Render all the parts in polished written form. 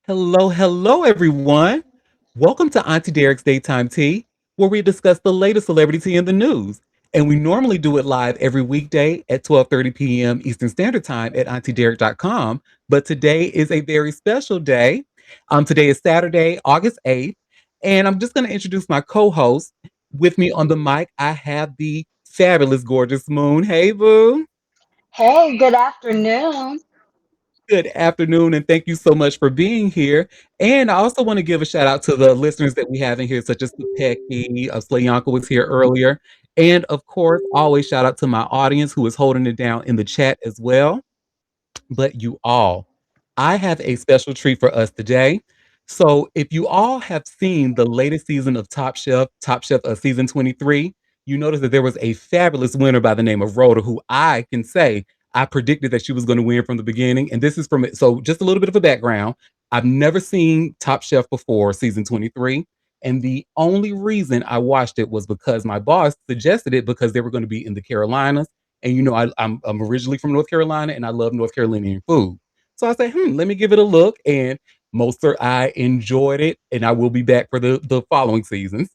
Hello, hello, everyone. Welcome to Auntie Derek's Daytime Tea, where we discuss the latest celebrity tea in the news. And we normally do it live every weekday at 12:30 p.m. Eastern Standard Time at auntiederek.com. But today is a very special day. Today is Saturday, August 8th. And I'm just going to introduce my co-host. With me on the mic, I have the fabulous, gorgeous Moon. Hey, Boo. Hey, good afternoon. Good afternoon, and thank you so much for being here. And I also want to give a shout out to the listeners that we have in here, such as Pecky, Slayanka was here earlier. And of course, always shout out to my audience who is holding it down in the chat as well. But you all, I have a special treat for us today. So, if you all have seen the latest season of Top Chef season 23, you notice that there was a fabulous winner by the name of Rhoda, who I can say I predicted that she was going to win from the beginning. And this is from it. So, just a little bit of a background. I've never seen Top Chef before season 23. And the only reason I watched it was because my boss suggested it because they were going to be in the Carolinas. And I'm originally from North Carolina, and I love North Carolinian food. So I say, let me give it a look. And I enjoyed it, and I will be back for the following seasons.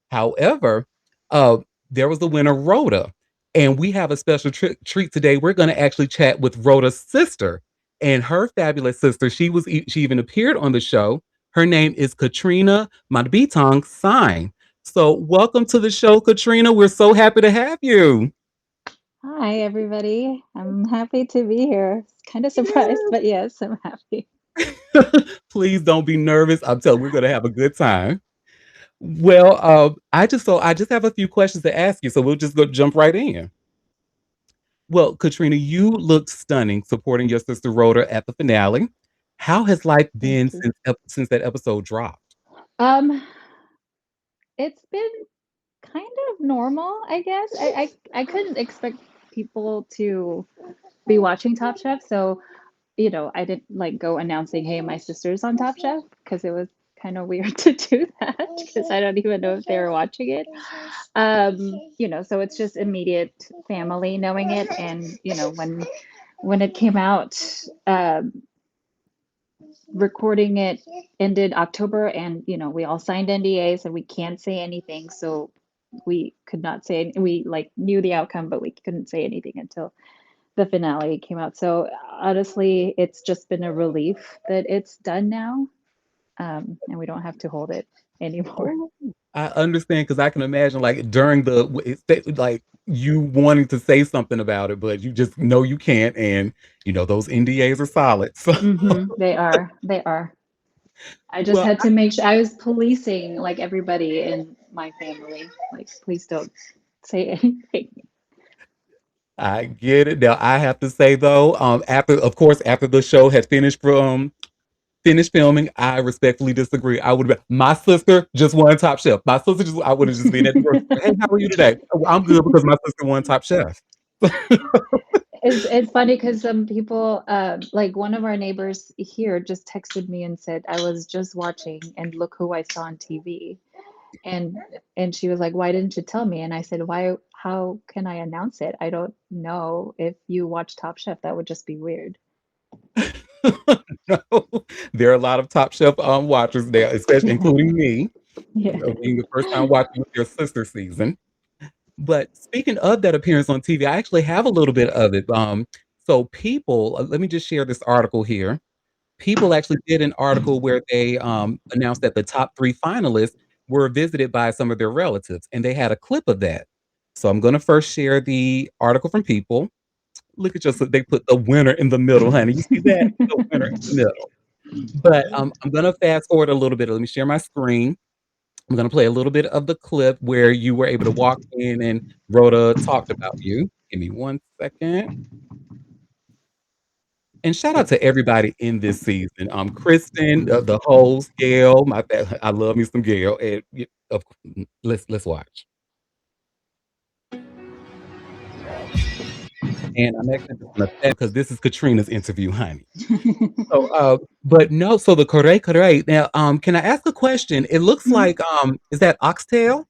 However, uh, there was the winner, Rhoda, and we have a special treat today. We're going to actually chat with Rhoda's sister and her fabulous sister. She even appeared on the show. Her name is Katrina Magbitang Sine. So, welcome to the show, Katrina. We're so happy to have you. Hi, everybody. I'm happy to be here. Kind of surprised, but yes, I'm happy. Please don't be nervous. I'm telling you, we're going to have a good time. Well, I just have a few questions to ask you, so we'll just go jump right in. Well, Katrina, you looked stunning supporting your sister Rhoda at the finale. How has life Thank been you. since that episode dropped? Um, it's been kind of normal, I guess. I couldn't expect people to be watching Top Chef, so I didn't like go announcing, "Hey, my sister's on Top Chef," because it was kind of weird to do that because I don't even know if they were watching it. So it's just immediate family knowing it, and when it came out, recording it ended October, and we all signed NDAs and we can't say anything. So we could not say we like knew the outcome, but we couldn't say anything until the finale came out. So honestly, it's just been a relief that it's done now, and we don't have to hold it anymore. Oh, I understand because I can imagine like during like you wanting to say something about it, but you just know you can't, and those NDAs are solid. So, They are. They are. I just well, had to make sure I was policing like everybody in my family. Like, please don't say anything. I get it. Now I have to say though, after the show had finished filming, I respectfully disagree. I would have been my sister just won Top Chef. My sister just I would have just been at the grocery store. Hey, how are you today? "Oh, I'm good because my sister won Top Chef." It's funny because some people, like one of our neighbors here, just texted me and said, "I was just watching, and look who I saw on TV." And and she was like, "Why didn't you tell me?" And I said, "Why? How can I announce it? I don't know if you watch Top Chef. That would just be weird." No, there are a lot of Top Chef watchers there, especially Yeah, including me. yeah. Being the first time watching with your sister season. But speaking of that appearance on TV, I actually have a little bit of it. So people, let me just share this article here. People actually did an article where they announced that the top three finalists were visited by some of their relatives, and they had a clip of that. So I'm going to first share the article from People. Look at they put the winner in the middle, honey. You see that? The winner in the middle. But I'm going to fast forward a little bit. Let me share my screen. I'm going to play a little bit of the clip where you were able to walk in and Rhoda talked about you. Give me 1 second. And shout out to everybody in this season. Kristen, the host, Gail. I love me some Gail. And let's watch. And I'm actually just gonna because this is Katrina's interview, honey. So, but no, so the correct. Now, can I ask a question? It looks Mhm. like is that oxtail?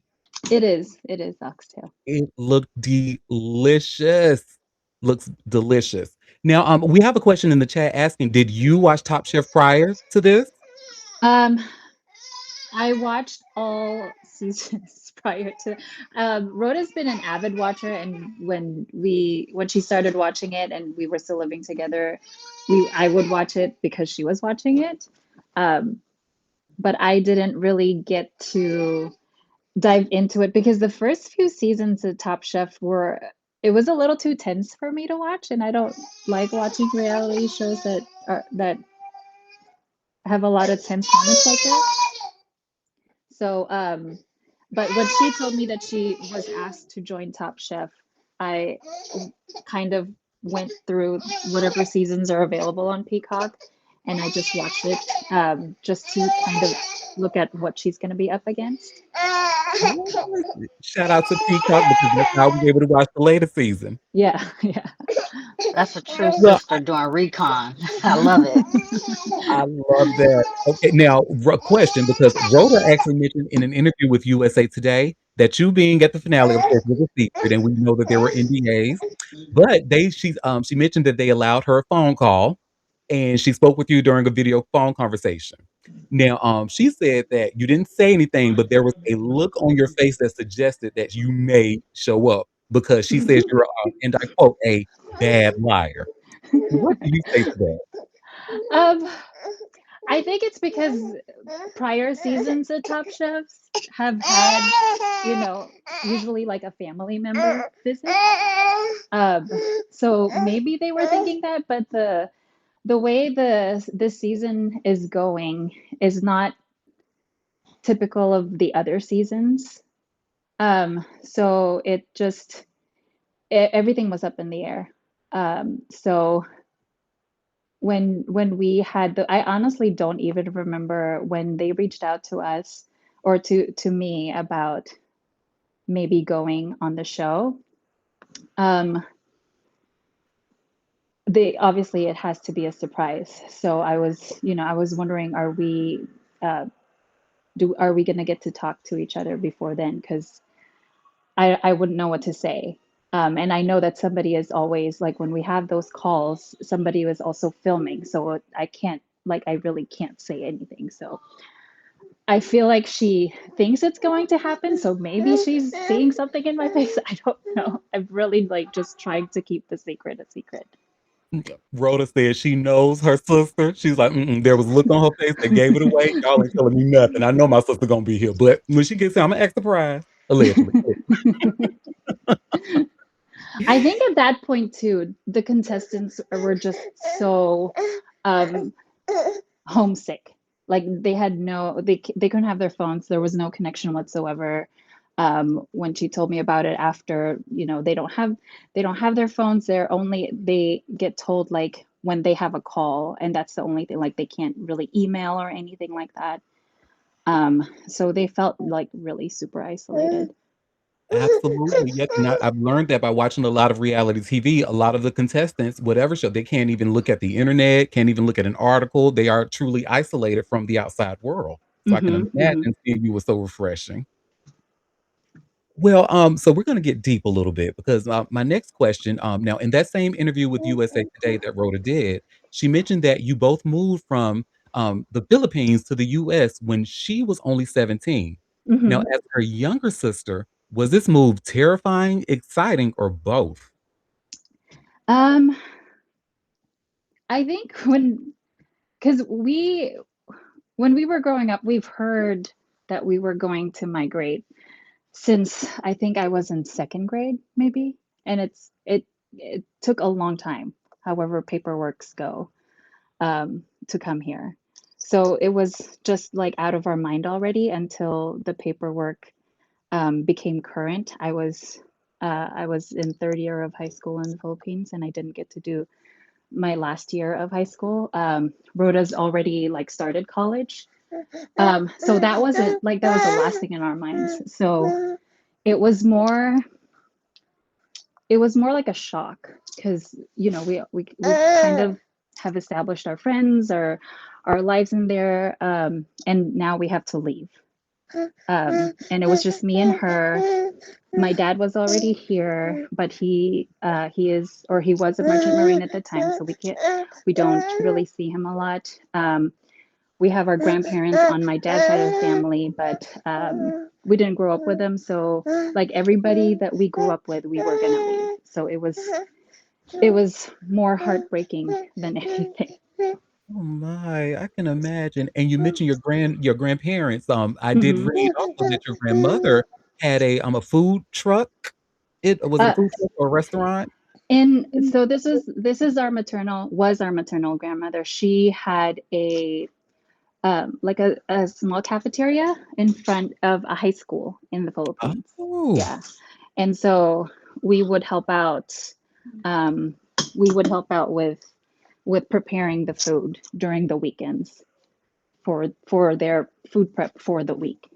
It is. It is oxtail. It looked delicious. Looks delicious. Now, we have a question in the chat asking, did you watch Top Chef prior to this? Um, I watched all seasons prior to. Rhoda's been an avid watcher, and when she started watching it, and we were still living together, we I would watch it because she was watching it. Um, but I didn't really get to dive into it because the first few seasons of Top Chef were it was a little too tense for me to watch, and I don't like watching reality shows that have a lot of tense moments like that. So, but when she told me that she was asked to join Top Chef, I kind of went through whatever seasons are available on Peacock, and I just watched it just to kind of look at what she's going to be up against. Alright. Shout out to Peacock because that's how I was able to watch the latest season. Yeah, yeah. That's a true Well, sister doing recon. I love it. I love that. Okay, now, question, because Rhoda actually mentioned in an interview with USA Today that you being at the finale, of course, was a secret, and we know that there were NDAs. But she mentioned that they allowed her a phone call, and she spoke with you during a video phone conversation. Now, she said that you didn't say anything, but there was a look on your face that suggested that you may show up because she says you're, and I quote, "a bad liar." What do you say to that? Um, I think it's because prior seasons of Top Chefs have had, usually like a family member visit. Um, so maybe they were thinking that, but the way this season is going is not typical of the other seasons. So everything was up in the air. So when we had I honestly don't even remember when they reached out to us or to me about maybe going on the show. Um, they obviously it has to be a surprise. So I was wondering, uh, are we going to get to talk to each other before then? Because I wouldn't know what to say. And I know that somebody is always like when we have those calls, somebody was also filming. So I can't, like, I really can't say anything. So I feel like she thinks it's going to happen. So maybe she's seeing something in my face. I don't know. I'm really like just trying to keep the secret a secret. Rhoda said she knows her sister. She's like, "Mm-mm, there was a look on her face that gave it away. Y'all ain't telling me nothing. I know my sister gonna be here, but when she gets here, Imma act surprised." Allegedly. I think at that point too, the contestants were just so um, homesick. Like they had they couldn't have their phones. There was no connection whatsoever. When she told me about it after, they don't have their phones. They get told like when they have a call, and that's the only thing. Like they can't really email or anything like that. So they felt like really super isolated. Absolutely, yep, and I've learned that by watching a lot of reality TV. A lot of the contestants, whatever show, they can't even look at the internet, can't even look at an article. They are truly isolated from the outside world. So I can Hmm, hmm. imagine seeing you was so refreshing. Well, so we're gonna get deep a little bit because, my next question, now in that same interview with USA Today that Rhoda did, she mentioned that you both moved from, the Philippines to the US when she was only 17. Now, Hmm. as her younger sister, was this move terrifying, exciting, or both? Um, I think because when we were growing up, we've heard that we were going to migrate since I think I was in second grade, maybe. And it took a long time, however paperworks go, to come here. So it was just like out of our mind already until the paperwork became current. I was in third year of high school in the Philippines, and I didn't get to do my last year of high school. Rhoda's already like started college. So that was the last thing in our minds. So it was more it was more like a shock because we kind of have established our friends, our lives in there, and now we have to leave. And it was just me and her. My dad was already here, but he was a merchant marine at the time, so we don't really see him a lot. we have our grandparents on my dad's side of the family, but we didn't grow up with them. So like everybody that we grew up with, we were gonna leave. So it was more heartbreaking than anything. Oh my, I can imagine. And you mentioned your grandparents. I did Hmm. read also that your grandmother had a food truck. Was it a Uh, food truck or a restaurant? and so this is our maternal grandmother. She had a like a small cafeteria in front of a high school in the Philippines. Oh, Yeah. And so we would help out um, we would help out with preparing the food during the weekends for their food prep for the week.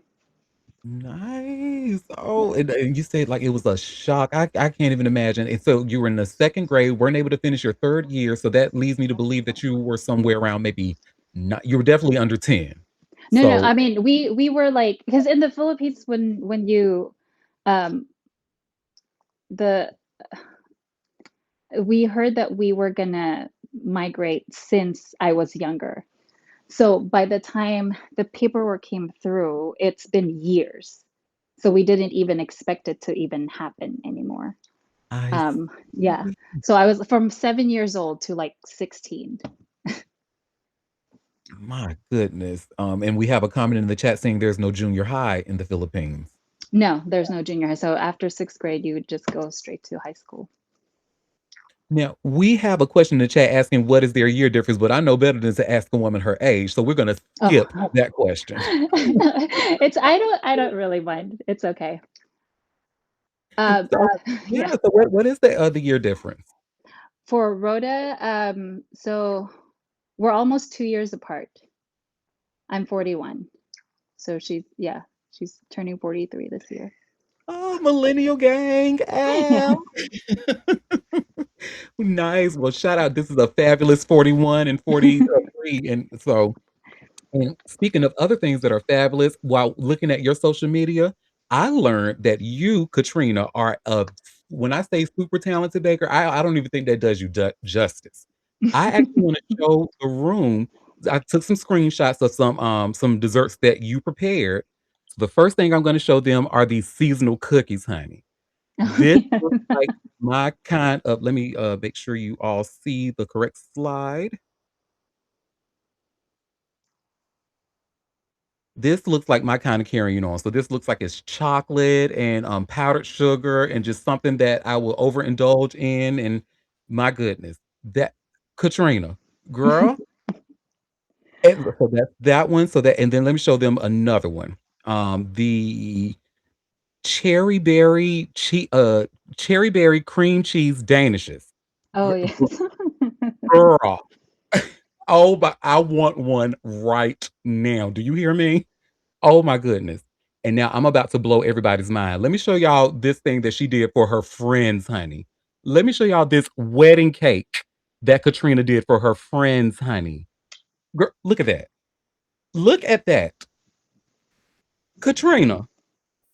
nice. Oh, and you said like it was a shock. I can't even imagine. And so you were in the second grade, weren't able to finish your third year. So that leads me to believe that you were somewhere around maybe not, you were definitely under 10. No, So I mean we were like, because in the Philippines when you um the we heard that we were gonna migrate since I was younger. So by the time the paperwork came through, it's been years. So we didn't even expect it to even happen anymore. I Yeah. see. So I was from 7 years old to like 16. My goodness. And we have a comment in the chat saying there's no junior high in the Philippines. No, there's no junior high. So after sixth grade, you would just go straight to high school. Now, we have a question in the chat asking what is their year difference, but I know better than to ask a woman her age, so we're gonna skip Oh, that question. I don't really mind. It's okay. Um, So, yeah, yeah. so what is the year difference? For Rhoda, so we're almost 2 years apart. I'm 41. So she's turning 43 this year. Oh, millennial gang, Yeah. ow. Nice. Well, shout out. This is a fabulous 41 and 43. And so, and speaking of other things that are fabulous, while looking at your social media, I learned that you, Katrina, are when I say super talented baker, I don't even think that does you justice. I actually want to show the room. I took some screenshots of some desserts that you prepared. So the first thing I'm going to show them are these seasonal cookies, honey. Oh, This yeah. looks like my kind of, let me make sure you all see the correct slide. This looks like my kind of carrying on. So this looks like it's chocolate and powdered sugar and just something that I will overindulge in. And my goodness, that Katrina, girl. So that's that one. So that, and then let me show them another one. The cherry berry cherry berry cream cheese danishes. Oh, yes. Girl. Oh, but I want one right now. Do you hear me? Oh my goodness. And now I'm about to blow everybody's mind. Let me show y'all this thing that she did for her friends, honey. Let me show y'all this wedding cake that Katrina did for her friends, honey. Girl, look at that. Look at that. Katrina,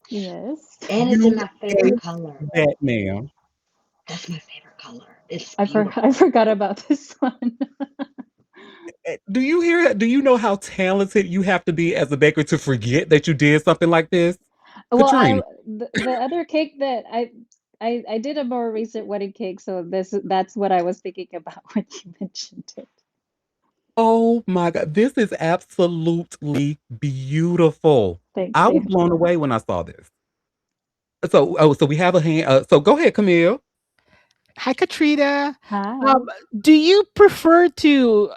Yes. And it's in you my favorite ate color. that, ma'am. That's my favorite color. It's I beautiful. forgot about this one. Do you hear that? Do you know how talented you have to be as a baker to forget that you did something like this? Well, Katrina. the other cake that I did a more recent wedding cake, so that's what I was thinking about when you mentioned it. Oh my god, this is absolutely beautiful. Thank I was you. blown away when I saw this. So we have a hand. So go ahead, Camille. Hi, Katrina. Um, Hi. do you prefer to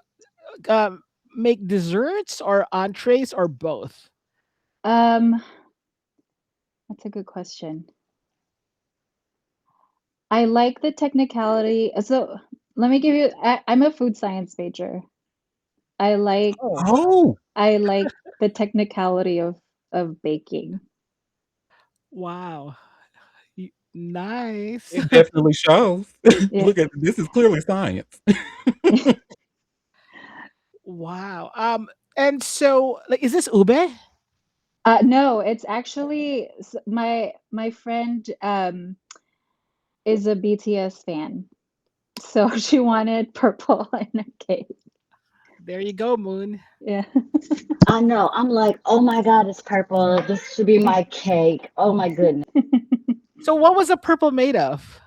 um, make desserts or entrees or both? Um, that's a good question. I like the technicality. So let me give you. I'm a food science major. I like Oh, Oh, I like the technicality of baking. wow. Nice. it definitely shows. Yeah. Look at this is clearly science. Wow. And so, like, is this ube? No, it's actually my friend is a BTS fan, so she wanted purple in her cake. There you go, Moon. Yeah. I know. I'm like, oh my God, it's purple. This should be my cake. Oh my goodness. So what was the purple made of?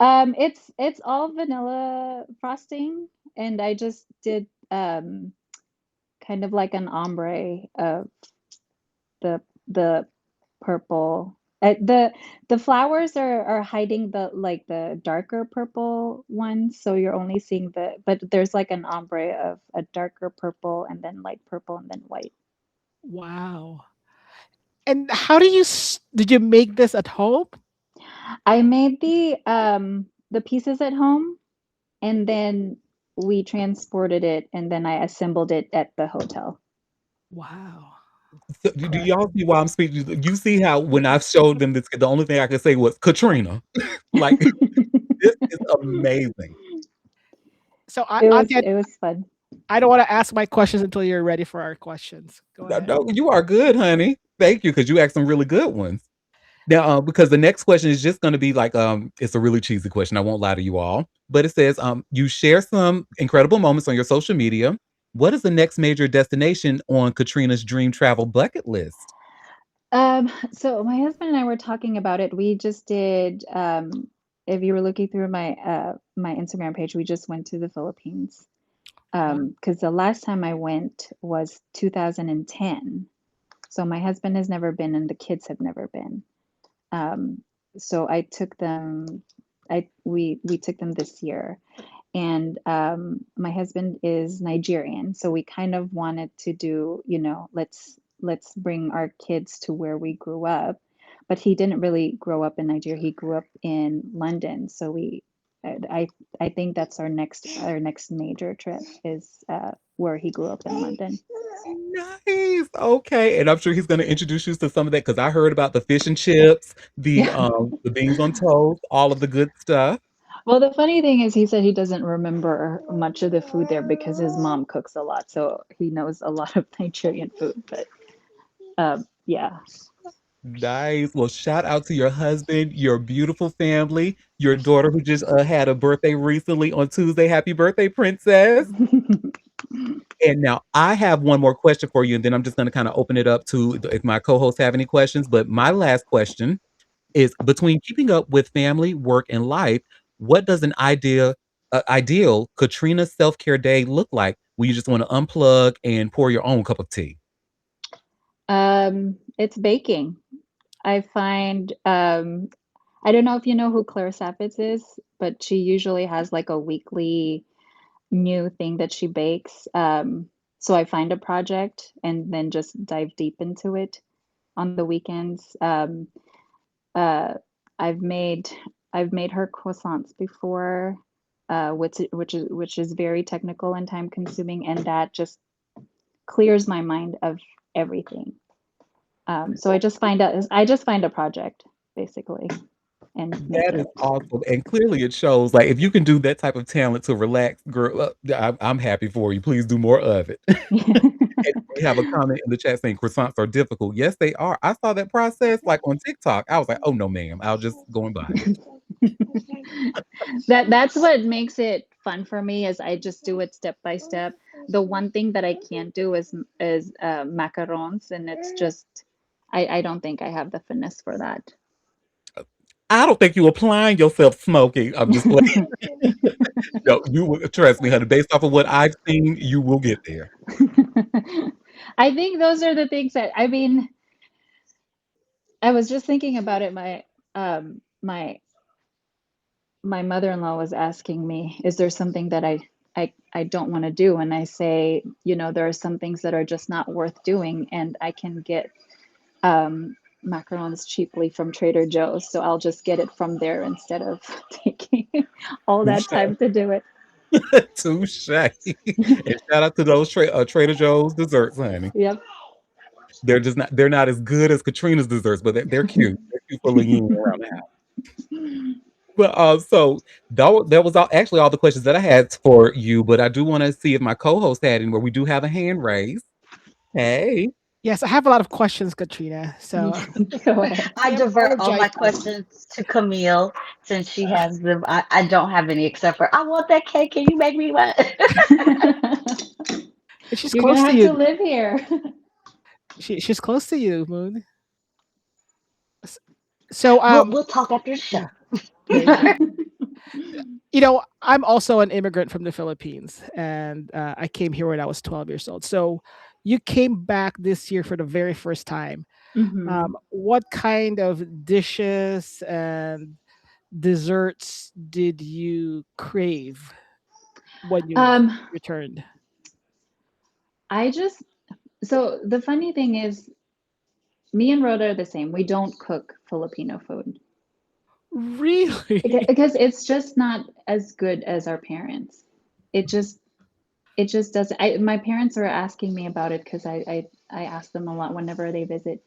It's all vanilla frosting, and I just did kind of like an ombre of the purple. The flowers are hiding the darker purple ones, so you're only seeing but there's like an ombre of a darker purple and then light purple and then white. Wow. And how did you make this at home? I made the pieces at home, and then we transported it, and then I assembled it at the hotel. Wow. So, do y'all see why I'm speaking? You see how when I showed them this, the only thing I could say was Katrina. Like this is amazing. So It was Auntie, it was fun. I don't want to ask my questions until you're ready for our questions. Go No, ahead. no, you are good, honey. Thank you, because you asked some really good ones. Now, because the next question is just going to be like, it's a really cheesy question. I won't lie to you all, but it says, you share some incredible moments on your social media. What is the next major destination on Katrina's dream travel bucket list? So my husband and I were talking about it. We just did, if you were looking through my Instagram page, we just went to the Philippines. Wow. Because the last time I went was 2010. So my husband has never been and the kids have never been. Um, so I took them, we took them this year. And my husband is Nigerian, so we kind of wanted to do, let's bring our kids to where we grew up. But he didn't really grow up in Nigeria. He grew up in London. So I think that's our next major trip is where he grew up in London. Nice. Okay. And I'm sure he's going to introduce you to some of that because I heard about the fish and chips, Yeah. the beans on toast, all of the good stuff. Well, the funny thing is, he said he doesn't remember much of the food there because his mom cooks a lot, so he knows a lot of Nigerian food. But yeah. Nice. Well, shout out to your husband, your beautiful family, your daughter who just had a birthday recently on Tuesday. Happy birthday, princess. And now I have one more question for you, and then I'm just going to kind of open it up to if my co-hosts have any questions. But my last question is between keeping up with family, work, and life, what does an ideal Katrina self-care day look like when you just want to unplug and pour your own cup of tea? It's baking. I find I don't know if you know who Claire Sappitz is, but she usually has like a weekly new thing that she bakes. So I find a project and then just dive deep into it on the weekends. Uh, I've made I've made her croissants before, which is very technical and time consuming, and that just clears my mind of everything. So I just find a project basically and make That it. is awesome, and clearly it shows, like, if you can do that type of talent to relax, girl, I'm happy for you. Please do more of it. And we have a comment in the chat saying croissants are difficult. Yes, they are. I saw that process, like, on TikTok. I was like, "Oh, no, ma'am. I'll just go and buy it." That's what makes it fun for me is I just do it step by step. The one thing that I can't do is macarons, and it's just I don't think I have the finesse for that. I don't think you applying yourself smoking. I'm just playing. No, you will trust me, honey, based off of what I've seen, you will get there. I think those are the things that I mean. I was just thinking about it. My mother-in-law was asking me, "Is there something that I don't want to do?" And I say, there are some things that are just not worth doing, and I can get macarons cheaply from Trader Joe's, so I'll just get it from there instead of taking all that Touche. time to do it. Touche. And shout out to those Trader Joe's desserts, honey. Yep. They're not as good as Katrina's desserts, but they're cute. They're cute for Lean around the house. But so that was actually all the questions that I had for you. But I do want to see if my co-host had any where we do have a hand raised. Hey. Yes, I have a lot of questions, Katrina. So Go ahead. I I divert all apologize. my questions to Camille since she has them. I don't have any except for I want that cake. Can you make me one? She's You're gonna close to have to you. live here. She's close to you, Moon. S- So We'll talk after the show. yeah, there you go. I'm also an immigrant from the Philippines, and I came here when I was 12 years old. So you came back this year for the very first time. Hmm. What kind of dishes and desserts did you crave when you Um, returned? I just so the funny thing is, me and Rhoda are the same. We don't cook Filipino food Really? because it's just not as good as our parents. It just it just doesn't. My parents are asking me about it because I ask them a lot whenever they visit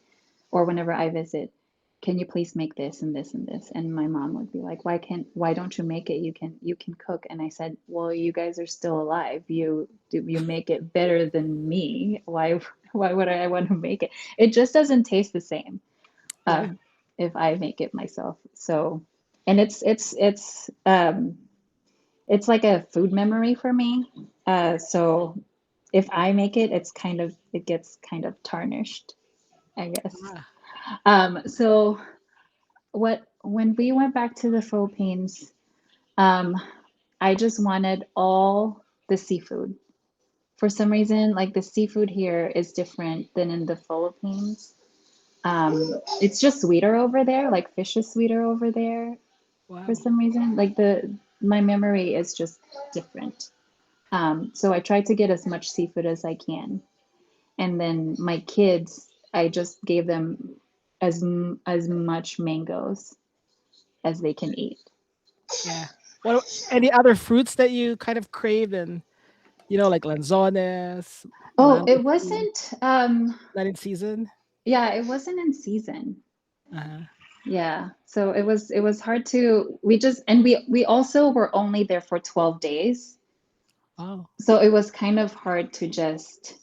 or whenever I visit. Can you please make this and this and this? And my mom would be like, why don't you make it? You can cook. And I said, well, you guys are still alive. You make it better than me. Why would I want to make it? It just doesn't taste the same uh, Yeah. if I make it myself. So, and it's like a food memory for me. So if I make it, it gets kind of tarnished, I guess. Ah, So when we went back to the Philippines, um, I just wanted all the seafood. For some reason, like the seafood here is different than in the Philippines. It's just sweeter over there, like fish is sweeter over there for wow. some reason. Like the my memory is just different. So I try to get as much seafood as I can. And then my kids, I just gave them as much mangoes as they can eat. Yeah. Any other fruits that you kind of craved and like lanzones, Oh, it mangosteen, wasn't not in season? yeah, it wasn't in season. Uh-huh. Yeah. So it was hard to we just and we also were only there for 12 days. Oh, So it was kind of hard to just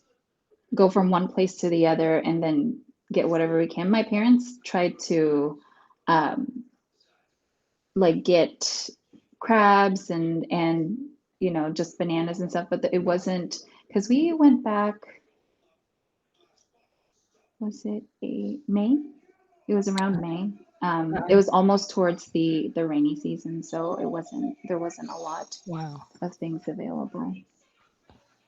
go from one place to the other and then get whatever we can. My parents tried to um like get crabs and just bananas and stuff, but it wasn't because we went back, was it May? It was around May. It uh-huh. was almost towards the rainy season, so there wasn't a lot Wow. of things available.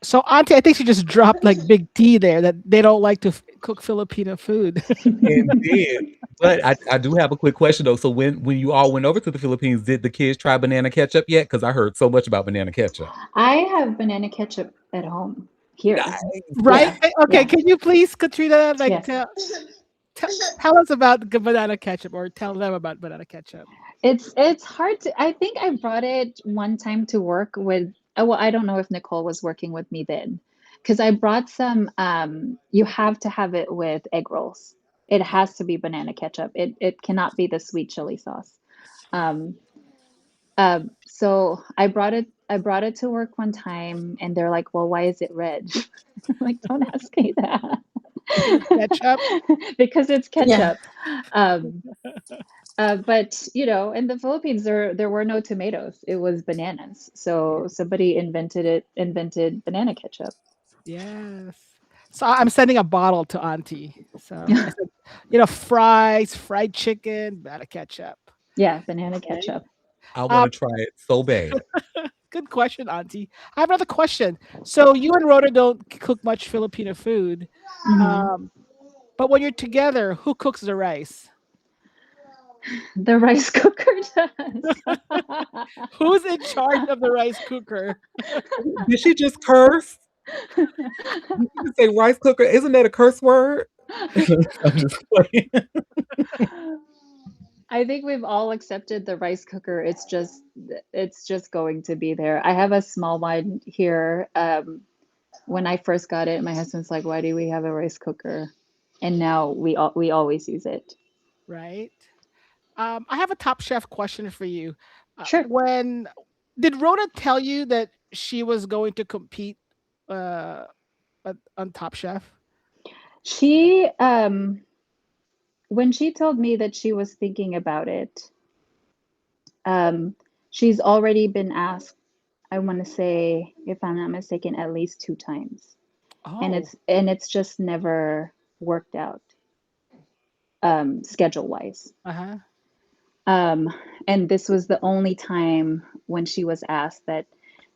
So Auntie, I think she just dropped like big T there that they don't like to cook Filipino food. Indeed. But I do have a quick question though. So when you all went over to the Philippines, did the kids try banana ketchup yet? Because I heard so much about banana ketchup. I have banana ketchup at home here. Nice. Right? Yeah, Okay, yeah, can you please, Katrina, like yes. tell, tell us about banana ketchup or tell them about banana ketchup? It's hard to. I think I brought it one time to work with. Well, I don't know if Nicole was working with me then, because I brought some. You have to have it with egg rolls. It has to be banana ketchup. It cannot be the sweet chili sauce. Um, so I brought it to work one time, and they're like, "Well, why is it red?" I'm like, "Don't ask me that." Because it's ketchup. Because it's Yeah. ketchup. Um, but in the Philippines, there were no tomatoes. It was bananas. Yeah. So somebody invented banana ketchup. Yes. So I'm sending a bottle to Auntie. So I said, fries, fried chicken, banana ketchup. Yeah, banana Okay. ketchup. I want Um, to try it so bad. Good question, Auntie. I have another question. So you and Rhoda don't cook much Filipino food, Hmm. um, but when you're together, who cooks the rice? The rice cooker does. Who's in charge of the rice cooker? Did she just curse? Did you just say rice cooker? Isn't that a curse word? I'm just playing. I think we've all accepted the rice cooker. It's just going to be there. I have a small one here. When I first got it, my husband's like, "Why do we have a rice cooker?" And now we always use it. Right. I have a Top Chef question for you. Sure. When did Rhoda tell you that she was going to compete uh, on Top Chef? She when she told me that she was thinking about it, um, she's already been asked, I want to say, if I'm not mistaken, at least two times. Oh. and it's just never worked out schedule wise. Uh-huh. Um, and this was the only time when she was asked that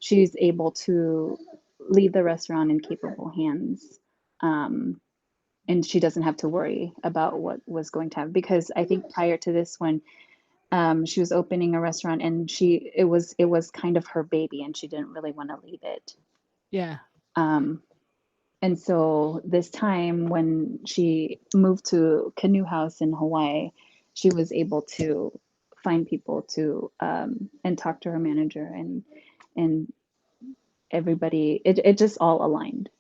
she's able to leave the restaurant in capable hands. Um, and she doesn't have to worry about what was going to happen, because I think prior to this, when she was opening a restaurant, and it was kind of her baby, and she didn't really want to leave it. Yeah. Um, and so this time when she moved to Canoe House in Hawaii, she was able to find people to and talk to her manager, and everybody, it just all aligned.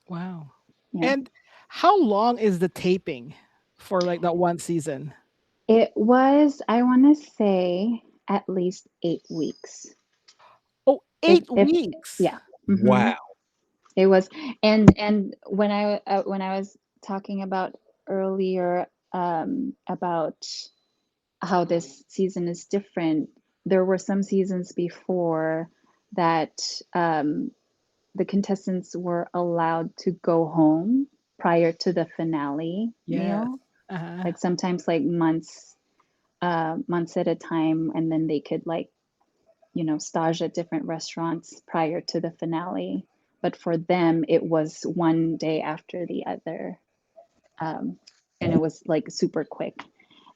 Wow. Yeah. And how long is the taping for like that one season? It was, I want to say, at least 8 weeks. Oh, If 8 weeks. yeah. Wow. It was, and when I was talking about earlier, about how this season is different, there were some seasons before that the contestants were allowed to go home prior to the finale Yes. meal, Uh-huh. like sometimes like months at a time, and then they could, like, stage at different restaurants prior to the finale. But for them, it was one day after the other. Um, and it was like super quick.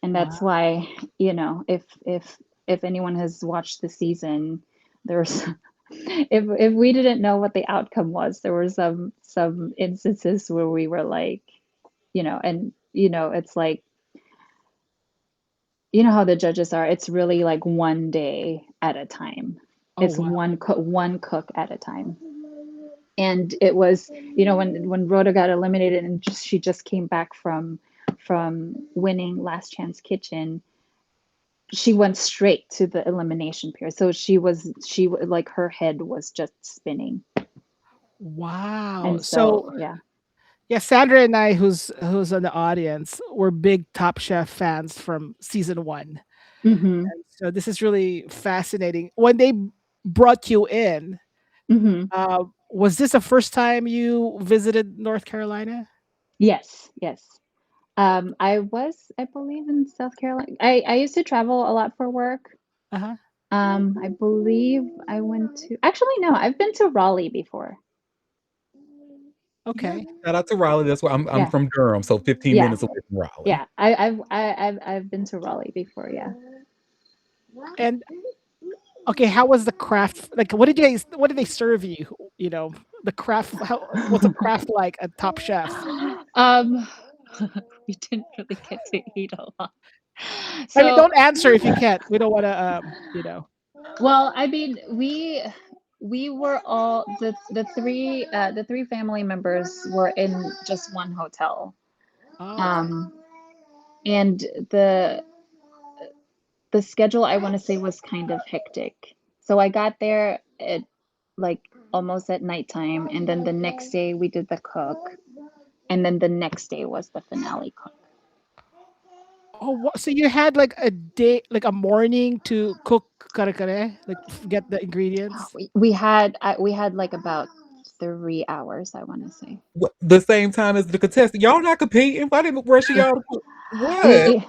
And Wow. that's why, if anyone has watched the season, there's if we didn't know what the outcome was, there were some instances where we were like, and it's like, how the judges are. It's really like one day at a time. Oh, It's wow. one cook at a time. And it was, when Rhoda got eliminated, and she just came back from winning Last Chance Kitchen, she went straight to the elimination period. So she like, her head was just spinning. Wow. And So so, yeah. yeah, Sandra and I, who's in the audience, we're big Top Chef fans from season one. Mm-hmm. So this is really fascinating. When they brought you in, Mm-hmm. was this the first time you visited North Carolina? Yes, yes. I believe, in South Carolina. I used to travel a lot for work. Uh-huh. I believe I went to, actually, no, I've been to Raleigh before. Okay. Shout out to Raleigh. That's where I'm Yeah, from Durham, so 15 yeah, minutes away from Raleigh. yeah. I've been to Raleigh before. Yeah. And okay, how was the craft? Like, what did they serve you? You know, the craft. What's a craft like at Top Chef? um, we didn't really get to eat a lot. I mean, So, don't answer if you can't. We don't want to. well, I mean, we were all, the three family members were in just one hotel. Oh, okay. Um, and the schedule, I want to say, was kind of hectic. So I got there at, like, almost at nighttime, and then the next day we did the cook, and then the next day was the finale cook. Oh, so you had like a day, like a morning to cook kare kare, like get the ingredients. We had like about 3 hours, I want to say. What, the same time as the contestant? Y'all not competing? Why didn't rushing y'all? What? We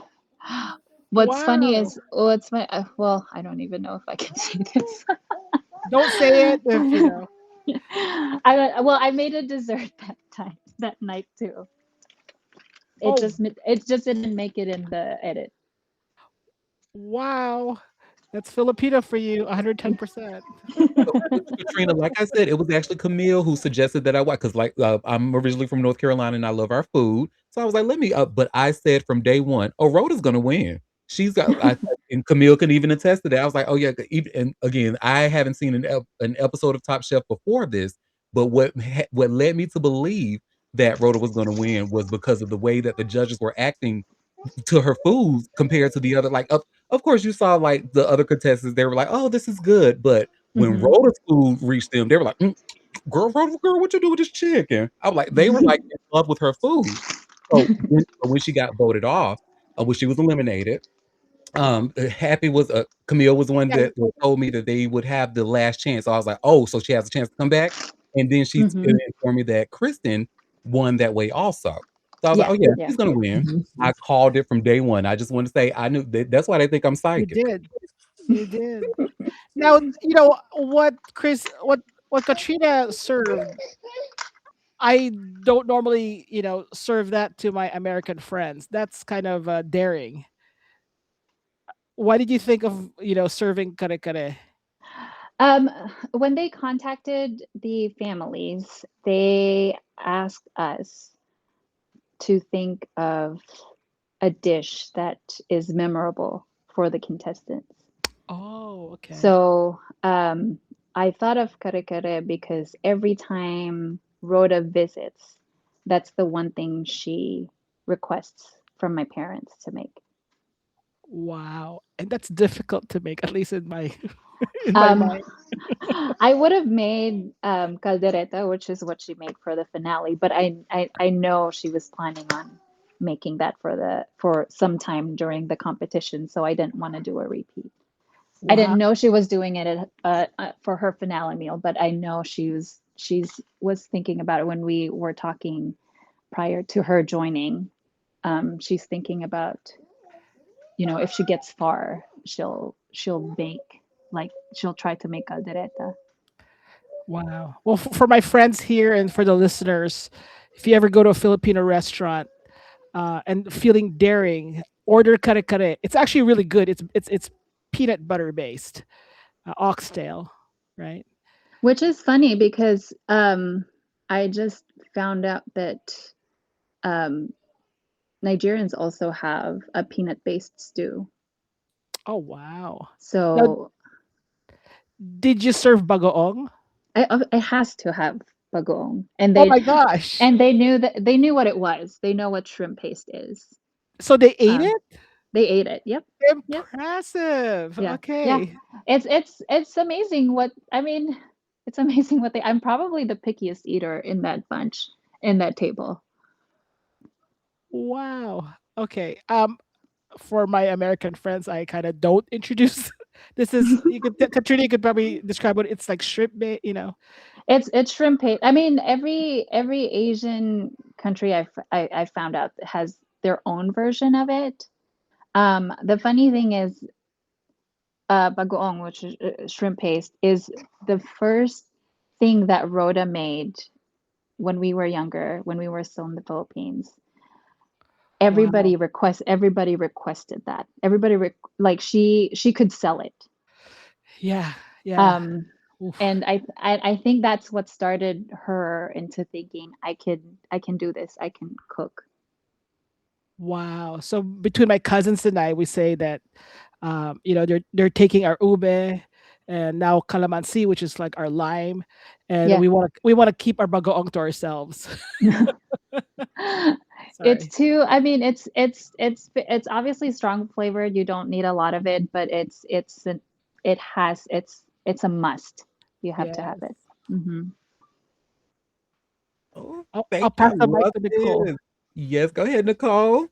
What's funny Wow. is, what's my well, I don't even know if I can say this. Don't say it if you know. I made a dessert that night too. Oh, It just didn't make it in the edit. wow. That's Filipino for you, 110%. So, Katrina, like I said, it was actually Camille who suggested that I watch because, like, I'm originally from North Carolina and I love our food. So I was like, let me. But I said from day one, oh, Rhoda's gonna win. She's got. And Camille can even attest to that. I was like, oh yeah. And again, I haven't seen an episode of Top Chef before this, but what led me to believe that Rhoda was gonna win was because of the way that the judges were acting to her foods compared to the other, like, of course, you saw, like, the other contestants, they were like, "Oh, this is good," but when Hmm. Rhoda's food reached them, they were like, girl, what you do with this chicken?" I was like they were, like, in love with her food. So, when she got voted off, when she was eliminated, Happy was, Camille was the one Yeah, that told me that they would have the last chance. So I was like, "Oh, so she has a chance to come back?" and then she Mhm. informed me that Kristen won that way also. So I was like, Yeah, "Oh, yeah, yeah. she's gonna win." Mhm. I called it from day one. I just wanna say I knew that's why they think I'm You psychic. did. You did. Now, what Chris what Katrina served, I don't normally, serve that to my American friends. That's kind of daring. Why did you think of, serving kare kare? Um, when they contacted the families, they asked us to think of a dish that is memorable for the contestants. Oh, okay. So I thought of kare kare because every time Rhoda visits, that's the one thing she requests from my parents to make. Wow. And that's difficult to make, at least in my in my Um, mind. I would have made caldereta, which is what she made for the finale, but I know she was planning on making that for some time during the competition, so I didn't want to do a repeat. I Wow. didn't know she was doing it for her finale meal, but I know she's was thinking about it when we were talking prior to her joining. She's thinking about, if she gets far, she'll make, like, she'll try to make caldereta. Wow. Well, for my friends here and for the listeners, if you ever go to a Filipino restaurant and feeling daring, order kare kare. It's actually really good. It's peanut butter based, oxtail, right? Which is funny because I just found out that um, Nigerians also have a peanut-based stew. Oh wow. Now, So did you serve bagoong? it has to have bagoong, and Oh my gosh. they knew what it was. They know what shrimp paste is. So they ate Um, it? they ate it. Yep, yep, Impressive. yeah, yeah. Okay. It's amazing what I mean. It's amazing what they. I'm probably the pickiest eater in that bunch in that table. Wow. Okay. For my American friends, I kind of don't introduce. This is Katrina. You could probably describe what it's like shrimp bait. It's shrimp paste. I mean, every Asian country I found out has their own version of it. The funny thing is, bagoong, which is shrimp paste, is the first thing that Rhoda made when we were younger, when we were still in the Philippines. Wow. Everybody requested that. Like she could sell it. Yeah. Yeah. Um, Oof. and I think that's what started her into thinking I can do this. I can cook. Wow. So between my cousins and I, we say that, they're taking our ube and now calamansi, which is like our lime, and Yeah. we want to keep our bagoong to ourselves. It's Sorry. too, I mean, it's obviously strong flavored. You don't need a lot of it, but it's a must. You have to Yeah. have it. Hmm. Oh, I'll thank you. pass I the mic love to Nicole. this. Yes, go ahead, Nicole.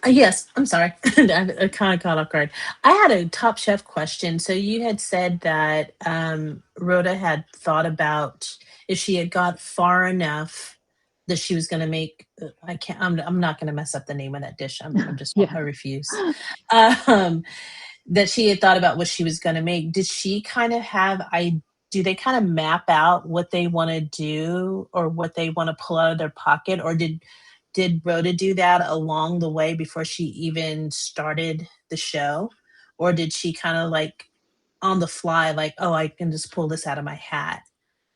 Yes, I'm sorry. I kind of caught off guard. I had a Top Chef question. So you had said that Rhoda had thought about if she had got far enough that she was going to make. I can't. I'm not going to mess up the name of that dish. I'm just. Yeah. I refuse. Um, that she had thought about what she was going to make. Did she kind of have? I do they kind of map out what they want to do or what they want to pull out of their pocket, or did Rhoda do that along the way before she even started the show? Or did she kind of like on the fly, like, oh, I can just pull this out of my hat?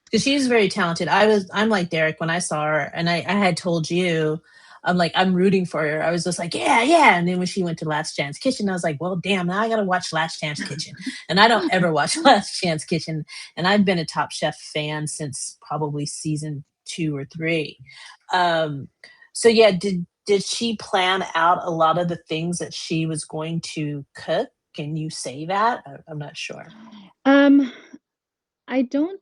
Because she's very talented. I'm like Derek when I saw her, and I had told you, I'm like, I'm rooting for her. I was just like, yeah, yeah. And then when she went to Last Chance Kitchen, I was like, well, damn, now I gotta watch Last Chance Kitchen. And I don't ever watch Last Chance Kitchen. And I've been a Top Chef fan since probably season 2 or 3. Um, so yeah, did she plan out a lot of the things that she was going to cook? Can you say that? I'm not sure. Um, I don't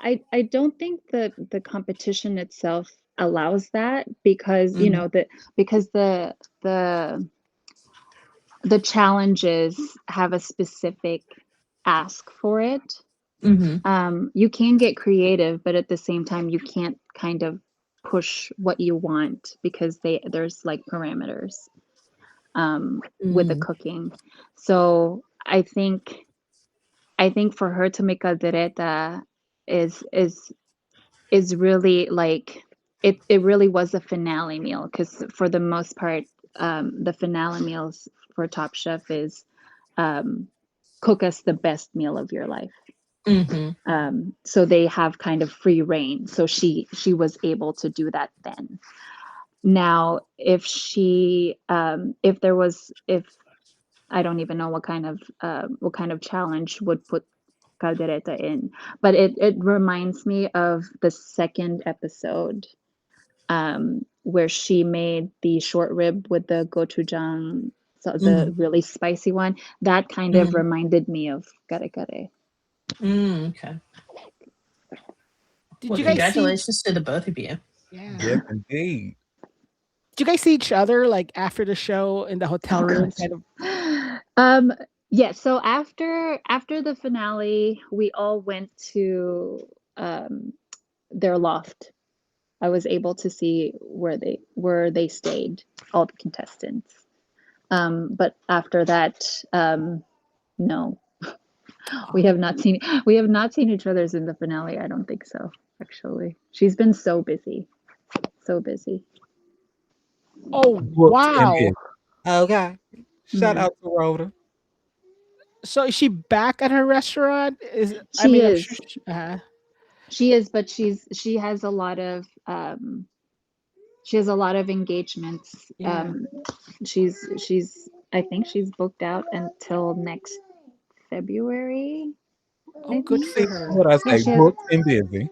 I don't think that the competition itself allows that because, Mhm. because the challenges have a specific ask for it. You can get creative, but at the same time, you can't kind of push what you want because there's like parameters with the cooking. So I think for her to make caldereta is is really like it really was a finale meal because for the most part, the finale meals for Top Chef is cook us the best meal of your life. So they have kind of free reign. So she was able to do that then. Now, if I don't even know what kind of challenge would put caldereta in, but it reminds me of the second episode where she made the short rib with the gochujang, so the really spicy one. That kind of reminded me of kare kare. Okay. Did Well, you guys see? congratulations to the both of you. Yeah. Yes, indeed. Did you guys see each other like after the show in the hotel Oh room? gosh. Kind of. Yeah, so after the finale, we all went to their loft. I was able to see where they stayed, all the contestants. But after that, no, we have not seen each other's in the finale. I don't think so. Actually, she's been so busy, so busy. Oh Booked and wow! busy. Okay. Shout Mhm. out to Rhoda. So is she back at her restaurant? I She mean, I'm sure. is, but she has a lot of engagements. Yeah. She's I think she's booked out until next February, Oh, I good think. for See, her. what I Yeah, say, booked and busy.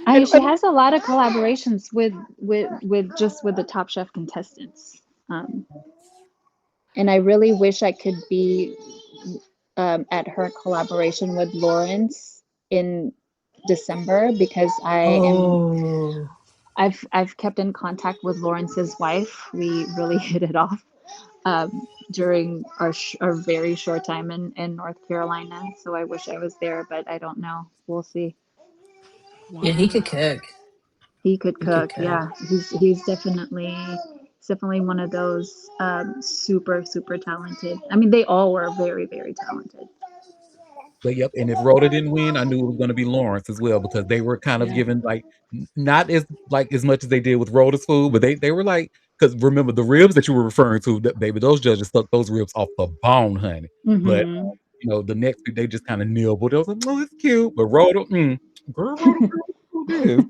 And, she and has a lot of collaborations with the Top Chef contestants. Um, and I really wish I could be at her collaboration with Lawrence in December because Oh. I've kept in contact with Lawrence's wife. We really hit it off during our very short time in North Carolina. So I wish I was there, but I don't know. We'll see. Yeah, he could wow. cook. He could He could cook. cook. Yeah, he's definitely one of those super talented. I mean, they all were very talented. But yep, and if Rhoda didn't win, I knew it was going to be Lawrence as well because they were kind of Yeah. given like not as like as much as they did with Rhoda's food, but they were like because remember the ribs that you were referring to, baby, those judges sucked those ribs off the bone, honey. But Hmm. the next week they just kind of nibbled. They was like, oh, it's cute, but Rhoda, girl, Rhoda, who this?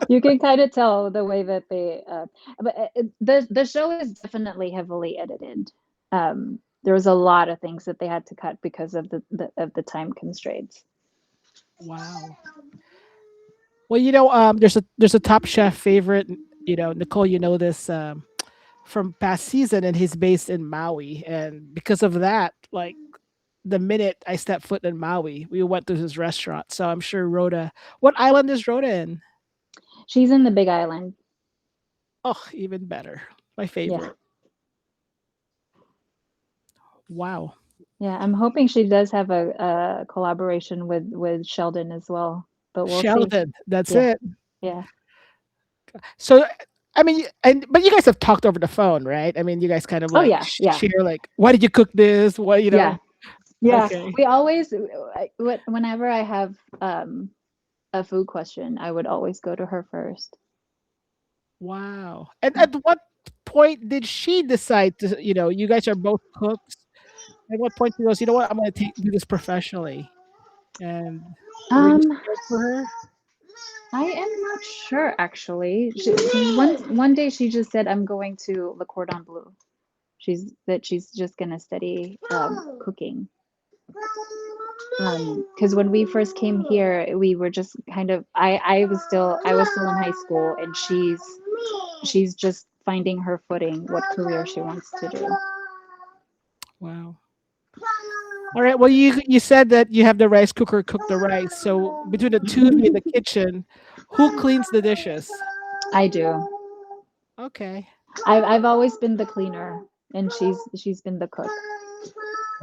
You can kind of tell the way that but the show is definitely heavily edited. There was a lot of things that they had to cut because of the time constraints. Wow. Well, there's a Top Chef favorite. Nicole, you know this from past season, and he's based in Maui, and because of that, like the minute I stepped foot in Maui, we went to his restaurant. So I'm sure Rhoda. What island is Rhoda in? She's in the Big Island. Oh, even better. My Yeah. favorite. Wow. Yeah, I'm hoping she does have a collaboration with Sheldon as well, but we'll see. Sheldon. That's Yeah, it. yeah. So, I mean, but you guys have talked over the phone, right? I mean, you guys kind of Oh like yeah, yeah, share, like, why did you cook this? What, yeah, yeah. Okay. We always, whenever I have a food question, I would always go to her first. Wow. And at what point did she decide to, you guys are both cooks. At what point she goes, you know what, I'm going to do this professionally? And were you Um, scared for her? I am not sure actually. One day she just said, "I'm going to Le Cordon Bleu." She's just gonna study cooking. Because when we first came here, we were just kind of I was still in high school, and she's just finding her footing, what career she wants to do. Wow. All right. Well, you said that you have the rice cooker cook the rice. So between the two of you in the kitchen, who cleans the dishes? I do. Okay. I've always been the cleaner, and she's been the cook.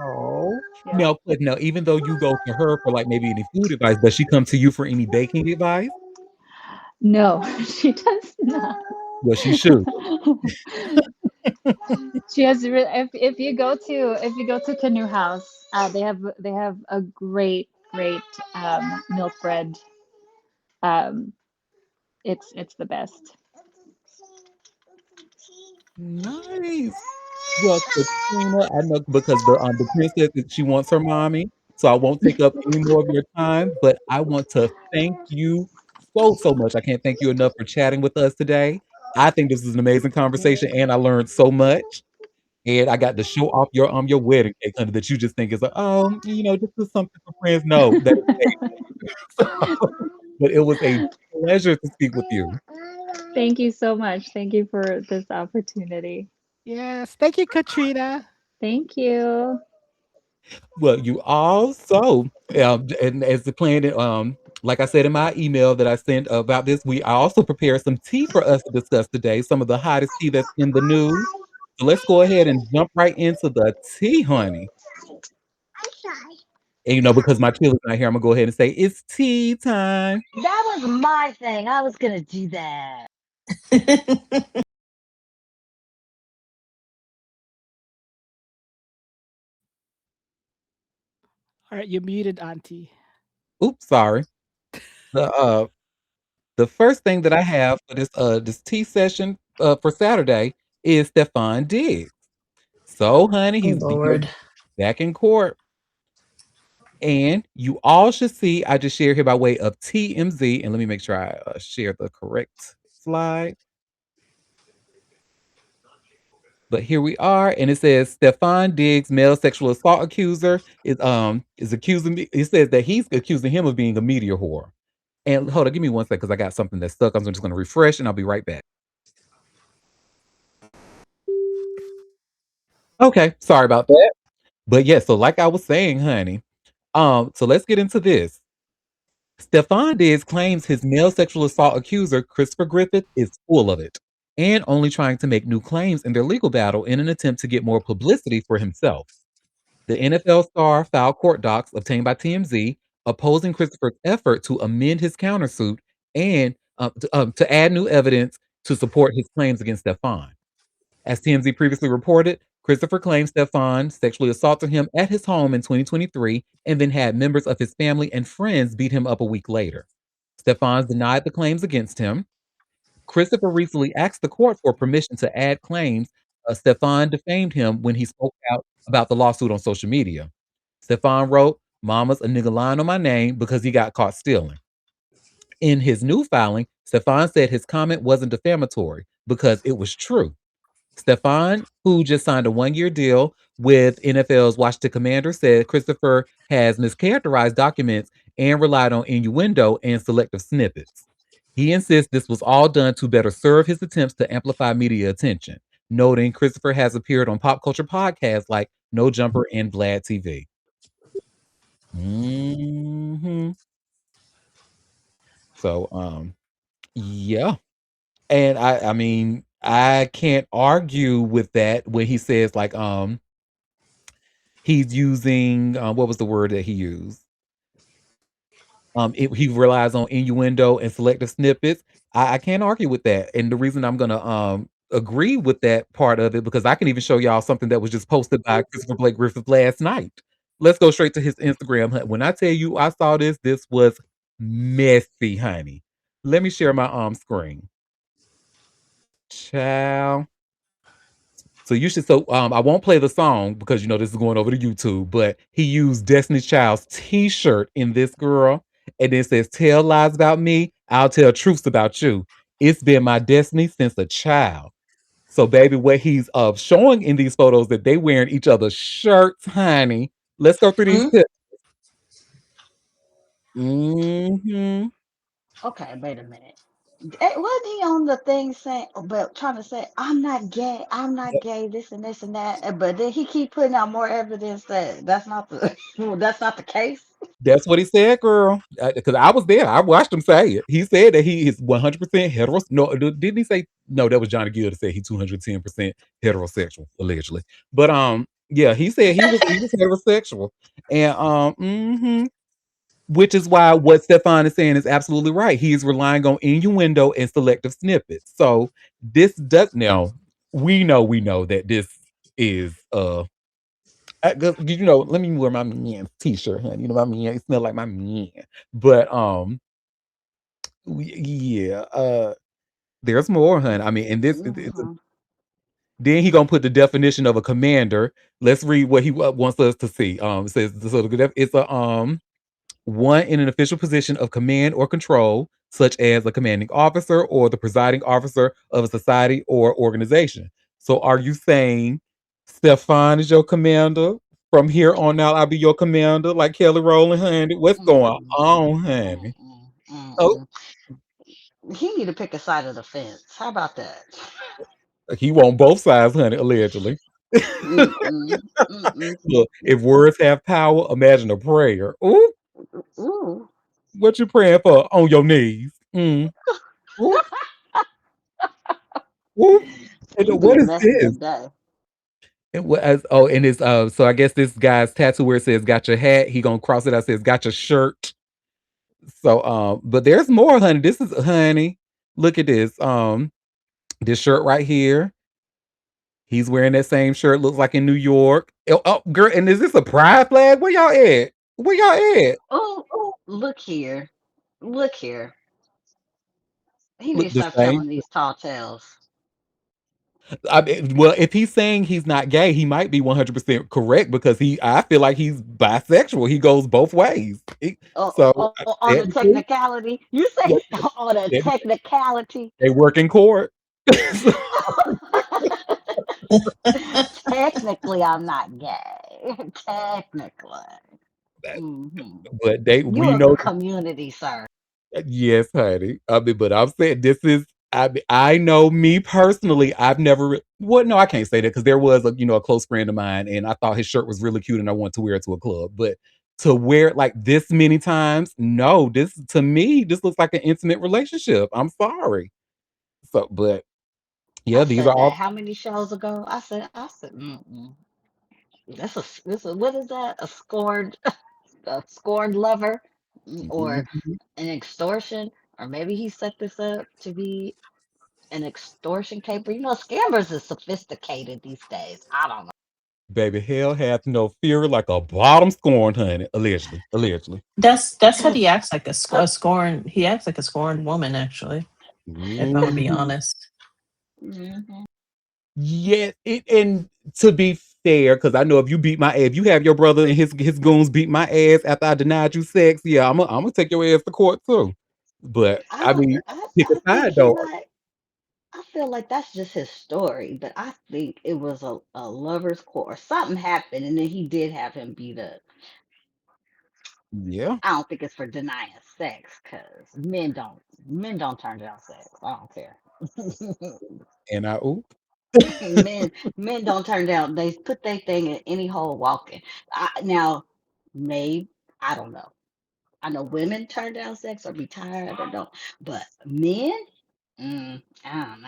Oh. Yeah. Now, even though you go to her for, like, maybe any food advice, does she come to you for any baking advice? No, she does not. Well, she should. She has if you go to Canoe House, they have a great milk bread. Um, it's the best. Nice. Well, Katrina, I know because the princess, she wants her mommy, so I won't take up any more of your time, but I want to thank you so much. I can't thank you enough for chatting with us today. I think this is an amazing conversation, and I learned so much, and I got to show off your wedding cake, honey, that you just think is like, "Oh, just do something for friends." No, that is but it was a pleasure to speak with you. Thank you so much. Thank you for this opportunity. Yes. Thank you, Katrina. Thank you. Well, you also, and as the plan, like I said in my email that I sent about this, I also prepared some tea for us to discuss today, some of the hottest tea that's in the news. So let's go ahead and jump right into the tea, honey. And because my children's not here, I'm gonna go ahead and say it's tea time. That was my thing. I was gonna do that. All right, you muted, Auntie. Oops, sorry. The the first thing that I have for this tea session for Saturday is Stefon Diggs. So, honey, Oh, he's Lord. back in court. And you all should see, I just shared here by way of TMZ, and let me make sure I share the correct slide. But here we are, and it says Stefon Diggs, male sexual assault accuser, is accusing me. It says that he's accusing him of being a media whore. And hold on, give me one second because I got something that's stuck. I'm just going to refresh, and I'll be right back. Okay, sorry about that. But yeah, so like I was saying, honey, so let's get into this. Stefon Diggs claims his male sexual assault accuser, Christopher Griffith, is full of it and only trying to make new claims in their legal battle in an attempt to get more publicity for himself. The NFL star filed court docs obtained by TMZ opposing Christopher's effort to amend his countersuit and to add new evidence to support his claims against Stefon. As TMZ previously reported, Christopher claimed Stefan sexually assaulted him at his home in 2023 and then had members of his family and friends beat him up a week later. Stefan denied the claims against him. Christopher recently asked the court for permission to add claims. Stefan defamed him when he spoke out about the lawsuit on social media. Stefan wrote, "Mama's a nigga lying on my name because he got caught stealing." In his new filing, Stefan said his comment wasn't defamatory because it was true. Stefan, who just signed a 1-year deal with NFL's Washington Commanders, said Christopher has mischaracterized documents and relied on innuendo and selective snippets. He insists this was all done to better serve his attempts to amplify media attention, noting Christopher has appeared on pop culture podcasts like No Jumper and Vlad TV. hmm So, yeah. And I mean, I can't argue with that when he says like, he's using, what was the word that he used? He relies on innuendo and selective snippets. I can't argue with that, and the reason I'm gonna, agree with that part of it, because I can even show y'all something that was just posted by Christopher Blake Griffith last night. Let's go straight to his Instagram. When I tell you I saw this was messy, honey. Let me share my, screen. Child. So you should I won't play the song because this is going over to YouTube, but he used Destiny's Child's t-shirt in this girl, and it says, "Tell lies about me, I'll tell truths about you. It's been my destiny since a child." So baby, what he's showing in these photos that they wearing each other's shirts, honey. Let's go through these Hmm? pictures. hmm Okay, wait a minute. Wasn't he on the thing saying, but trying to say, I'm not gay, this and that, but then he keep putting out more evidence that that's not the that's not the case. That's what he said, girl. Because I was there. I watched him say it. He said that he is 100% heterosexual. No, didn't he say no? That was Johnny Gill to say he's 210% heterosexual, allegedly. But Yeah, he was heterosexual, and which is why what Stefan is saying is absolutely right. He's relying on innuendo and selective snippets. So this does now we know that this is let me wear my man's t-shirt, honey. You know my man, it smell like my man. But yeah, there's more, honey. I mean, and this Mhm. then he gonna put the definition of a commander. Let's read what he wants us to see. It says it's a one in an official position of command or control, such as a commanding officer or the presiding officer of a society or organization. So, are you saying Stefan is your commander? From here on out, I'll be your commander, like Kelly Rowland, honey. What's going Mm-mm, on, honey? mm-mm, Oh, mm-mm. He need to pick a side of the fence. How about that? he want both sides, honey, allegedly. Mm-mm, mm-mm. Look, if words have power, imagine a prayer. Ooh, Ooh. what you praying for? On your knees. Ooh, ooh. And You be what a is mess this? today. And it's so I guess this guy's tattoo where it says "Got your hat," he gonna cross it out says "Got your shirt." So but there's more, honey. This is honey. Look at this shirt right here. He's wearing that same shirt. Looks like in New York. Oh, girl, and is this a pride flag? Where y'all at? Where y'all at? Oh, look here. Look here. He Look needs to the stop same. telling these tall tales. I mean, well, if he's saying he's not gay, he might be 100% correct because I feel like he's bisexual. He goes both ways. So On the technically, technicality, you say yeah, on a technicality. they work in court. So, Technically, I'm not gay. Technically. Hmm. but You we of the know, community, sir. yes, honey. I mean, but I'm saying this is, I know me personally, I've never, well, no, I can't say that because there was a close friend of mine and I thought his shirt was really cute and I wanted to wear it to a club. But to wear it like this many times, no, to me, this looks like an intimate relationship. I'm sorry. So, but I yeah, these are said that all, how many shows ago? I said, mm-mm. This is what is that? A scorned lover, or Mhm. an extortion, or maybe he set this up to be an extortion caper. Scammers is sophisticated these days. I don't know. Baby, hell hath no fear like a bottom scorned, honey. Allegedly. Allegedly. That's what he acts like a scorn. He acts like a scorned woman, actually. If I'm gonna be Mhm. honest. Mhm. Yeah, and to be fair, because I know if you have your brother and his goons beat my ass after I denied you sex, yeah, I'm gonna take your ass to court too. But I I don't. mean, pick a I think side he though. might. I feel like that's just his story, but I think it was a lover's quarrel. Something happened, and then he did have him beat up. Yeah, I don't think it's for denying sex, because men don't turn down sex. I don't care. and I oop. Men don't turn down. They put their thing in any hole walking. Now, maybe I don't know. I know women turn down sex or be tired. I don't know, but men, I don't know.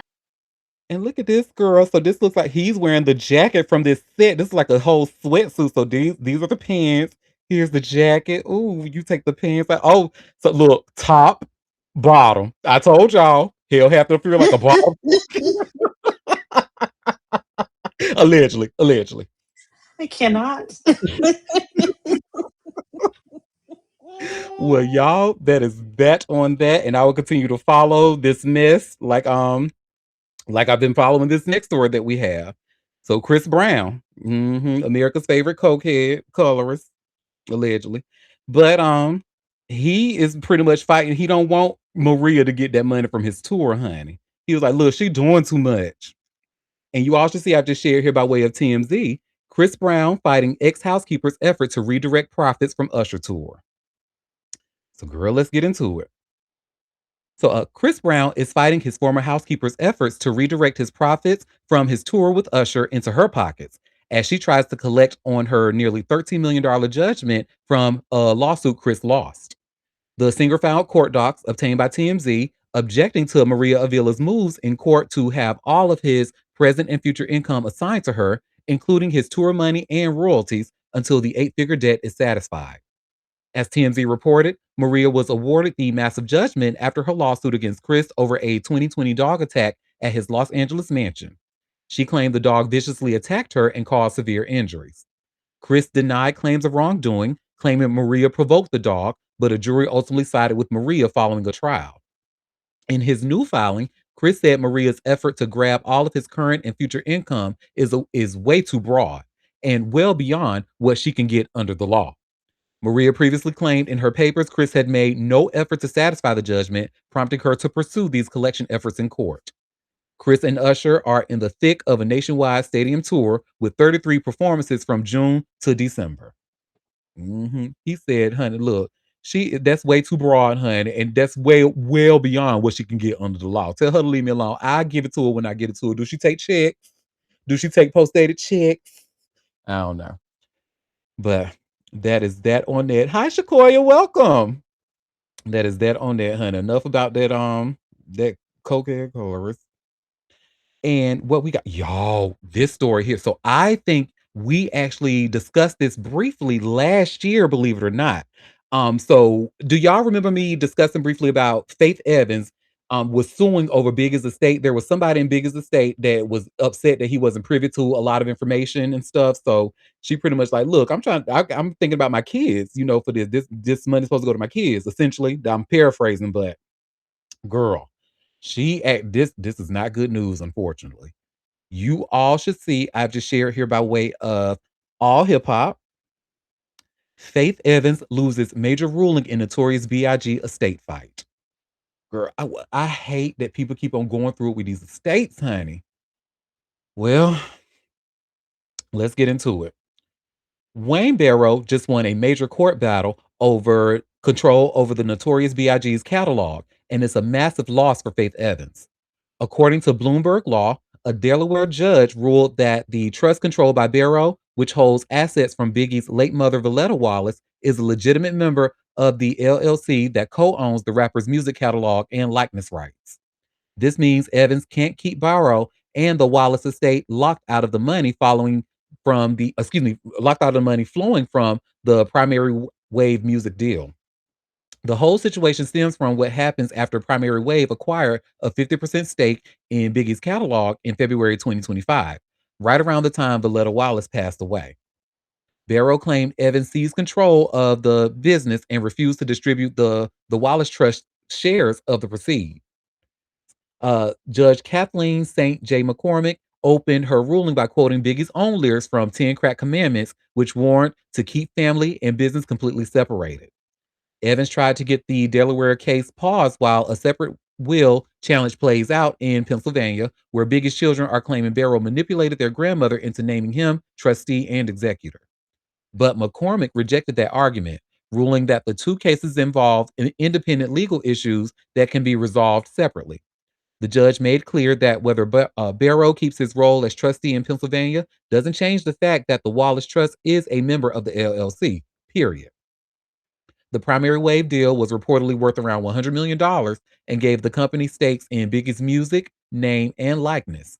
And look at this girl. So this looks like he's wearing the jacket from this set. This is like a whole sweatsuit. So these are the pants. Here's the jacket. Ooh, you take the pants out. Oh, so look, top, bottom. I told y'all he'll have to feel like a bottom. Allegedly, allegedly. I cannot. Well, y'all, that is that on that, and I will continue to follow this mess like I've been following this next story that we have. So Chris Brown, America's favorite cokehead colorist, allegedly, but he is pretty much fighting. He don't want Maria to get that money from his tour, honey. He was like, "Look, she doing too much." And you also see I just shared here by way of TMZ. Chris Brown fighting ex housekeeper's effort to redirect profits from Usher tour. So, girl, let's get into it. So, Chris Brown is fighting his former housekeeper's efforts to redirect his profits from his tour with Usher into her pockets as she tries to collect on her nearly $13 million judgment from a lawsuit Chris lost. The singer filed court docs obtained by TMZ objecting to Maria Avila's moves in court to have all of his present and future income assigned to her including his tour money and royalties, until the eight-figure debt is satisfied. As TMZ reported, Maria was awarded the massive judgment after her lawsuit against Chris over a 2020 dog attack at his Los Angeles mansion. She claimed the dog viciously attacked her and caused severe injuries. Chris denied claims of wrongdoing, claiming Maria provoked the dog, but a jury ultimately sided with Maria following a trial. In his new filing, Chris said Maria's effort to grab all of his current and future income is way too broad and well beyond what she can get under the law. Maria previously claimed in her papers Chris had made no effort to satisfy the judgment, prompting her to pursue these collection efforts in court. Chris and Usher are in the thick of a nationwide stadium tour with 33 performances from June to December. He said, honey, look, that's way too broad, honey, and that's way well beyond what she can get under the law. Tell her to leave me alone. I give it to her when I get it to her. Do she take checks? Do she take post-dated checks? I don't know. But that is that on that. Hi, Shakoya, welcome. That is that on that, honey. Enough about that cocaine chorus. And what we got, y'all, this story here. So I think we actually discussed this briefly last year, believe it or not. So do y'all remember me discussing briefly about Faith Evans was suing over Biggie's estate? There was somebody in Biggie's estate that was upset that he wasn't privy to a lot of information and stuff. So she pretty much like, look, I'm thinking about my kids, for this money's supposed to go to my kids, essentially. I'm paraphrasing, but girl, this is not good news, unfortunately. You all should see, I've just shared here by way of All Hip Hop. Faith Evans loses major ruling in Notorious B.I.G. estate fight. Girl, I hate that people keep on going through it with these estates, honey. Well, let's get into it. Wayne Barrow just won a major court battle over control over the Notorious B.I.G.'s catalog, and it's a massive loss for Faith Evans. According to Bloomberg Law, a Delaware judge ruled that the trust controlled by Barrow, which holds assets from Biggie's late mother, Valletta Wallace, is a legitimate member of the LLC that co-owns the rapper's music catalog and likeness rights. This means Evans can't keep Barrow and the Wallace estate locked out of the money locked out of the money flowing from the primary wave music deal. The whole situation stems from what happens after Primary Wave acquired a 50% stake in Biggie's catalog in February 2025, right around the time Valletta Wallace passed away. Barrow claimed Evans seized control of the business and refused to distribute the Wallace Trust shares of the proceeds. Judge Kathleen St. J. McCormick opened her ruling by quoting Biggie's own lyrics from 10 Crack Commandments, which warned to keep family and business completely separated. Evans tried to get the Delaware case paused while a separate will challenge plays out in Pennsylvania, where Biggie's children are claiming Barrow manipulated their grandmother into naming him trustee and executor. But McCormick rejected that argument, ruling that the two cases involved independent legal issues that can be resolved separately. The judge made clear that whether Barrow keeps his role as trustee in Pennsylvania doesn't change the fact that the Wallace Trust is a member of the LLC, period. The Primary Wave deal was reportedly worth around $100 million and gave the company stakes in Biggie's music, name, and likeness.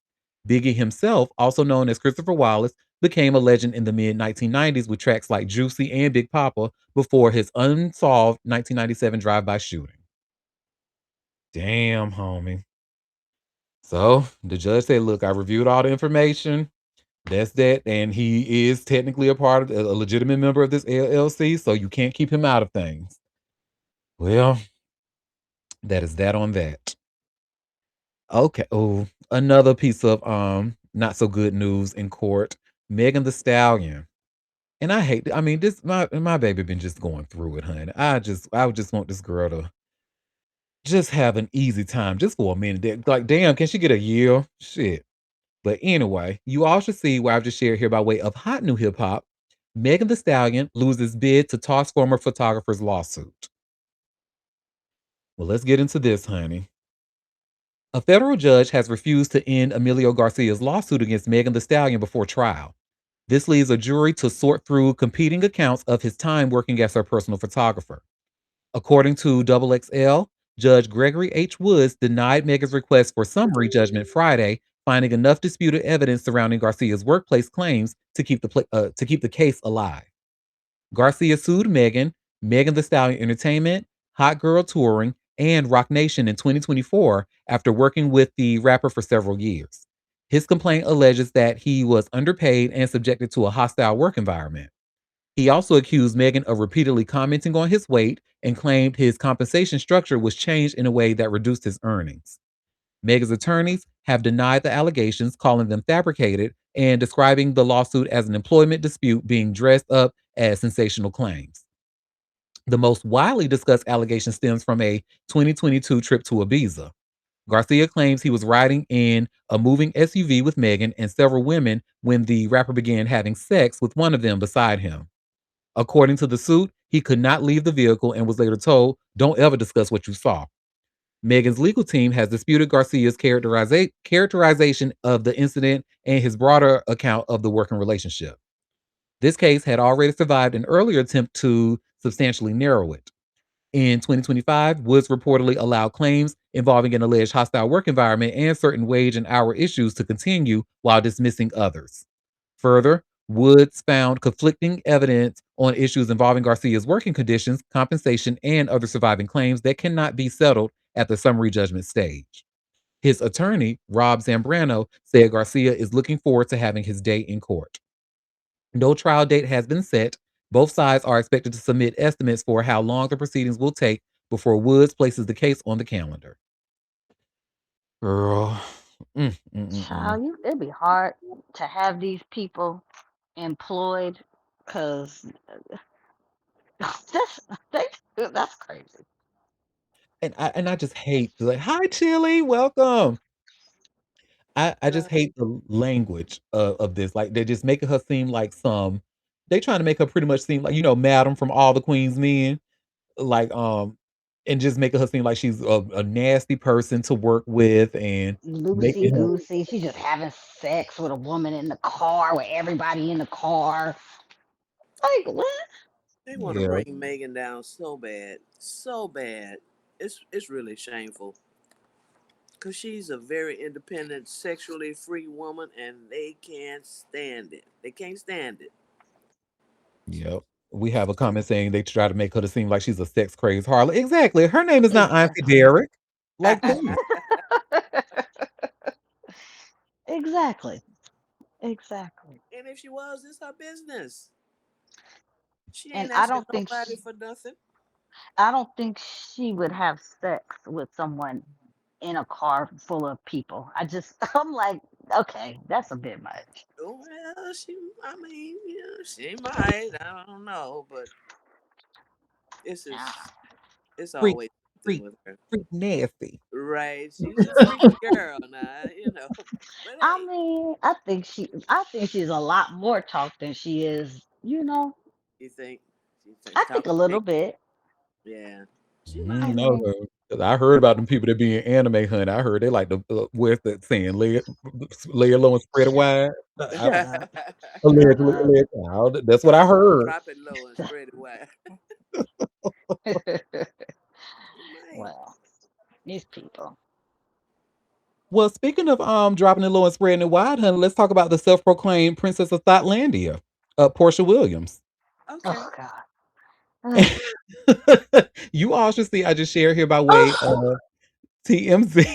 Biggie himself, also known as Christopher Wallace, became a legend in the mid-1990s with tracks like Juicy and Big Papa before his unsolved 1997 drive-by shooting. Damn, homie. So the judge said, look, I reviewed all the information. That's that. And he is technically a legitimate member of this LLC, so you can't keep him out of things. Well, that is that on that. Okay. Oh, another piece of not so good news in court. Megan the Stallion. And my baby been just going through it, honey. I would just want this girl to just have an easy time just for a minute. Like, damn, can she get a year? Shit. But anyway, you all should see what I've just shared here by way of hot new hip hop. Megan the Stallion loses bid to toss former photographer's lawsuit. Well, let's get into this, honey. A federal judge has refused to end Emilio Garcia's lawsuit against Megan the Stallion before trial. This leaves a jury to sort through competing accounts of his time working as her personal photographer. According to XXL, Judge Gregory H. Woods denied Megan's request for summary judgment Friday, finding enough disputed evidence surrounding Garcia's workplace claims to keep the case alive. Garcia sued Megan the Stallion Entertainment, Hot Girl Touring, and Rock Nation in 2024 after working with the rapper for several years. His complaint alleges that he was underpaid and subjected to a hostile work environment. He also accused Megan of repeatedly commenting on his weight and claimed his compensation structure was changed in a way that reduced his earnings. Megan's attorneys have denied the allegations, calling them fabricated and describing the lawsuit as an employment dispute being dressed up as sensational claims. The most widely discussed allegation stems from a 2022 trip to Ibiza. Garcia claims he was riding in a moving SUV with Megan and several women when the rapper began having sex with one of them beside him. According to the suit, he could not leave the vehicle and was later told, "Don't ever discuss what you saw." Megan's legal team has disputed Garcia's characterization of the incident and his broader account of the working relationship. This case had already survived an earlier attempt to substantially narrow it. In 2025, Woods reportedly allowed claims involving an alleged hostile work environment and certain wage and hour issues to continue while dismissing others. Further, Woods found conflicting evidence on issues involving Garcia's working conditions, compensation, and other surviving claims that cannot be settled at the summary judgment stage. His attorney, Rob Zambrano, said Garcia is looking forward to having his day in court. No trial date has been set. Both sides are expected to submit estimates for how long the proceedings will take before Woods places the case on the calendar. Girl. Mm. Child, it'd be hard to have these people employed because that's they, that's crazy. And I just hate like, "Hi, Chili, welcome." I just Hello. hate the language of this. Like, they're just making her seem like they trying to make her pretty much seem like, Madam from All the Queen's Men, like, and just making her seem like she's a nasty person to work with and Loosey making her goosey. She's just having sex with a woman in the car with everybody in the car. Like what? They want to yeah. bring Megan down so bad, so bad. It's really shameful because she's a very independent, sexually free woman, and they can't stand it. They can't stand it. Yep. We have a comment saying they try to make her to seem like she's a sex crazed harlot. Exactly. Her name is not Auntie Exactly. Derek. Like, please. Exactly. Exactly. And if she was, it's her business. She And ain't asking nobody for nothing. I don't think she would have sex with someone in a car full of people. I'm like, okay, that's a bit much. Well, I mean, she might. I don't know, but it's Yeah. just, it's Freak, always something freak, with her. freak nasty. Right. She's a freaky girl now. But I hey, mean, I think she's a lot more talk than she is. you think she I talk think a little big? bit. Yeah. She I might. No, mean, 'cause I heard about them people that be in anime, honey. I heard they like to, where's that saying? Lay it low and spread it wide. shut up. Shut Allegedly, up. allegedly. That's what I heard. Drop it low and spread it wide. She might. Well, these people. Well, speaking of dropping it low and spreading it wide, honey, let's talk about the self-proclaimed Princess of Thoughtlandia, Portia Williams. Okay. Oh God. Ugh. You all should see. I just shared here by way of TMZ.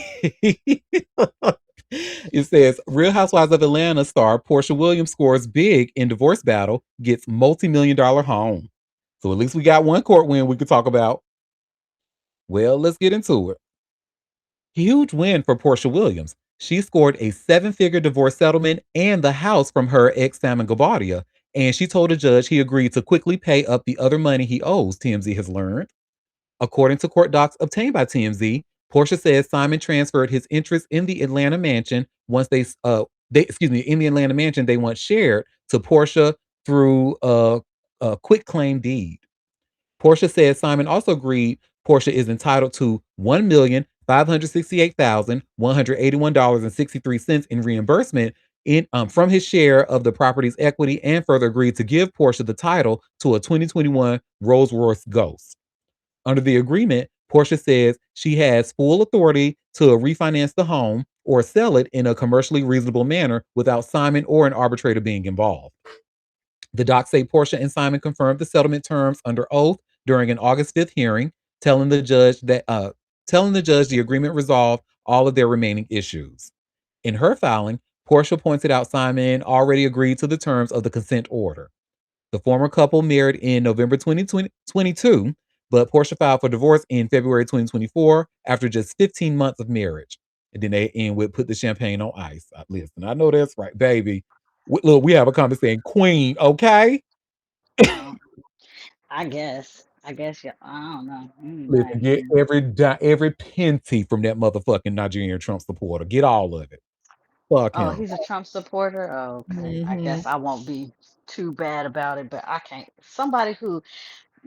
It says Real Housewives of Atlanta star Portia Williams scores big in divorce battle, gets multi-million-dollar home. So at least we got one court win we could talk about. Well, let's get into it. Huge win for Portia Williams. She scored a seven-figure divorce settlement and the house from her ex Simon Gabardia, and she told a judge he agreed to quickly pay up the other money he owes, TMZ has learned. According to court docs obtained by TMZ, Portia says Simon transferred his interest in the Atlanta mansion once in the Atlanta mansion they once shared to Portia through a quick claim deed. Portia says Simon also agreed Portia is entitled to $1,568,181.63 in reimbursement from his share of the property's equity and further agreed to give Portia the title to a 2021 Rolls Royce Ghost. Under the agreement, Portia says she has full authority to refinance the home or sell it in a commercially reasonable manner without Simon or an arbitrator being involved. The docs say Portia and Simon confirmed the settlement terms under oath during an August 5th hearing, telling the judge that telling the judge the agreement resolved all of their remaining issues. In her filing, Portia pointed out Simon already agreed to the terms of the consent order. The former couple married in November 2022, but Portia filed for divorce in February 2024 after just 15 months of marriage. And then they end with put the champagne on ice. Listen, I know that's right, baby. Look, we have a conversation, queen, okay? Well, I guess. I guess you. I don't know. Listen, get every penty from that motherfucking Nigerian Trump supporter. Get all of it. Fuck Oh, him. he's a Trump supporter. Oh, okay. I Hmm. guess I won't be too bad about it, but I can't. Somebody who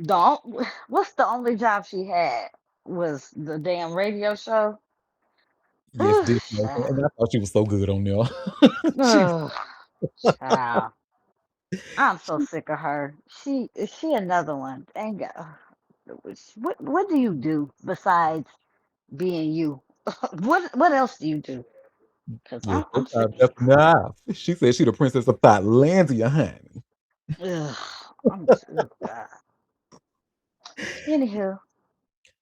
don't. What's the only job she had was the damn radio show. Yes, Ugh, this child. and I thought she was so good on there. she Ugh, child. I'm so sick of her. She another one. Ain't got. What do you do besides being you? What else do you do? Cause Yes, I'm sick of that's her. enough. She said she the princess of Thailandia, honey. Ugh, oh God. Anywho,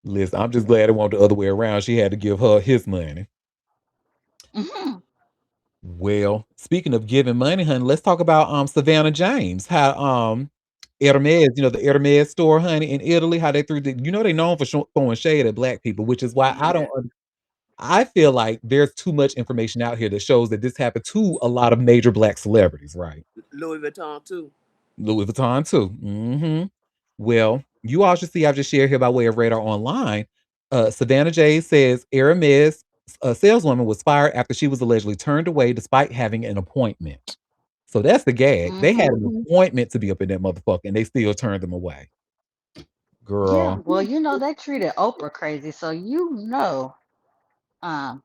Listen, I'm just glad it wasn't the other way around. She had to give her his money. mhm. Well, speaking of giving money, honey, let's talk about Savannah James. How Hermes, the Hermes store, honey, in Italy, how they threw they known for throwing shade at black people, which is why I Yeah. don't I feel like there's too much information out here that shows that this happened to a lot of major black celebrities, right? Louis Vuitton too. Louis Vuitton too. Well, you all should see I've just shared here by way of radar online. Savannah J says Aramis, a saleswoman, was fired after she was allegedly turned away despite having an appointment. So that's the gag. They had Mhm. an appointment to be up in that motherfucker, and they still turned them away. Yeah. Girl, Well, they treated Oprah crazy, so Um,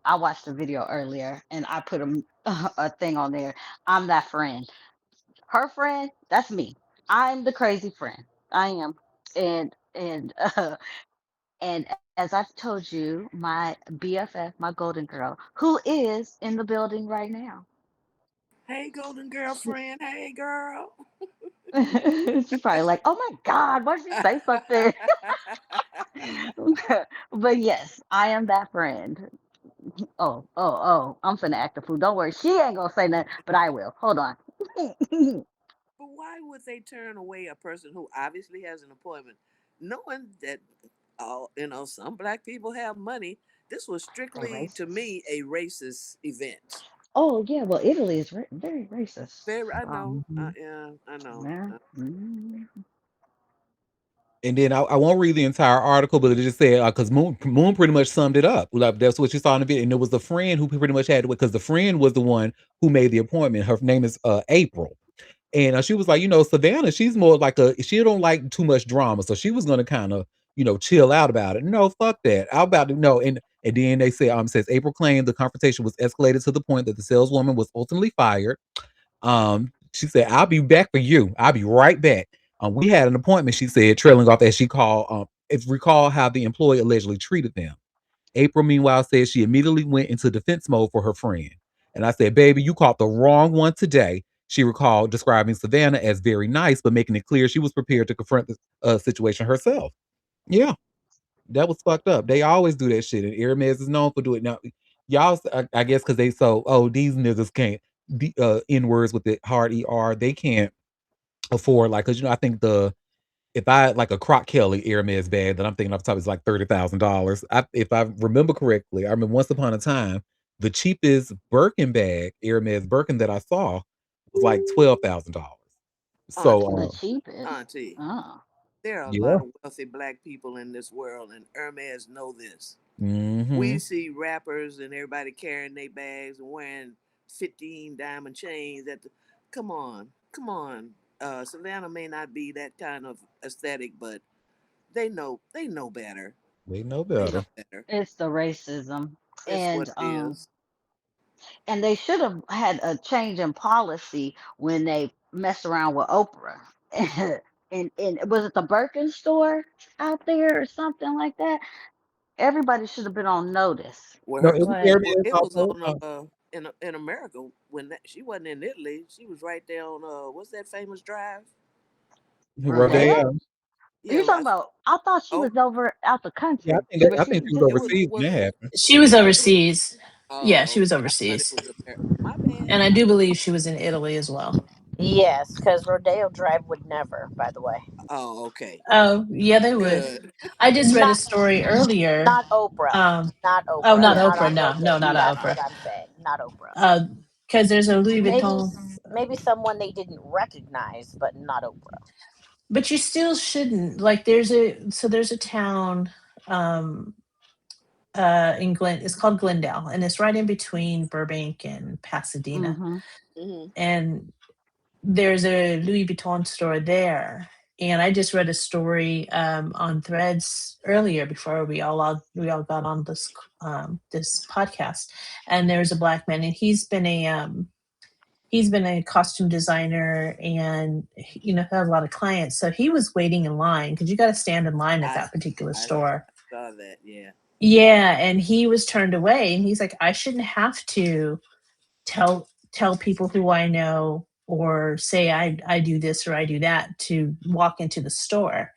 I watched a video earlier, and I put a thing on there. I'm that friend. Her friend. That's me. I'm the crazy friend. I am. And and as I've told you, my BFF, my golden girl, who is in the building right now. Hey, golden girlfriend. Hey, girl. She probably like, oh my God, why did you say something? But yes, I am that friend. Oh, I'm finna act a fool. Don't worry, she ain't gonna say nothing, but I will. Hold on. But why would they turn away a person who obviously has an appointment, knowing that some black people have money? This was They strictly, to racist. me, a racist event. Oh yeah, well Italy is very racist. Very, I So know. mhm. Yeah, I know. yeah. Mm. And then I won't read the entire article, but it just said because Moon pretty much summed it up. Like, that's what you saw in the video, and it was the friend who pretty much had to, because the friend was the one who made the appointment. Her name is April, and she was like, Savannah, she's more like she don't like too much drama, so she was gonna kind of chill out about it. No, fuck that. I'm about to no, and then they say says April claimed the confrontation was escalated to the point that the saleswoman was ultimately fired. She said, "I'll be back for you. I'll be right back." We had an appointment, she said, trailing off as she called. If recall how the employee allegedly treated them. April, meanwhile, said she immediately went into defense mode for her friend. And I said, "Baby, you caught the wrong one today." She recalled describing Savannah as very nice, but making it clear she was prepared to confront the situation herself. Yeah, that was fucked up. They always do that shit, and Hermes is known for doing it. Now, y'all, I guess, because they these niggas can't N words with the hard they can't afford, like, because I think if I had like a Croc Kelly Hermes bag that I'm thinking off the top is like $30,000. If I remember correctly, I remember once upon a time the cheapest Birkin bag, Hermes Birkin, that I saw was like $12,000. The So cheapest. Auntie, Oh. there are a yeah. lot of wealthy black people in this world, and Hermes know this. We Hmm. see rappers and everybody carrying their bags and wearing 15 diamond chains come on, come on. Savannah may not be that kind of aesthetic, but they know better. They know They know better. better. It's the racism. It's what And it is. they should have had a change in policy when they messed around with Oprah. and was it the Birkin store out there or something like that? Everybody should have been on notice. Well, No, her, it was But there well, in it South was on Carolina. in America when she wasn't in Italy. She was right there on what's that famous drive? Rodeo? Rodeo. Yeah, You talking about? I thought she oh was over out the Yeah, country, I but think she she was just. it overseas when was that it happened. She was it was overseas. Yeah, oh she was okay. I thought it overseas. was America. My bad. And I do believe she was in Italy as well. Yes, because Rodeo Drive would never, by the way. Oh okay. Oh, yeah, they would. Good. I just read a Not story earlier. not Oprah. Um, Not oh, Oprah. not Yeah, Not Oprah. on No, Rodeo. no, not That's Oprah. what I'm saying. Not Oprah. Because there's a Louis Maybe Vuitton, maybe someone they didn't recognize, but not Oprah. but you still shouldn't. Like, there's a town um, in Glen. It's called Glendale, and it's right in between Burbank and Pasadena. mm-hmm. Hmm. And there's a Louis Vuitton store there. And I just read a story on Threads earlier before we all got on this podcast. And there's a black man, and he's been a costume designer, and has a lot of clients. So he was waiting in line because you got to stand in line at I that particular I store. saw that. Yeah. Yeah, and he was turned away, and he's like, I shouldn't have to tell people who I know or say I do this or I do that to walk into the store.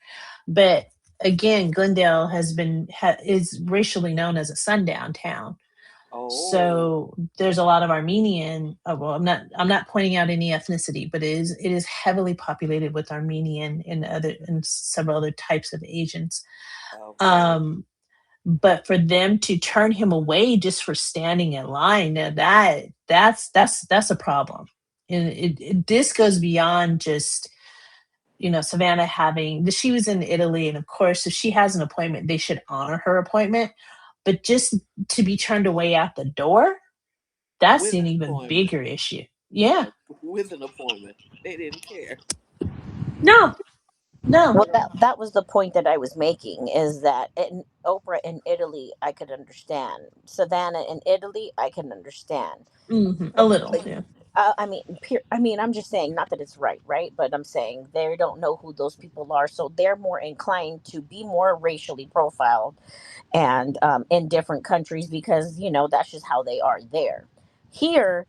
But again, Glendale is racially known as a sundown town. Oh. So there's a lot of Armenian. Well, I'm not pointing out any ethnicity, but it is heavily populated with Armenian and several other types of Asians. Okay. Um, but for them to turn him away just for standing in line, now that's a problem. And this goes beyond just Savannah having she was in Italy, and of course if she has an appointment they should honor her appointment, but just to be turned away at the door, that's With an an even appointment. bigger issue. Yeah. With an appointment. They didn't care. No, no. Well, that was the point that I was making, is that in Oprah in Italy I could understand. Savannah in Italy I can understand. A little, yeah. I mean, I mean, I'm just saying, not that it's right, right? But I'm saying they don't know who those people are, so they're more inclined to be more racially profiled and in different countries because that's just how they are there. Here,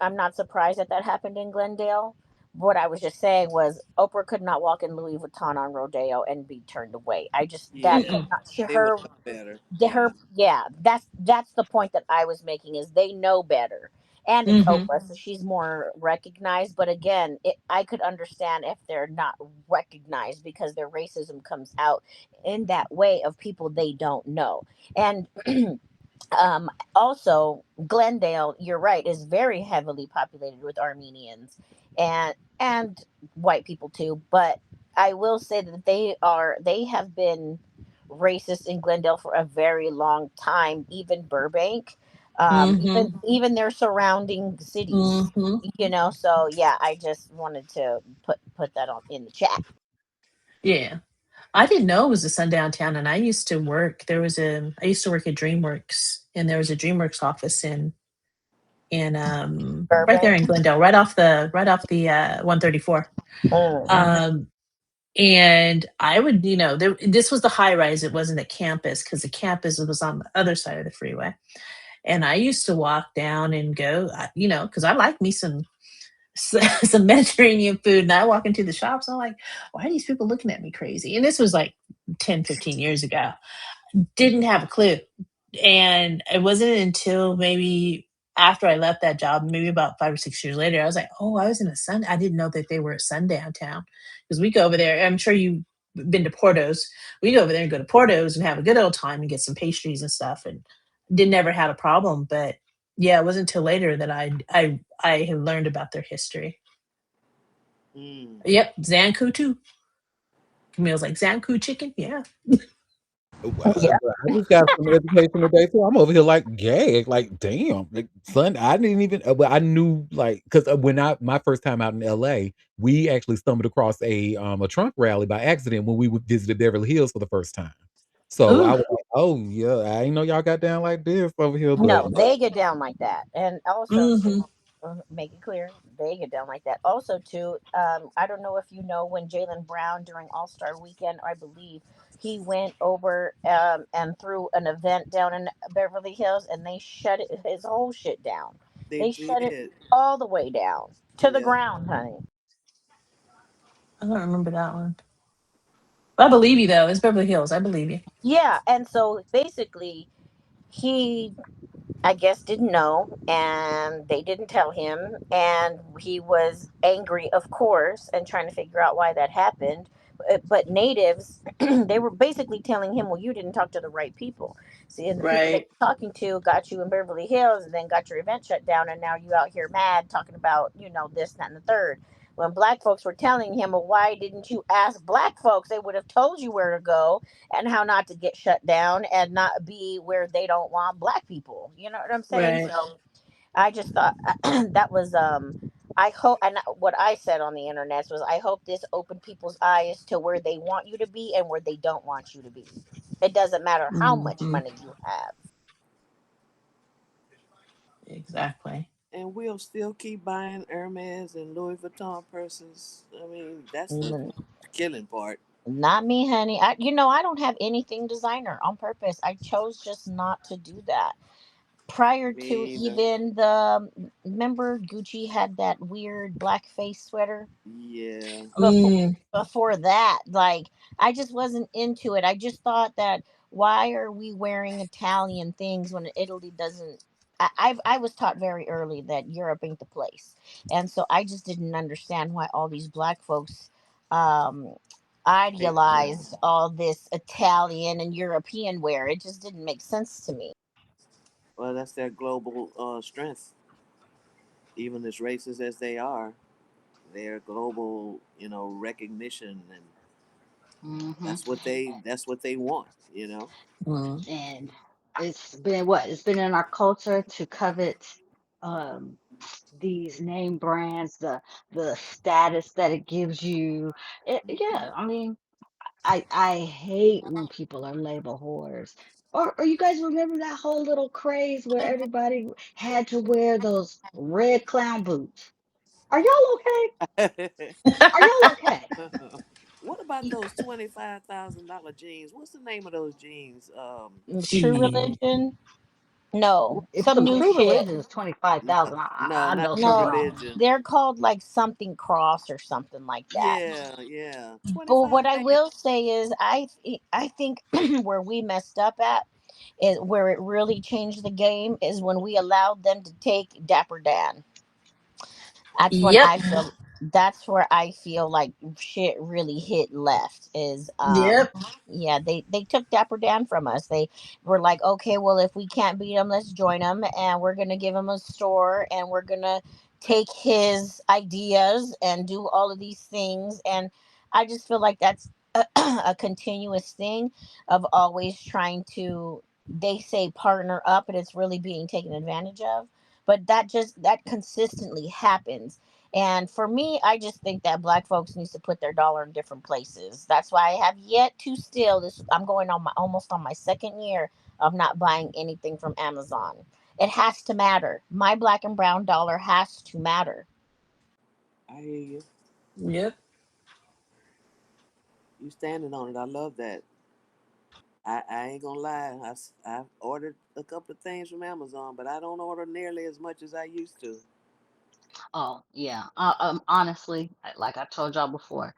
I'm not surprised that that happened in Glendale. What I was just saying was Oprah could not walk in Louis Vuitton on Rodeo and be turned away. I just that Yeah. Mm-mm. could not They would her know better. her Yeah. yeah, that's the point that I was making, is they know better. And it's Mm-hmm. Oprah, so she's more recognized. But again, I could understand if they're not recognized because their racism comes out in that way of people they don't know. And also Glendale, you're right, is very heavily populated with Armenians and white people too. But I will say that they have been racist in Glendale for a very long time, even Burbank, Mm-hmm. even their surrounding cities. Mm-hmm. So yeah, I just wanted to put that on in the chat. Yeah. I didn't know it was a sundown town, and I used to work. I used to work at DreamWorks, and there was a DreamWorks office in right there Burbank. in Glendale, right off the 134. Mm. Um, and I would, this was the high rise. It wasn't a campus because the campus was on the other side of the freeway. And I used to walk down and go, because I like me some Mediterranean food. And I walk into the shops, I'm like, why are these people looking at me crazy? And this was like 10, 15 years ago. Didn't have a clue. And it wasn't until maybe after I left that job, maybe about 5 or 6 years later, I was like, oh, I was in I didn't know that they were a sundown town. Because we go over there, I'm sure you've been to Porto's. We go over there and go to Porto's and have a good old time and get some pastries and stuff. And didn't ever had a problem. But yeah, it wasn't until later that I have learned about their history. Mm. Yep, Zanku too. Camille's like, Zanku chicken? Yeah. Yeah. I just got some education today too. I'm over here like gag, like damn, like son. I didn't even. Well, I knew like because when I my first time out in L.A., we actually stumbled across a trunk rally by accident when we visited Beverly Hills for the first time. So I Ooh. was like, oh yeah, I didn't know y'all got down like this over here, but No, they get down like that. And also Mm-hmm. to make it clear, they get down like that. Also, too, I don't know if you know when Jalen Brown during All Star Weekend, I believe he went over and threw an event down in Beverly Hills, and they shut his whole shit down. They They shut it did. all the way down to the Yeah. ground, honey. I don't remember that one. I believe you though. It's Beverly Hills. I believe you. Yeah, and so basically, he I guess didn't know, and they didn't tell him, and he was angry, of course, and trying to figure out why that happened. But natives, they were basically telling him, "Well, you didn't talk to the right people. See, and the people that Right. you're talking to got you in Beverly Hills, and then got your event shut down, and now you out here mad talking about this, that, and the third." When black folks were telling him, "Well, why didn't you ask black folks? They would have told you where to go and how not to get shut down and not be where they don't want black people." You know what I'm saying? Right. So I just thought that was I hope, and what I said on the internet was, I hope this opened people's eyes to where they want you to be and where they don't want you to be. It doesn't matter how much Hmm. money you have. Exactly. And we'll still keep buying Hermes and Louis Vuitton purses. I mean, that's the Mm, killing part. Not me, honey. I don't have anything designer on purpose. I chose just not to do that. Prior to Me either. even the remember Gucci had that weird black face sweater Yeah. before Mm, that, like, I just wasn't into it. I just thought that, why are we wearing Italian things when Italy doesn't. I was taught very early that Europe ain't the place, and so I just didn't understand why all these black folks um Yeah. idealized all this Italian and European wear. It just didn't make sense to me. Well, that's their global strength. Even as racist as they are, their global, recognition, and Hmm. that's what they want. mm. And it's been what? It's been in our culture to covet um these name brands, the status that it gives you. Yeah, I mean, I hate when people are label whores. Or you guys remember that whole little craze where everybody had to wear those red clown boots? Are y'all okay? Are y'all okay? What about those $25,000 jeans? What's the name of those jeans? True Gee. Religion. No, If some some new True shit. Religion is No, 25,000, no, I not know True something No, wrong. Religion. they're called like something cross or something like that. Yeah, yeah. But what 25, I maybe. will say is, I think where we messed up at is where it really changed the game is when we allowed them to take Dapper Dan. That's when Yep. I feel that's where I feel like shit really hit left is Yep. yeah, they took Dapper Dan from us. They were like, "Okay, well, if we can't beat him, let's join him, and we're going to give him a store, and we're going to take his ideas and do all of these things." And I just feel like that's a continuous thing of always trying to, they say, partner up, and it's really being taken advantage of. But that consistently happens. And for me, I just think that black folks needs to put their dollar in different places. That's why I have yet to still this. I'm going on my almost on my second year of not buying anything from Amazon. It has to matter. My black and brown dollar has to matter. I hear you. Yep. You standing on it. I love that. I ain't gonna lie. I ordered a couple of things from Amazon, but I don't order nearly as much as I used to. Oh, yeah. Honestly, like I told y'all before,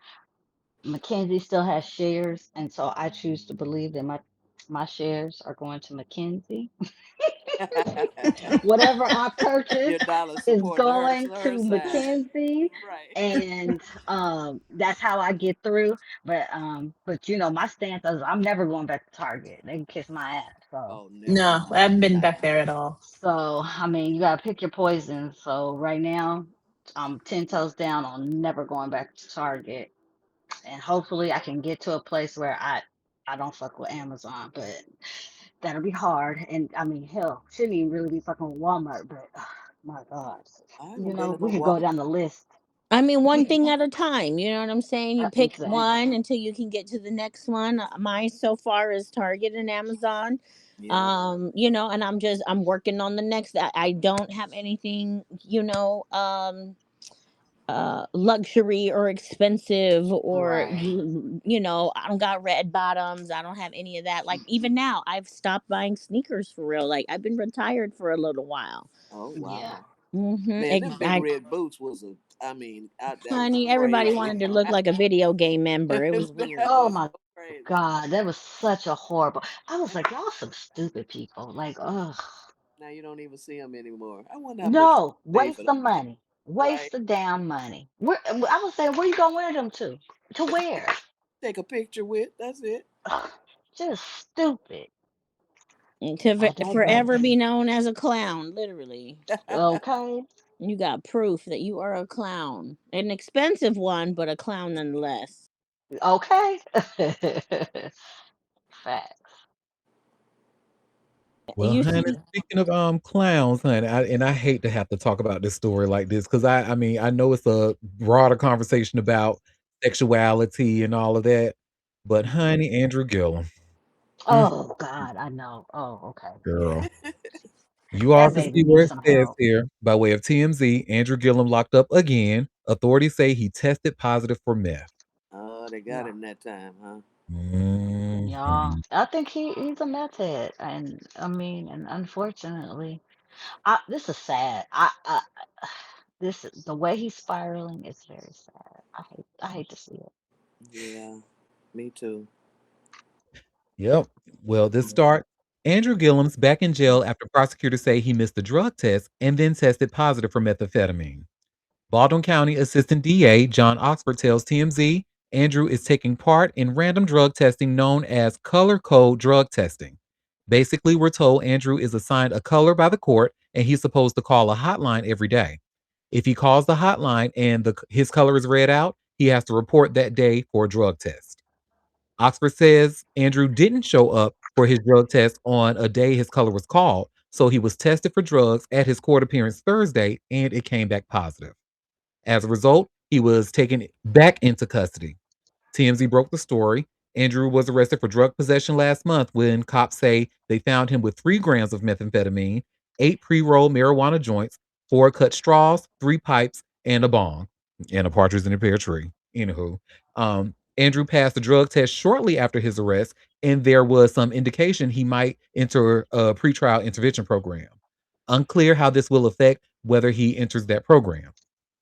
Mackenzie still has shares, and so I choose to believe that my shares are going to Mackenzie. Whatever I purchase Your dollar is supporting going her to side. Mackenzie, Right. and that's how I get through. But my stance is I'm never going back to Target. They can kiss my ass. So Oh, never. No, I haven't been Nah. back there at all. I mean, you gotta pick your poison. So right now, I'm 10 toes down on never going back to Target, and hopefully I can get to a place where I don't fuck with Amazon, but that'll be hard. And I mean, hell, shouldn't even really be fucking with Walmart, but my God, I haven't been in a we could go Walmart. down the list. I mean, one thing at a time. You know what I'm saying? You pick Exactly. one until you can get to the next one. Mine so far is Target and Amazon. Yeah. And I'm working on the next. I don't have anything, luxury or expensive or Right. I don't got red bottoms, I don't have any of that. Like even now I've stopped buying sneakers for real. Like I've been retired for a little while. Oh Yeah. wow. Hmm Man, them big red boots was a. I mean, that was Honey, everybody crazy. wanted to look like a video game member. It was weird. That Oh was my so crazy. God, that was such a horrible. I was like, y'all some stupid people. Like, ugh. Now you don't even see them anymore. I wonder how much No, you pay for waste the them. money. Waste Right. the damn money. Where I was saying, where you gonna wear them to? To where? Take a picture with. That's it. Ugh, just stupid. To I digress. forever be known as a clown, literally. Okay. You got proof that you are a clown. An expensive one, but a clown nonetheless. Okay. Facts. Well, You honey, see, speaking of clowns, honey, I hate to have to talk about this story like this because I mean I know it's a broader conversation about sexuality and all of that, but honey, Andrew Gillum, mm, Oh God, I know. Oh, okay. girl, you all That can baby see where needs it some says help. here by way of TMZ, Andrew Gillum locked up again. Authorities say he tested positive for meth. Oh, they got Yeah. him that time, huh? Yeah. Mhm. I think he's a meth head. And I mean, and unfortunately, this is sad. This the way he's spiraling is very sad. I hate to see it. Yeah, me too. Yep. Well, this start. Andrew Gillum's back in jail after prosecutors say he missed a drug test and then tested positive for methamphetamine. Baldwin County Assistant DA John Oxford tells TMZ Andrew is taking part in random drug testing known as color code drug testing. Basically, we're told Andrew is assigned a color by the court and he's supposed to call a hotline every day. If he calls the hotline and his color is read out, he has to report that day for a drug test. Oxford says Andrew didn't show up for his drug test on a day his color was called, so he was tested for drugs at his court appearance Thursday and it came back positive. As a result, he was taken back into custody. TMZ broke the story. Andrew was arrested for drug possession last month when cops say they found him with 3 grams of methamphetamine, 8 pre rolled marijuana joints, 4 cut straws, 3 pipes, and a bong, and a partridge in a pear tree. Anywho, Andrew passed the drug test shortly after his arrest, and there was some indication he might enter a pretrial intervention program. Unclear how this will affect whether he enters that program.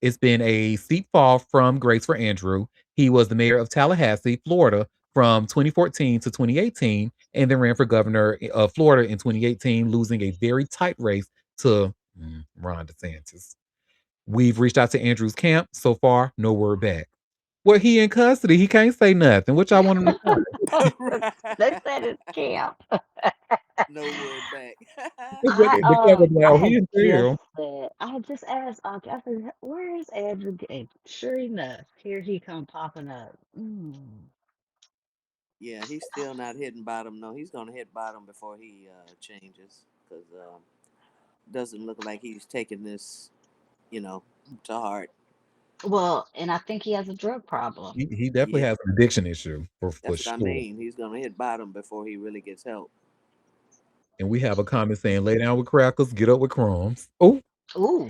It's been a steep fall from grace for Andrew. He was the mayor of Tallahassee, Florida from 2014 to 2018, and then ran for governor of Florida in 2018, losing a very tight race to Ron DeSantis. We've reached out to Andrew's camp. So far, no word back. Well, he in custody. He can't say nothing. What y'all want him to say? They Right. said it's camp. No word back. What the camera I now? He had in just jail. said I had just asked Auntie, I said, where is Andrew? And sure enough, here he come popping up. Yeah, he's still not hitting bottom. No, he's gonna hit bottom before he changes because doesn't look like he's taking this, you know, to heart. Well, and I think he has a drug problem. He definitely Yeah, has an addiction issue for that's what I sure. mean. He's gonna hit bottom before he really gets help. And we have a comment saying, "Lay down with crackers, get up with crumbs." Oh, Ooh,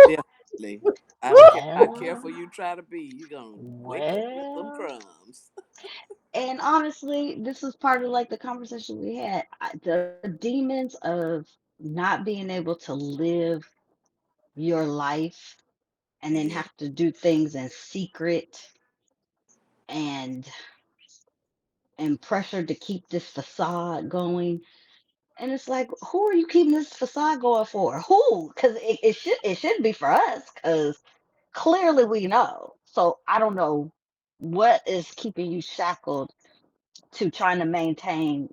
Definitely. I don't care how well, careful you try to be. You're gonna wake up with them well. crumbs. And honestly, this was part of like the conversation we had. The demons of not being able to live your life and then Yeah. have to do things in secret and pressure to keep this facade going. And it's like, who are you keeping this facade going for? Who? Because it should be for us. Because clearly we know. So I don't know what is keeping you shackled to trying to maintain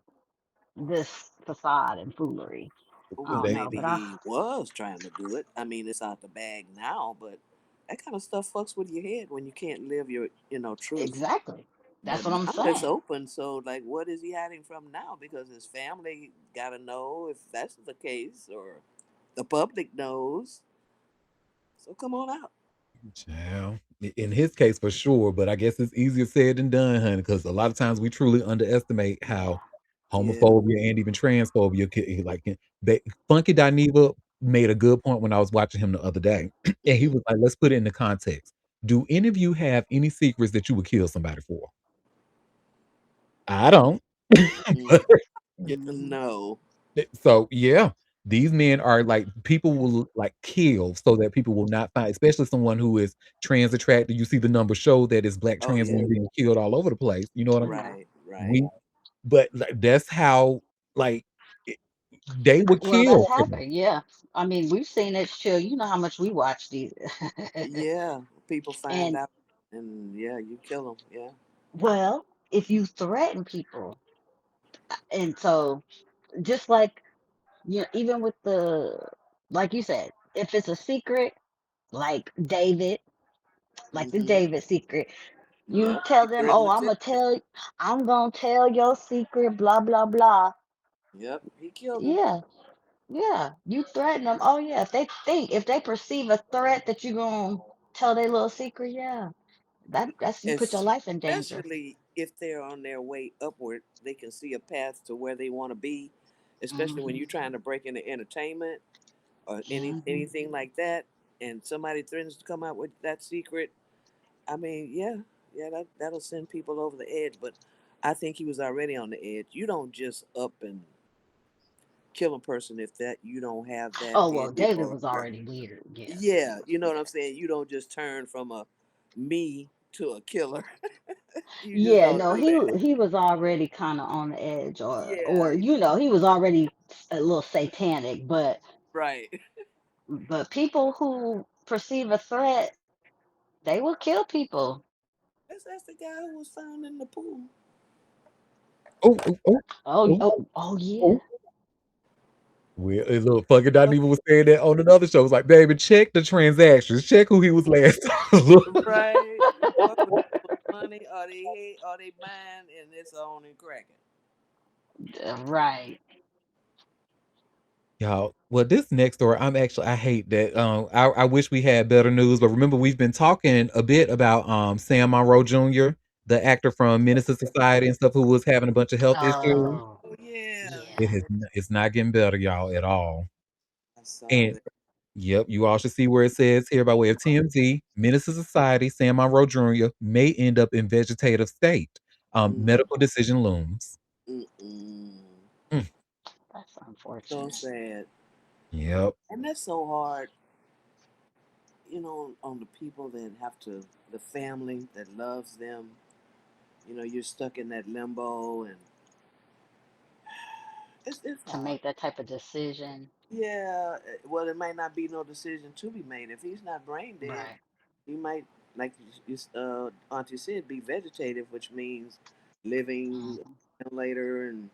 this facade and foolery. I Well, don't they know, maybe but I he was trying to do it. I mean, it's out the bag now, but that kind of stuff fucks with your head when you can't live your, truth. exactly. But That's what I'm now it's saying. open, so like, what is he hiding from now? Because his family got to know if that's the case, or the public knows. So come on out. child. In his case, for sure, but I guess it's easier said than done, honey, because a lot of times we truly underestimate Yeah. how Yeah. homophobia and even transphobia can, like, funky Dineva. made a good point when I was watching him the other day, and he was like, "Let's put it into context. Do any of you have any secrets that you would kill somebody for?" I don't. Mm, But no. so yeah, these men are like people will like kill so that people will not find, especially someone who is trans attracted. You see the numbers show that it's black Oh trans yeah. women being killed all over the place. You know what I'm Yeah. Right. Right. we but like that's how like it, they would Well, that's kill for them. happened. Yeah. I mean, we've seen it show. You know how much we watch these. Yeah. People find And out, and yeah, you kill them. Yeah. well, if you threaten people, and so just like even with like you said, if it's a secret, like like the Mm-hmm. David secret, you Yep. tell You them, threaten "Oh, to kill. I'm gonna tell your secret," blah blah blah. Yep. He killed them. Yeah, yeah. You threaten them. Oh yeah, if they perceive a threat that you're gonna tell their little secret, yeah, that's you put your life in danger. Especially if they're on their way upward, they can see a path to where they want to be. Especially when Hmm. you're trying to break into entertainment or Hmm. anything like that, and somebody threatens to come out with that secret. I mean, yeah, yeah, that'll send people over the edge. But I think he was already on the edge. You don't just up and kill a person if that you don't have that Oh in well, you. David Or was already weird. Yeah. yeah, you know what I'm saying. You don't just turn from a me to a killer. You just Yeah, don't no, do that. he was already kind of on the edge, Yeah, or he was already a little satanic. right. But people who perceive a threat, they will kill people. That's the guy who was found in the pool. Oh, oh, oh, Oh, oh, oh, oh yeah. oh. Well, a little fucking not even was saying that on another show. It was like, baby, check the transactions, check who he was last time. Right. Fuck with people's money, or they hate, or they mind, and it's on and cracking. Right. Y'all, well, this next story, I hate that. I wish we had better news, but remember, we've been talking a bit about Sam Monroe Jr., the actor from Menace to Society and stuff, who was having a bunch of health issues. Oh, Oh yeah, yeah. It's not getting better, y'all, at all. I saw And that. yep, you all should see where it says here by way of TMZ, Menace to Society, Sam Monroe Jr. may end up in vegetative state. Mm, Medical decision looms. mm. Mm, That's So unfortunate. sad, yep. and that's so hard. On the people that have to, the family that loves them. You're stuck in that limbo, and it's To hard. make that type of decision. Yeah, well, it might not be no decision to be made. If he's not brain dead, Right. he might, like Auntie said, be vegetative, which means living Hmm. later, and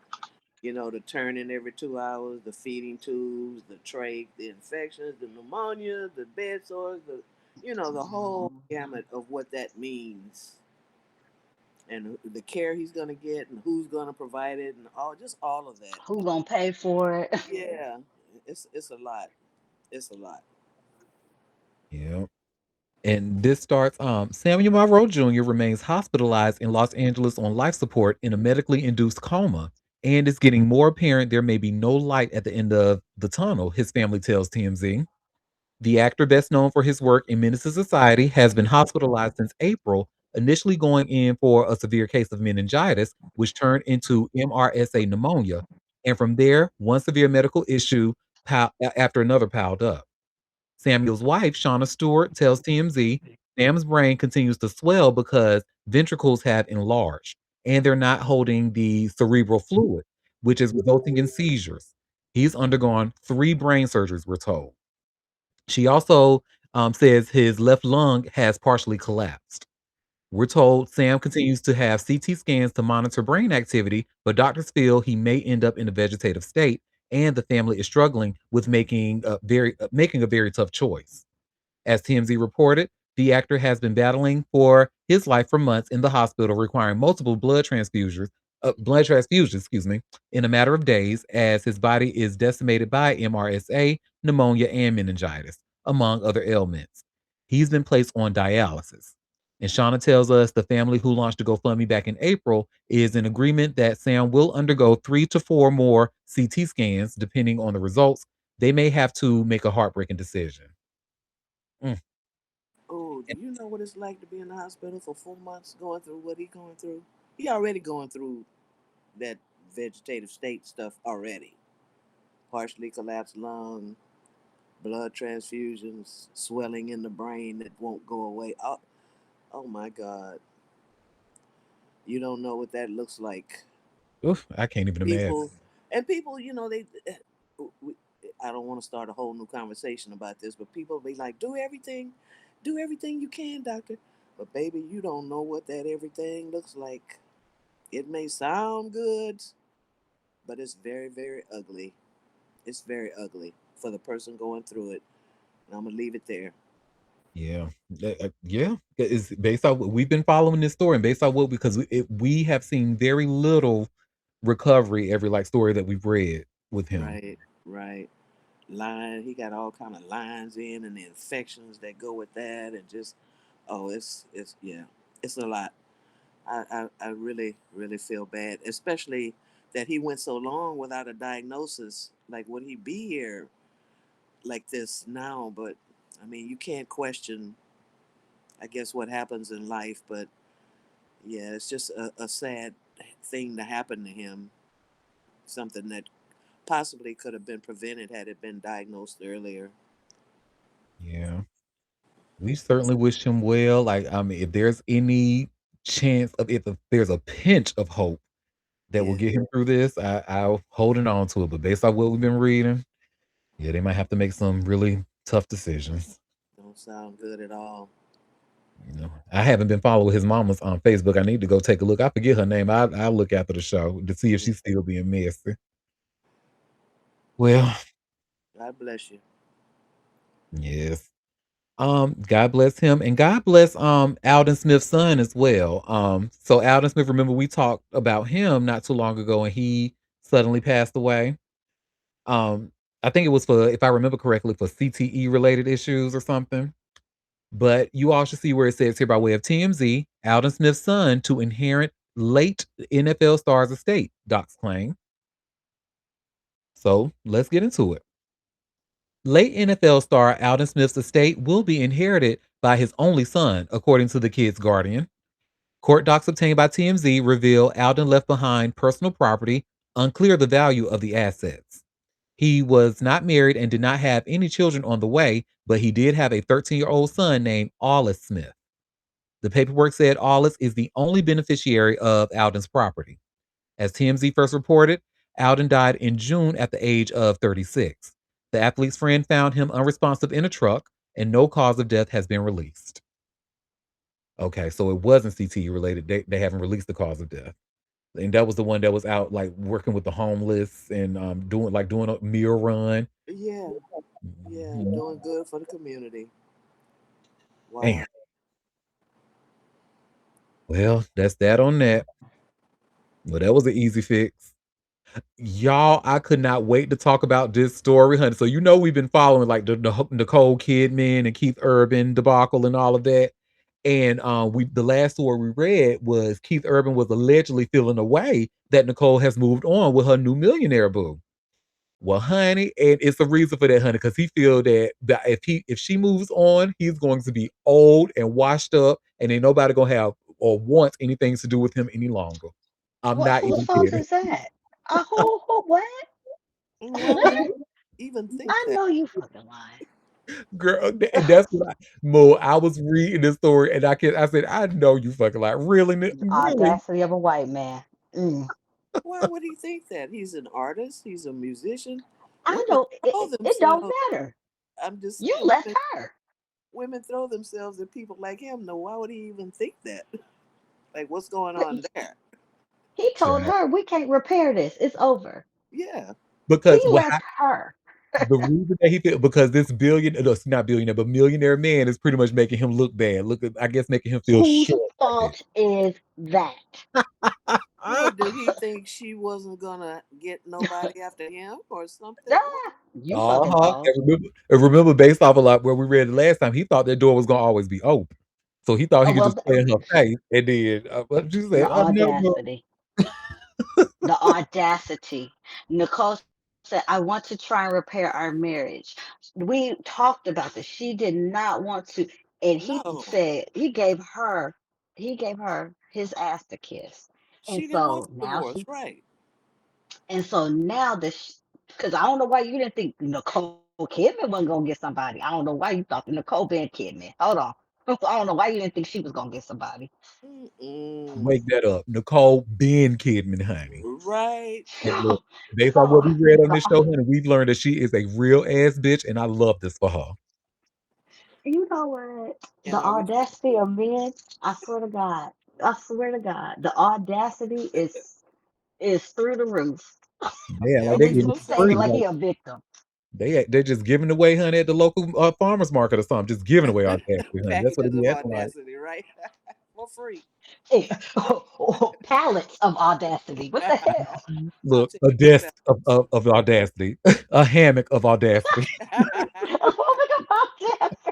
the turning every 2 hours, the feeding tubes, the trach, the infections, the pneumonia, the bed sores, the whole Hmm. gamut of what that means, and the care he's gonna get, and who's gonna provide it, and all of that. Who gonna pay for it? Yeah, it's a lot. It's a lot. Yep. And this starts Samuel Monroe Jr. remains hospitalized in Los Angeles on life support in a medically induced coma. And it's getting more apparent there may be no light at the end of the tunnel, his family tells TMZ. The actor, best known for his work in Menace to Society, has been hospitalized since April, initially going in for a severe case of meningitis, which turned into MRSA pneumonia. And from there, one severe medical issue after another piled up. Samuel's wife, Shauna Stewart, tells TMZ Sam's brain continues to swell because ventricles have enlarged and they're not holding the cerebral fluid, which is resulting in seizures. He's undergone 3 brain surgeries, we're told. She also says his left lung has partially collapsed. We're told Sam continues to have CT scans to monitor brain activity, but doctors feel he may end up in a vegetative state, and the family is struggling with making a very tough choice. As TMZ reported, the actor has been battling for his life for months in the hospital, requiring multiple blood transfusions, excuse me, in a matter of days, as his body is decimated by MRSA, pneumonia, and meningitis, among other ailments. He's been placed on dialysis. And Shauna tells us the family who launched the GoFundMe back in April is in agreement that Sam will undergo 3 to 4 more CT scans, depending on the results, they may have to make a heartbreaking decision. Mm, Oh, do and you know what it's like to be in the hospital for 4 months going through what he going through? He already going through that vegetative state stuff already. Partially collapsed lung, blood transfusions, swelling in the brain that won't go away. Oh, oh my God. You don't know what that looks like. oof, I can't even People, imagine. and people, we, I don't want to start a whole new conversation about this, but people be like, do everything you can, doctor. But baby, you don't know what that everything looks like. It may sound good, but it's very, very ugly. It's very ugly for the person going through it. And I'm gonna leave it there. Yeah, yeah. It's based on what we've been following this story, and based on what because we have seen very little recovery every like story that we've read with him. Right, right. Line, he got all kind of lines in, and the infections that go with that, and just, oh, it's yeah, it's a lot. I really, really feel bad, especially that he went so long without a diagnosis. Like, would he be here like this now? But I mean, you can't question, I guess, what happens in life. But yeah, it's just a sad thing to happen to him. Something that possibly could have been prevented had it been diagnosed earlier. Yeah, we certainly wish him well. Like, I mean, if there's any chance of if there's a pinch of hope that will Yeah, get him through this, I'll holding on to it. But based on what we've been reading, yeah, they might have to make some really tough decisions. don't sound good at all. You know, I haven't been following his mama's on Facebook. I need to go take a look. I forget her name. I'll look after the show to see if Yeah. she's still being messy. Well, God bless you. yes. God bless him and God bless Alden Smith's son as well. So Alden Smith, remember we talked about him not too long ago and he suddenly passed away. Um, I think it was for, if I remember correctly, for CTE related issues or something. But you all should see where it says here by way of TMZ, Alden Smith's son to inherit late NFL star's estate, Doc's claim. So let's get into it. Late NFL star Alden Smith's estate will be inherited by his only son, according to the kid's guardian. Court docs obtained by TMZ reveal Alden left behind personal property, unclear the value of the assets. He was not married and did not have any children on the way, but he did have a 13-year-old son named Aulus Smith. The paperwork said Aulus is the only beneficiary of Alden's property. As TMZ first reported, Alden died in June at the age of 36. The athlete's friend found him unresponsive in a truck, and no cause of death has been released. Okay, so it wasn't CTE related. They haven't released the cause of death. And that was the one that was out like working with the homeless and doing a meal run. Yeah, yeah, Mhm. doing good for the community. Damn. Wow. Well, that's that on that. Well, that was an easy fix. Y'all, I could not wait to talk about this story, honey. So you know we've been following like the Nicole Kidman and Keith Urban debacle and all of that. And we the last story we read was Keith Urban was allegedly feeling away that Nicole has moved on with her new millionaire boo. Well, honey, and it's a reason for that, honey, because he feel that if she moves on, he's going to be old and washed up, and ain't nobody gonna have or want anything to do with him any longer. I'm What? not Whose even fault kidding. is that? Who? What? Why would What? he even think I that? know you fucking lying. Girl, and that's what Mo, I was reading this story and I said, I know you fucking like really, The really? audacity of a white man. Mm. Why would he think that? He's an artist. He's a musician. I Women know throw it don't themselves. matter. I'm just You saying, left her. women throw themselves at people like him. No, why would he even think that? Like, what's going But on there? he told Child. her we can't repair this. It's over. Yeah. He Because left her. the reason that he feel because this no, it's not billionaire, but millionaire man is pretty much making him look bad. Look at I guess making him feel Whose short like fault is that? Well, that. did he think she wasn't gonna get nobody after him or something? What? Ah, you fucking Uh-huh. lost. And remember based off of like where we read it last time, he thought that door was gonna always be open. So he thought Oh he could well, just play in her face and then what you the say, no, no. audacity. The audacity. Nicole said, I want to try and repair our marriage. We talked about this. She did not want to. And he No, said he gave her his ass to kiss. And she didn't want so the now divorce, she, right? and so now this, because I don't know why you didn't think Nicole Kidman wasn't gonna get somebody. I don't know why you thought Nicole been Kidman. Hold on. I don't know why you didn't think she was gonna get somebody. Mm-mm. Wake that up. Nicole Ben Kidman, honey. Right. And look, based on what we Oh, read on this God. show, honey, we've learned that she is a real ass bitch, and I love this for her. You know what? The And I respect audacity it. of men, I swear to God. I swear to God, the audacity is through the roof. Yeah, like Yep, And they then it's getting you so say free. like sad. Like he a victim. they're just giving away, honey, at the local farmers market or something. Just giving away our taxes, honey. That's what it Packages be of acting like. audacity, right? For free. Pallets of audacity. What the hell? Look, Content a desk packages. of audacity, a hammock of audacity. Oh my God, audacity.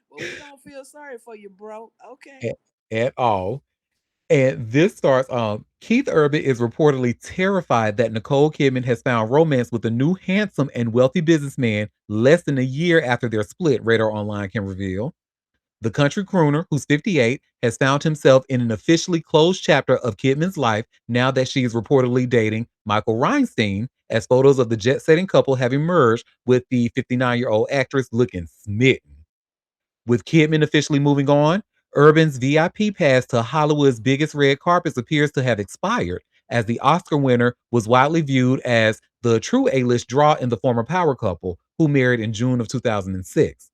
Well, we don't feel sorry for you, bro. Okay. at, at all. And this starts Keith Urban is reportedly terrified that Nicole Kidman has found romance with a new handsome and wealthy businessman less than a year after their split, Radar Online can reveal. The country crooner, who's 58, has found himself in an officially closed chapter of Kidman's life now that she is reportedly dating Michael Reinstein, as photos of the jet setting couple have emerged with the 59-year-old actress looking smitten. With Kidman officially moving on, Urban's VIP pass to Hollywood's biggest red carpets appears to have expired, as the Oscar winner was widely viewed as the true A-list draw in the former power couple, who married in June of 2006.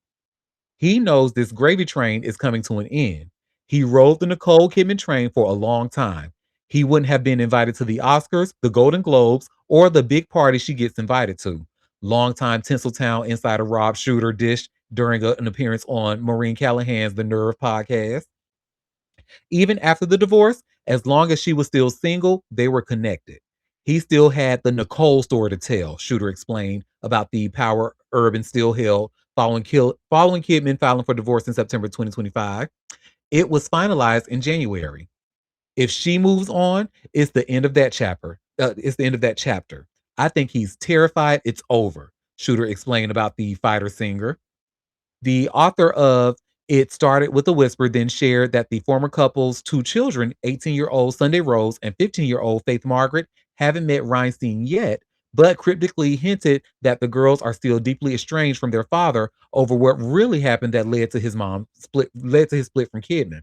He knows this gravy train is coming to an end. He rode the Nicole Kidman train for a long time. He wouldn't have been invited to the Oscars, the Golden Globes, or the big party she gets invited to. Longtime Tinseltown insider Rob Shooter dished during an appearance on Maureen Callahan's The Nerve podcast. Even after the divorce, as long as she was still single, they were connected. He still had the Nicole story to tell, Shooter explained about the power Urban still held following Kidman filing for divorce in September 2025. It was finalized in January. If she moves on, it's the end of that chapter. It's the end of that chapter. I think he's terrified it's over, Shooter explained about the fighter singer. The author of It Started with a Whisper then shared that the former couple's two children, 18-year-old Sunday Rose and 15-year-old Faith Margaret, haven't met Reinstein yet, but cryptically hinted that the girls are still deeply estranged from their father over what really happened that led to his split from Kidman.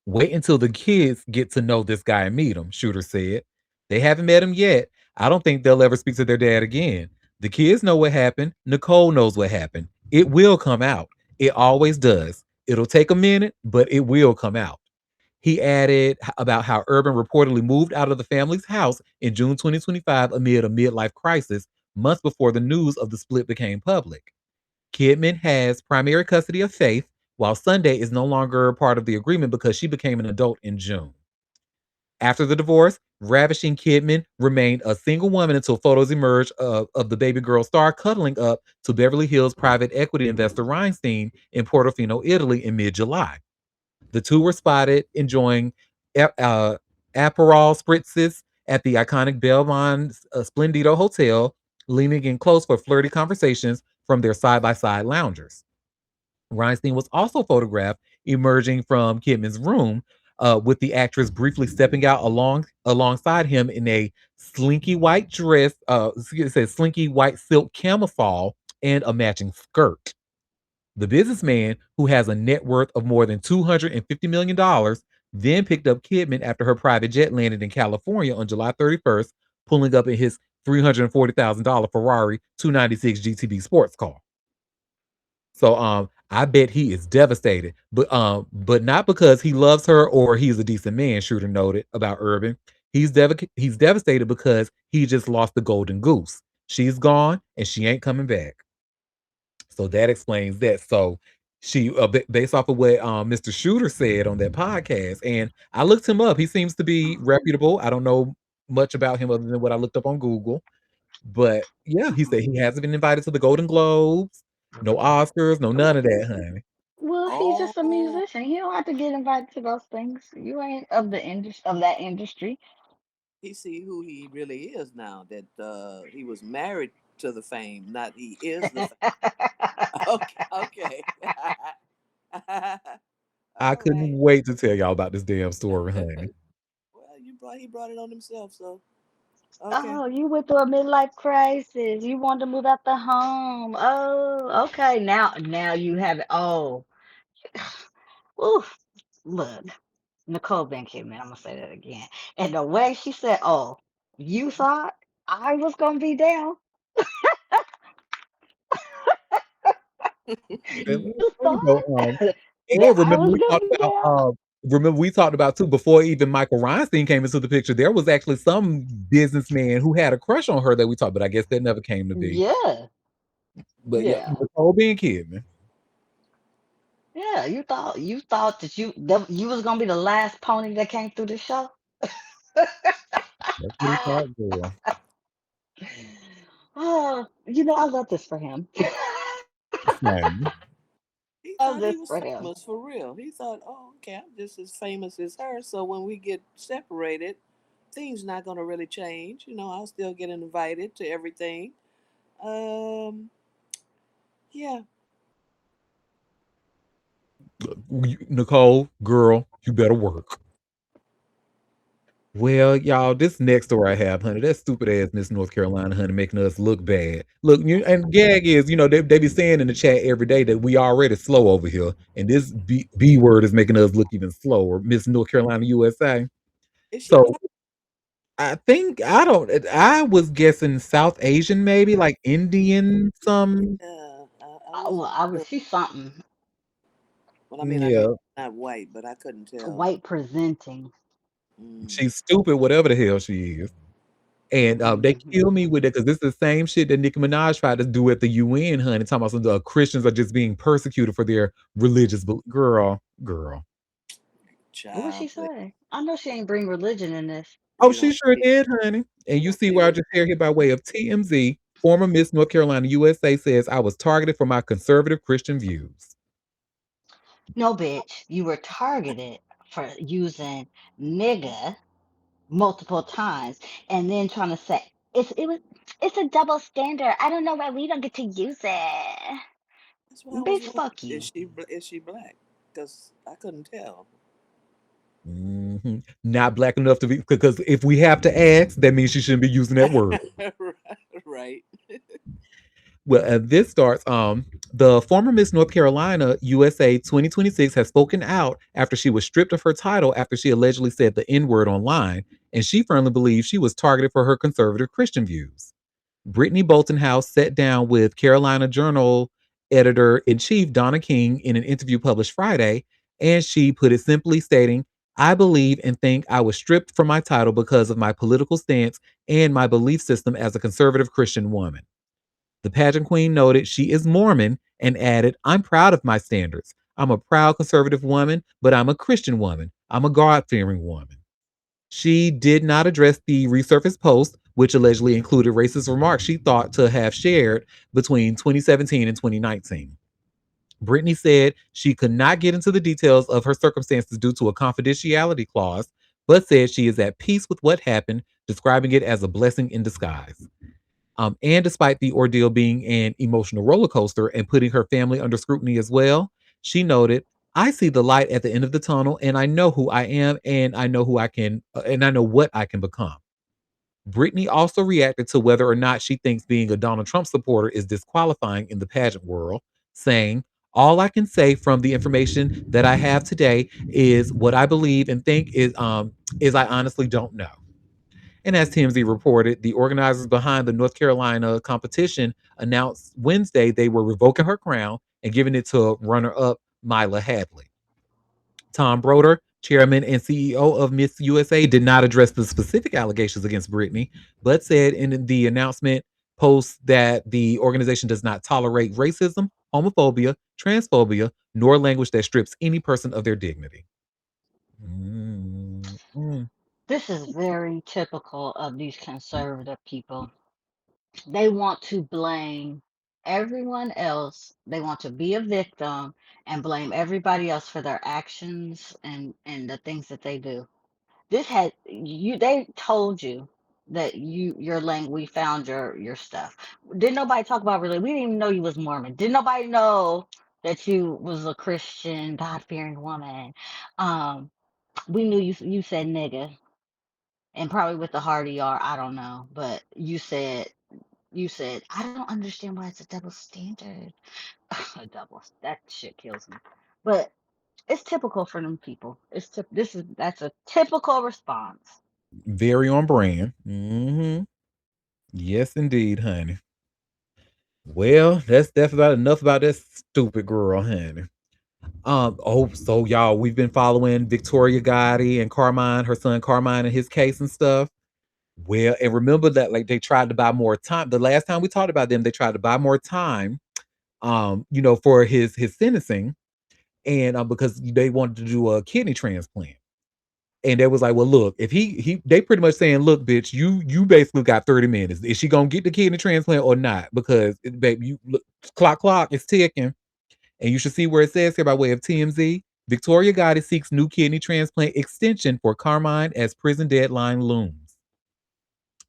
Wait until the kids get to know this guy and meet him, Shooter said. They haven't met him yet. I don't think they'll ever speak to their dad again. The kids know what happened. Nicole knows what happened. It will come out. It always does. It'll take a minute, but it will come out. He added about how Urban reportedly moved out of the family's house in June 2025 amid a midlife crisis, months before the news of the split became public. Kidman has primary custody of Faith, while Sunday is no longer part of the agreement because she became an adult in June. After the divorce, Ravishing Kidman remained a single woman until photos emerged of the baby girl star cuddling up to Beverly Hills private equity investor Reinstein in Portofino, Italy in mid July. The two were spotted enjoying Aperol spritzes at the iconic Belmont Splendido Hotel, leaning in close for flirty conversations from their side by side loungers. Reinstein was also photographed emerging from Kidman's room, with the actress briefly stepping out alongside him in a slinky white dress. It says slinky white silk camouflage and a matching skirt. The businessman, who has a net worth of more than $250 million, then picked up Kidman after her private jet landed in California on July 31st, pulling up in his $340,000 Ferrari 296 GTB sports car. So I bet he is devastated, but not because he loves her or he's a decent man, Shooter noted about Urban. He's devastated because he just lost the golden goose. She's gone and she ain't coming back. So that explains that. So based off of what Mr. Shooter said on that podcast, and I looked him up. He seems to be reputable. I don't know much about him other than what I looked up on Google. But yeah, he said he hasn't been invited to the Golden Globes, no Oscars, no none of that, honey. Well, he's just a Oh, musician. He don't have to get invited to those things. You ain't of the industry of that industry. he see who he really is now. That he was married to the fame, not he is the fame. Okay, okay. I All couldn't right. wait to tell y'all about this damn story, honey. Well, he brought it on himself, so okay. Oh, you went through a midlife crisis. You wanted to move out the home. Oh, okay. Now you have it. Oh, oof. Look, Nicole been kidding me. I'm gonna say that again. And the way she said, "Oh, you thought I was gonna be down? And You let me go, thought that and I was gonna be down?" remember we talked about too before even Michael Reinstein came into the picture. There was actually some businessman who had a crush on her that we talked, but I guess that never came to be. Yeah, But yeah, yeah, Nicole being kidding. yeah. You thought that you was gonna be the last pony that came through the show. That's what he thought, girl. Oh, I love this for him. Same. He Love thought he this was for him. famous for real. He thought, oh, okay, I'm just as famous as her. So when we get separated, things not gonna really change. I'll still get invited to everything. Um, yeah. Nicole, girl, you better work. Well, y'all, this next story I have, honey, that stupid ass Miss North Carolina, honey, making us look bad. Look, and gag is, they be saying in the chat every day that we already slow over here, and this B word is making us look even slower. Miss North Carolina, USA. Is she So black? I think I was guessing South Asian, maybe like Indian, some. Yeah, I wasn't Well, I sure. was she's something Well, I know Yeah, she's not white, but I couldn't tell. white presenting. Mm, she's stupid, whatever the hell she is. And, they kill me Hmm. with it because this is the same shit that Nicki Minaj tried to do at the UN, honey, talking about some Christians are just being persecuted for their religious bel girl. What she child, please. say? I know she ain't bring religion in this. Oh, You she don't sure say. did, honey. And You you don't see say where I that. just shared here by way of TMZ, former Miss North Carolina USA says, "I was targeted for my conservative Christian views." No, bitch, you were targeted for using nigga multiple times and then trying to say it's a double standard. I don't know why we don't get to use it. That's why I was Bitch, wondering. fuck Is you. she black? Because I couldn't tell. Not black enough to be because if we have to ask, that means she shouldn't be using that word. Right. Well, this starts. The former Miss North Carolina USA 2026 has spoken out after she was stripped of her title after she allegedly said the N word online, and she firmly believes she was targeted for her conservative Christian views. Brittany Bolton House sat down with Carolina Journal editor in chief Donna King in an interview published Friday, and she put it simply, stating, "I believe and think I was stripped from my title because of my political stance and my belief system as a conservative Christian woman." The pageant queen noted she is Mormon and added, "I'm proud of my standards. I'm a proud conservative woman, but I'm a Christian woman. I'm a God fearing woman." She did not address the resurfaced post, which allegedly included racist remarks she thought to have shared between 2017 and 2019. Brittany said she could not get into the details of her circumstances due to a confidentiality clause, but said she is at peace with what happened, describing it as a blessing in disguise. And despite the ordeal being an emotional roller coaster and putting her family under scrutiny as well, she noted, "I see the light at the end of the tunnel, and I know who I am, and I know who I can, and I know what I can become." Brittany also reacted to whether or not she thinks being a Donald Trump supporter is disqualifying in the pageant world, saying, "All I can say from the information that I have today is what I believe and think is I honestly don't know." And as TMZ reported, the organizers behind the North Carolina competition announced Wednesday they were revoking her crown and giving it to runner up Mila Hadley. Tom Broder, chairman and CEO of Miss USA, did not address the specific allegations against Brittany, but said in the announcement post that the organization does not tolerate racism, homophobia, transphobia, nor language that strips any person of their dignity. Mm, mm. This is very typical of these conservative people. They want to blame everyone else. They want to be a victim and blame everybody else for their actions and the things that they do. This had you. They told you that your language. We found your stuff. Didn't nobody talk about religion? We didn't even know you was Mormon. Didn't nobody know that you was a Christian, God fearing woman? Um, we knew you said nigga, and probably with the heart ER. I don't know, but you said I don't understand why it's a double standard. A double that shit kills me. But it's typical for them people. That's a typical response. Very on brand. Mhm. Yes, indeed, honey. Well, that's about enough about that stupid girl, honey. So y'all, we've been following Victoria Gotti and Carmine, her son Carmine, and his case and stuff. Well, and remember that like they tried to buy more time. The last time we talked about them, they tried to buy more time, for his sentencing, and because they wanted to do a kidney transplant. And they was like, well, look, if they pretty much saying, look, bitch, you basically got 30 minutes. Is she gonna get the kidney transplant or not? Because baby, you look, clock is ticking, and you should see where it says here by way of TMZ. Victoria Gotti seeks new kidney transplant extension for Carmine as prison deadline looms.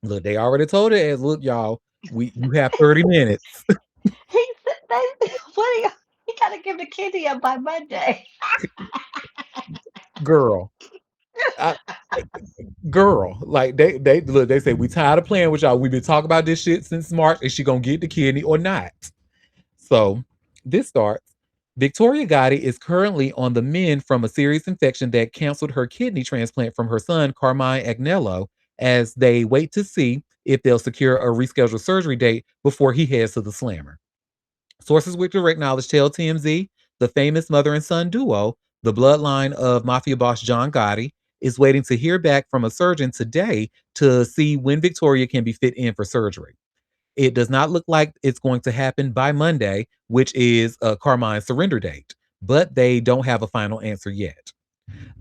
Look, they already told her as, look, y'all, you have 30 minutes, He said what do you he gotta give the kitty up by Monday. girl. I, girl, like they look, they say we tired of playing with y'all. We've been talking about this shit since March. Is she gonna get the kidney or not? So this starts. Victoria Gotti is currently on the mend from a serious infection that canceled her kidney transplant from her son, Carmine Agnello, as they wait to see if they'll secure a rescheduled surgery date before he heads to the slammer. Sources with direct knowledge tell TMZ the famous mother and son duo, the bloodline of mafia boss John Gotti, is waiting to hear back from a surgeon today to see when Victoria can be fit in for surgery. It does not look like it's going to happen by Monday, which is Carmine's surrender date, but they don't have a final answer yet.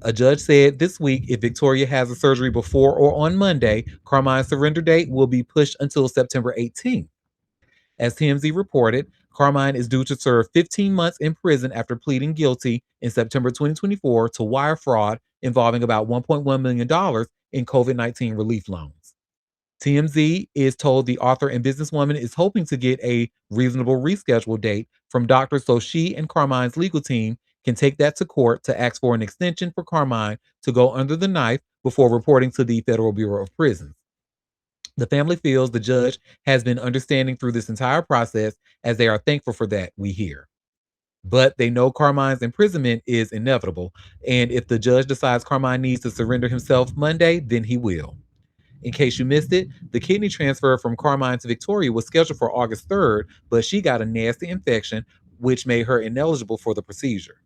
A judge said this week if Victoria has a surgery before or on Monday, Carmine's surrender date will be pushed until September 18th. As TMZ reported, Carmine is due to serve 15 months in prison after pleading guilty in September 2024 to wire fraud involving about $1.1 million in COVID 19 relief loans. TMZ is told the author and businesswoman is hoping to get a reasonable reschedule date from doctors so she and Carmine's legal team can take that to court to ask for an extension for Carmine to go under the knife before reporting to the Federal Bureau of Prisons. The family feels the judge has been understanding through this entire process, as they are thankful for that, we hear. But they know Carmine's imprisonment is inevitable, and if the judge decides Carmine needs to surrender himself Monday, then he will. In case you missed it, the kidney transfer from Carmine to Victoria was scheduled for August 3rd, but she got a nasty infection, which made her ineligible for the procedure.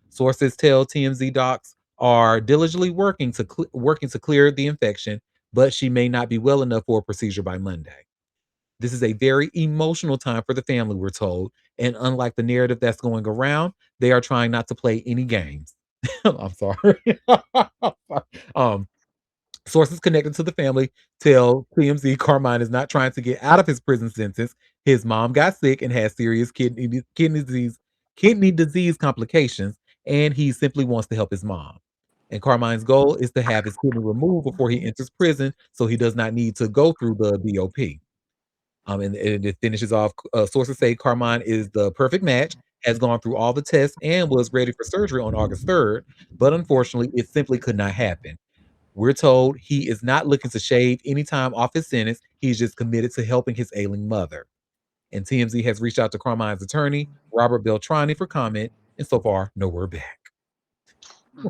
Sources tell TMZ docs are diligently working to clear the infection, but she may not be well enough for a procedure by Monday. This is a very emotional time for the family, we're told, and unlike the narrative that's going around, they are trying not to play any games. I'm sorry. um, Sources connected to the family tell TMZ Carmine is not trying to get out of his prison sentence. His mom got sick and has serious kidney disease complications, and he simply wants to help his mom. And Carmine's goal is to have his kidney removed before he enters prison, so he does not need to go through the BOP. And it finishes off. Sources say Carmine is the perfect match, has gone through all the tests, and was ready for surgery on August 3rd, but unfortunately, it simply could not happen. We're told he is not looking to shave any time off his sentence. He's just committed to helping his ailing mother. And TMZ has reached out to Carmine's attorney, Robert Beltrani, for comment, and so far, no word back.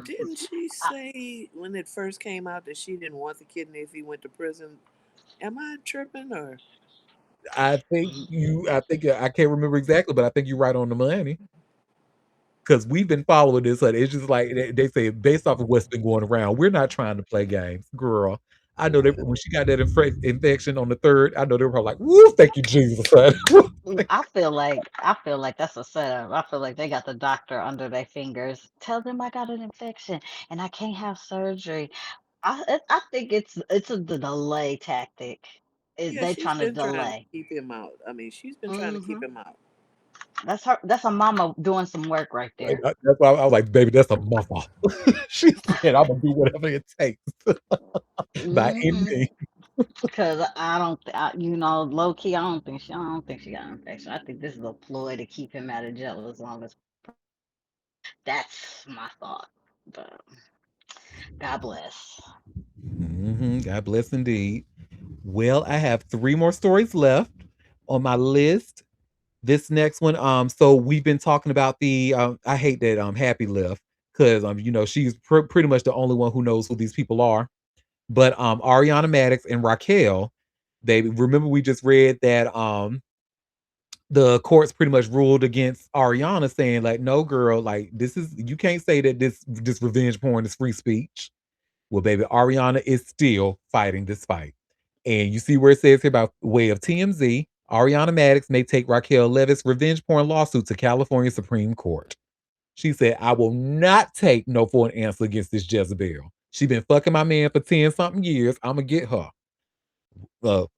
Didn't she say when it first came out that she didn't want the kidney if he went to prison? Am I tripping or? I think I can't remember exactly, but I think you're right on the money. Because we've been following this, and it's just like they say, based off of what's been going around, we're not trying to play games, girl. I know that when she got that infection on the third, I know they were probably like, "Woo, thank you, Jesus." I feel like that's a setup. I feel like they got the doctor under their fingers. Tell them I got an infection and I can't have surgery. I think it's a delay tactic. Yeah, They she's trying to been trying to delay. keep him out. I mean, she's been trying to keep Hmm. him out. That's her mama doing some work right Like, there. that's why I was like, "Baby, that's a mother." She said, "Imma do whatever it takes by any Hmm. means." Cause I don't, low key, I don't think she got an infection. I think this is a ploy to keep him out of jail as long as. That's my thought. But God bless. God bless indeed. Well, I have 3 more stories left on my list. This next one, so we've been talking about I hate that, Happy left because, she's pretty much the only one who knows who these people are. But, Ariana Madix and Raquel, they remember we just read that, the courts pretty much ruled against Ariana saying like, "No, girl, like this is you can't say that this revenge porn is free speech." Well, baby, Ariana is still fighting this fight. And you see where it says here about way of TMZ, Ariana Madix may take Raquel Levitt's revenge porn lawsuit to California Supreme Court. She said, I will not take no for an answer against this Jezebel. She been fucking my man for 10 something years. I'm gonna get her.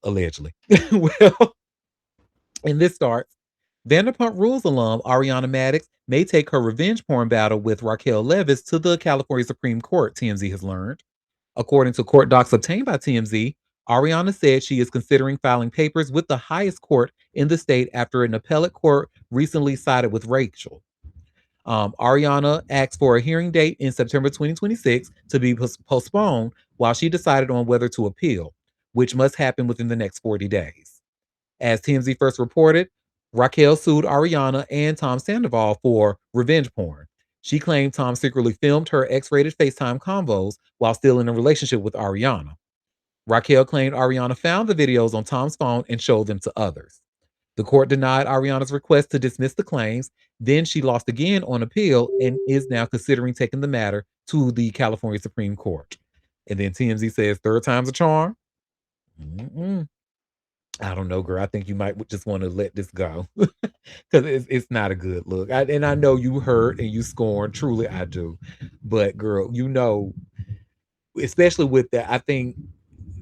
Allegedly. Well, and this starts. Vanderpump Rules alum Ariana Madix may take her revenge porn battle with Raquel Leviss to the California Supreme Court, TMZ has learned. According to court docs obtained by TMZ, Ariana said she is considering filing papers with the highest court in the state after an appellate court recently sided with Rachel. Ariana asked for a hearing date in September 2026 to be postponed while she decided on whether to appeal, which must happen within the next 40 days. As TMZ first reported, Raquel sued Ariana and Tom Sandoval for revenge porn. She claimed Tom secretly filmed her X rated FaceTime convos while still in a relationship with Ariana. Raquel claimed Ariana found the videos on Tom's phone and showed them to others. The court denied Ariana's request to dismiss the claims. Then she lost again on appeal and is now considering taking the matter to the California Supreme Court. And then TMZ says, third time's a charm. Mm-mm. I don't know, girl. I think you might just want to let this go because it's not a good look. And I know you hurt and you scorn. Truly, I do. But, girl, especially with that, I think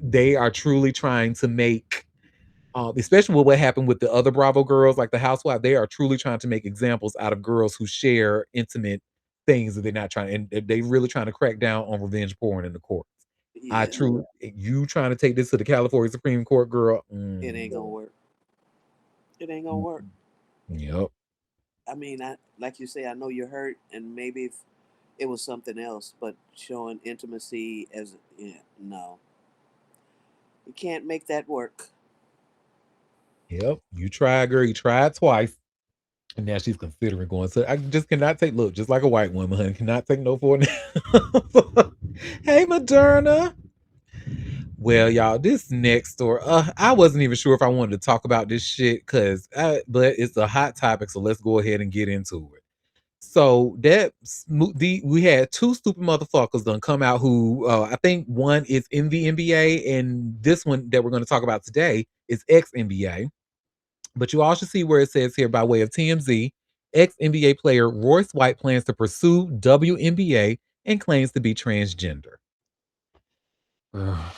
they are truly trying to make, especially with what happened with the other Bravo girls, like the housewife, they are truly trying to make examples out of girls who share intimate things that they're not trying, and they really trying to crack down on revenge porn in the courts. I Yeah, truly, you trying to take this to the California Supreme Court, girl? it ain't gonna work. It ain't gonna Mm, work. yep. I mean, I like you say, I know you're hurt, and maybe if it was something else, but showing intimacy as yeah, no, you can't make that work. Yep. You tried, girl. You tried twice. And now she's considering going. So I just cannot take, look, just like a white woman, honey, cannot take no for an Hey, Moderna. Well, y'all, this next story, I wasn't even sure if I wanted to talk about this shit but it's a hot topic, so let's go ahead and get into it. So we had two stupid motherfuckers done come out who I think one is in the NBA and this one that we're going to talk about today is ex NBA. But you all should see where it says here by way of TMZ, ex NBA player Royce White plans to pursue WNBA and claims to be transgender. I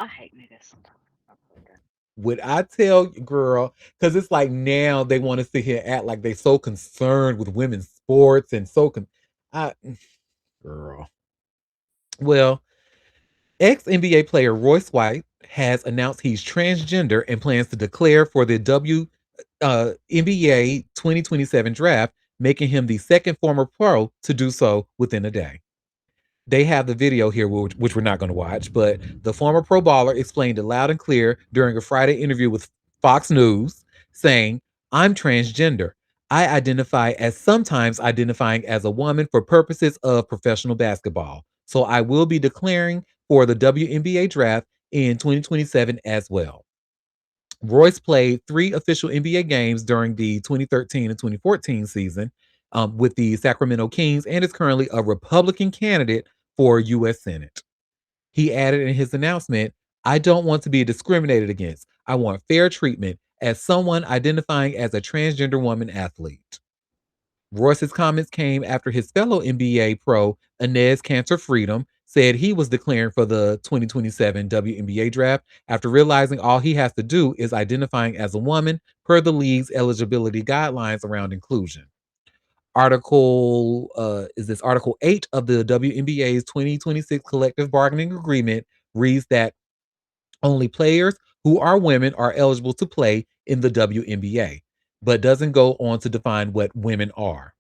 hate niggas sometimes. I really do. Would I tell you, girl? Because it's like now they want to sit here and act like they so concerned with women's sports and I, girl. Well, ex NBA player Royce White has announced he's transgender and plans to declare for the NBA 2027 draft, making him the second former pro to do so within a day. They have the video here, which we're not going to watch, but the former pro baller explained it loud and clear during a Friday interview with Fox News, saying, I'm transgender. I identify as sometimes identifying as a woman for purposes of professional basketball. So I will be declaring for the WNBA draft in 2027 as well. Royce played 3 official NBA games during the 2013 and 2014 season with the Sacramento Kings and is currently a Republican candidate for U.S. Senate. He added in his announcement, I don't want to be discriminated against. I want fair treatment as someone identifying as a transgender woman athlete. Royce's comments came after his fellow NBA pro, Inez Cantor Freedom, said he was declaring for the 2027 WNBA draft after realizing all he has to do is identifying as a woman per the league's eligibility guidelines around inclusion. Article 8 of the WNBA's 2026 collective bargaining agreement reads that only players who are women are eligible to play in the WNBA, but doesn't go on to define what women are.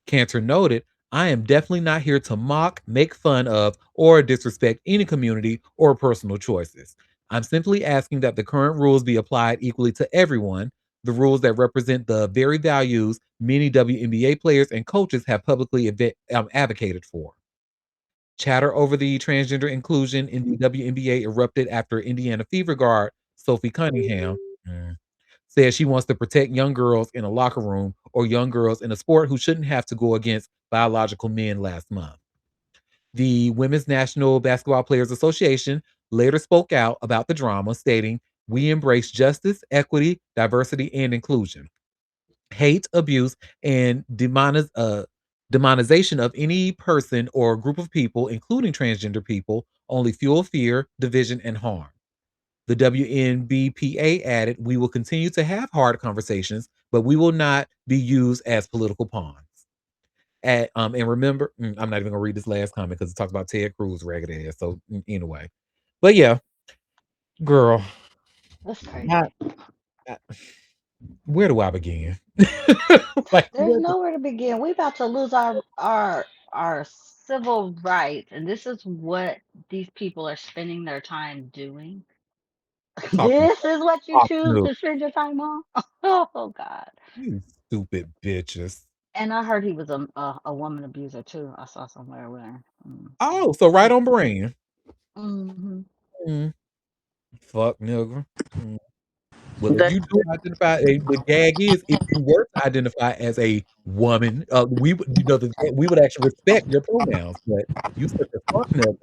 Cantor noted, I am definitely not here to mock, make fun of, or disrespect any community or personal choices. I'm simply asking that the current rules be applied equally to everyone, the rules that represent the very values many WNBA players and coaches have publicly advocated for. Chatter over the transgender inclusion in the WNBA erupted after Indiana Fever guard Sophie Cunningham said she wants to protect young girls in a locker room or young girls in a sport who shouldn't have to go against biological men last month. The Women's National Basketball Players Association later spoke out about the drama, stating, we embrace justice, equity, diversity, and inclusion. Hate, abuse, and demonization of any person or group of people, including transgender people, only fuel fear, division, and harm. The WNBPA added, we will continue to have hard conversations, but we will not be used as political pawns. And remember, I'm not even gonna read this last comment because it talks about Ted Cruz ragged ass. So anyway, but yeah, girl, That's I, crazy. I, where do I begin? Like, There's nowhere to begin. We about to lose our civil rights, and this is what these people are spending their time doing. talking, This is what you choose talking, to spend your time on. Oh God. you stupid bitches. And I heard he was a woman abuser too. I saw somewhere where. Oh, so right on brand. Mm-hmm. Mm, fuck nigga. Mm. Well, if The you do identify, the gag is if you were to identify as a woman, we would, we would actually respect your pronouns. But you such a fuck nigga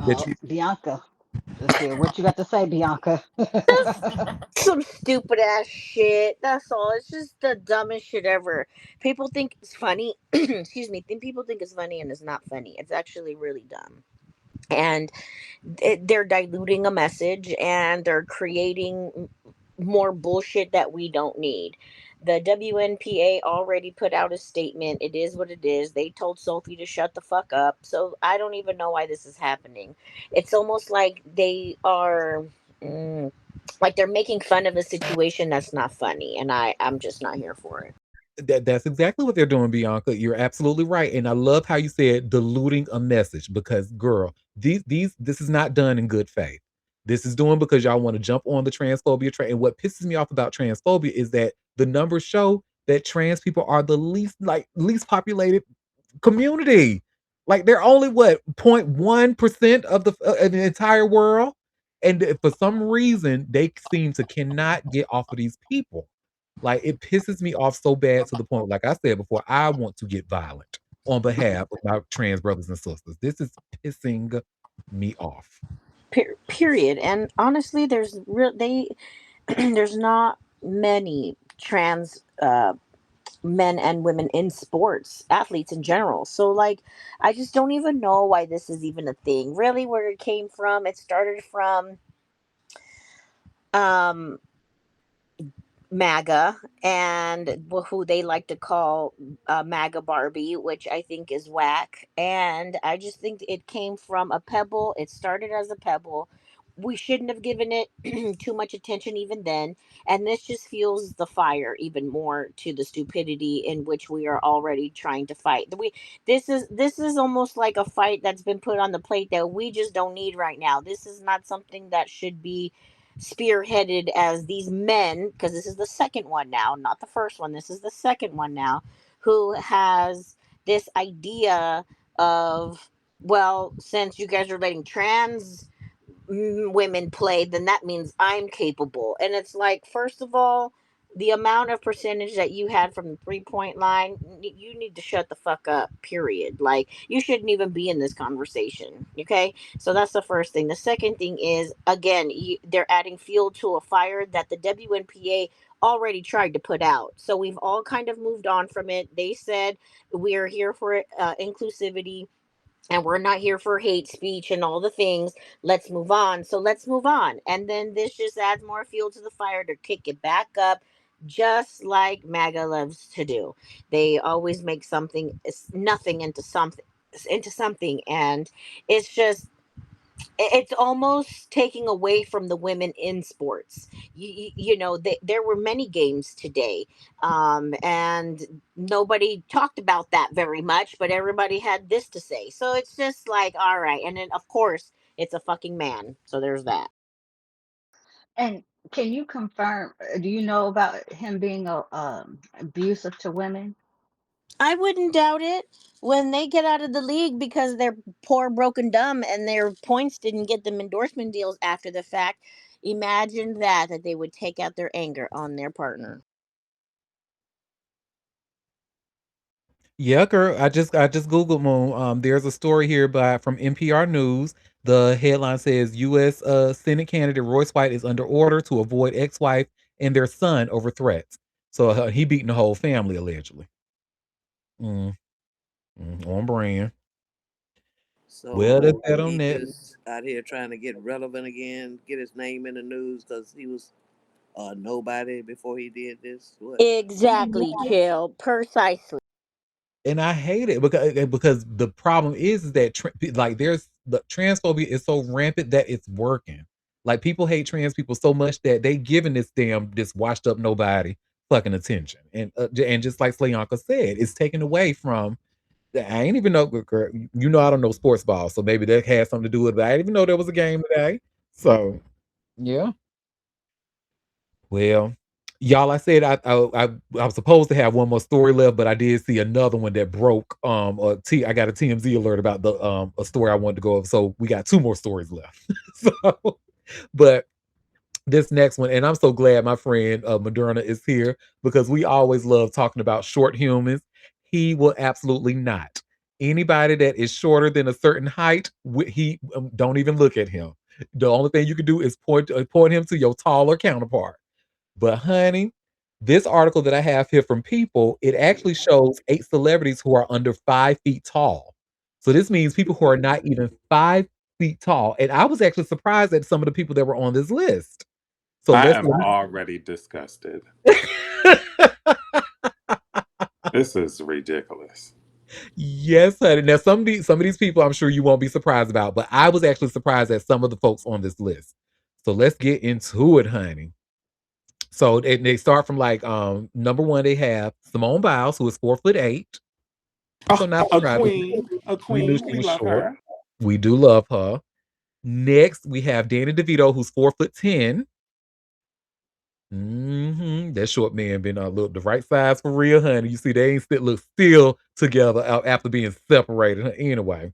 that you. Bianca. Let's hear what you got to say, Bianca. some stupid ass shit. That's all. It's just the dumbest shit ever. People think it's funny. Excuse me. Think people think it's funny and it's not funny. It's actually really dumb. And they're diluting a message and they're creating more bullshit that we don't need. The WNPA already put out a statement. It is what it is. They told Sophie to shut the fuck up. So I don't even know why this is happening. It's almost like they are. Like they're making fun of a situation that's not funny, and I'm just not here for it. That's exactly what they're doing, Bianca. You're absolutely right, and I love how you said diluting a message because, girl, these this is not done in good faith. This is doing because y'all want to jump on the transphobia train. And what pisses me off about transphobia is that the numbers show that trans people are the least populated community. Like they're only what 0.1% of the entire world, and for some reason they seem to cannot get off of these people. Like it pisses me off so bad to the point, like I said before, I want to get violent on behalf of my trans brothers and sisters. This is pissing me off. Period. And honestly, there's not many trans men and women in sports, athletes in general. So like, I just don't even know why this is even a thing. Really, where it came from? It started from um MAGA and who they like to call MAGA Barbie, which I think is whack. And I just think it came from a pebble. It started as a pebble. We shouldn't have given it too much attention even then. And this just fuels the fire even more to the stupidity in which we are already trying to fight. This is almost like a fight that's been put on the plate that we just don't need right now. This is not something that should be spearheaded as these men, because this is the second one now, not the first one. This is the second one now, who has this idea of, well, since you guys are letting trans women play, then that means I'm capable. And it's like, first of all, the amount of percentage that you had from the 3 point line, you need to shut the fuck up, period. Like, you shouldn't even be in this conversation. Okay. So that's the first thing. The second thing is, again, they're adding fuel to a fire that the WNPA already tried to put out. So we've all kind of moved on from it. They said we are here for inclusivity. and we're not here for hate speech and all the things. Let's move on. So let's move on. And then this just adds more fuel to the fire to kick it back up, just like MAGA loves to do. They always make something, nothing into something, and it's just, it's almost taking away from the women in sports. There were many games today, and nobody talked about that very much, but everybody had this to say. So it's just like, all right. And then, of course, it's a fucking man. So there's that. And can you confirm? Do you know about him being abusive to women? I wouldn't doubt it when they get out of the league because they're poor, broken, dumb, and their points didn't get them endorsement deals after the fact. Imagine that they would take out their anger on their partner. Yeah, girl. I just Googled Moon. There's a story here by from NPR News. The headline says U.S. Senate candidate Royce White is under order to avoid ex-wife and their son over threats. So he beating the whole family allegedly. Mm, on brand. Well, that's So that on he that. just out here trying to get relevant again, get his name in the news because he was nobody before he did this. What? Exactly, chill. Precisely. And I hate it because the problem is that like there's the transphobia is so rampant that it's working. Like people hate trans people so much that they giving this washed up nobody fucking attention. And just like Slayonka said, it's taken away from. I ain't even know, girl, I don't know sports ball, so maybe that had something to do with it. But I didn't even know there was a game today. So yeah. Well, y'all, I said I was supposed to have one more story left, but I did see another one that broke. I got a TMZ alert about the a story I wanted to go over. So we got two more stories left. So, but this next one, and I'm so glad my friend Moderna is here because we always love talking about short humans. He will absolutely not. Anybody that is shorter than a certain height, he don't even look at him. The only thing you can do is point him to your taller counterpart. But honey, this article that I have here from People, it actually shows 8 celebrities who are under 5 feet tall. So this means people who are not even 5 feet tall. And I was actually surprised at some of the people that were on this list. So I let's am already disgusted. This is ridiculous. yes, honey. Now some of these people I'm sure you won't be surprised about, but I was actually surprised at some of the folks on this list. So let's get into it, honey. So they start from like number one, they have Simone Biles, who is 4'8". So Oh, not a surprising. queen, a We knew queen. she We was love short. her. We do love her. Next, we have Danny DeVito, who's 4'10". That short man been look the right size for real, honey. You see, they ain't look still together after being separated. Anyway,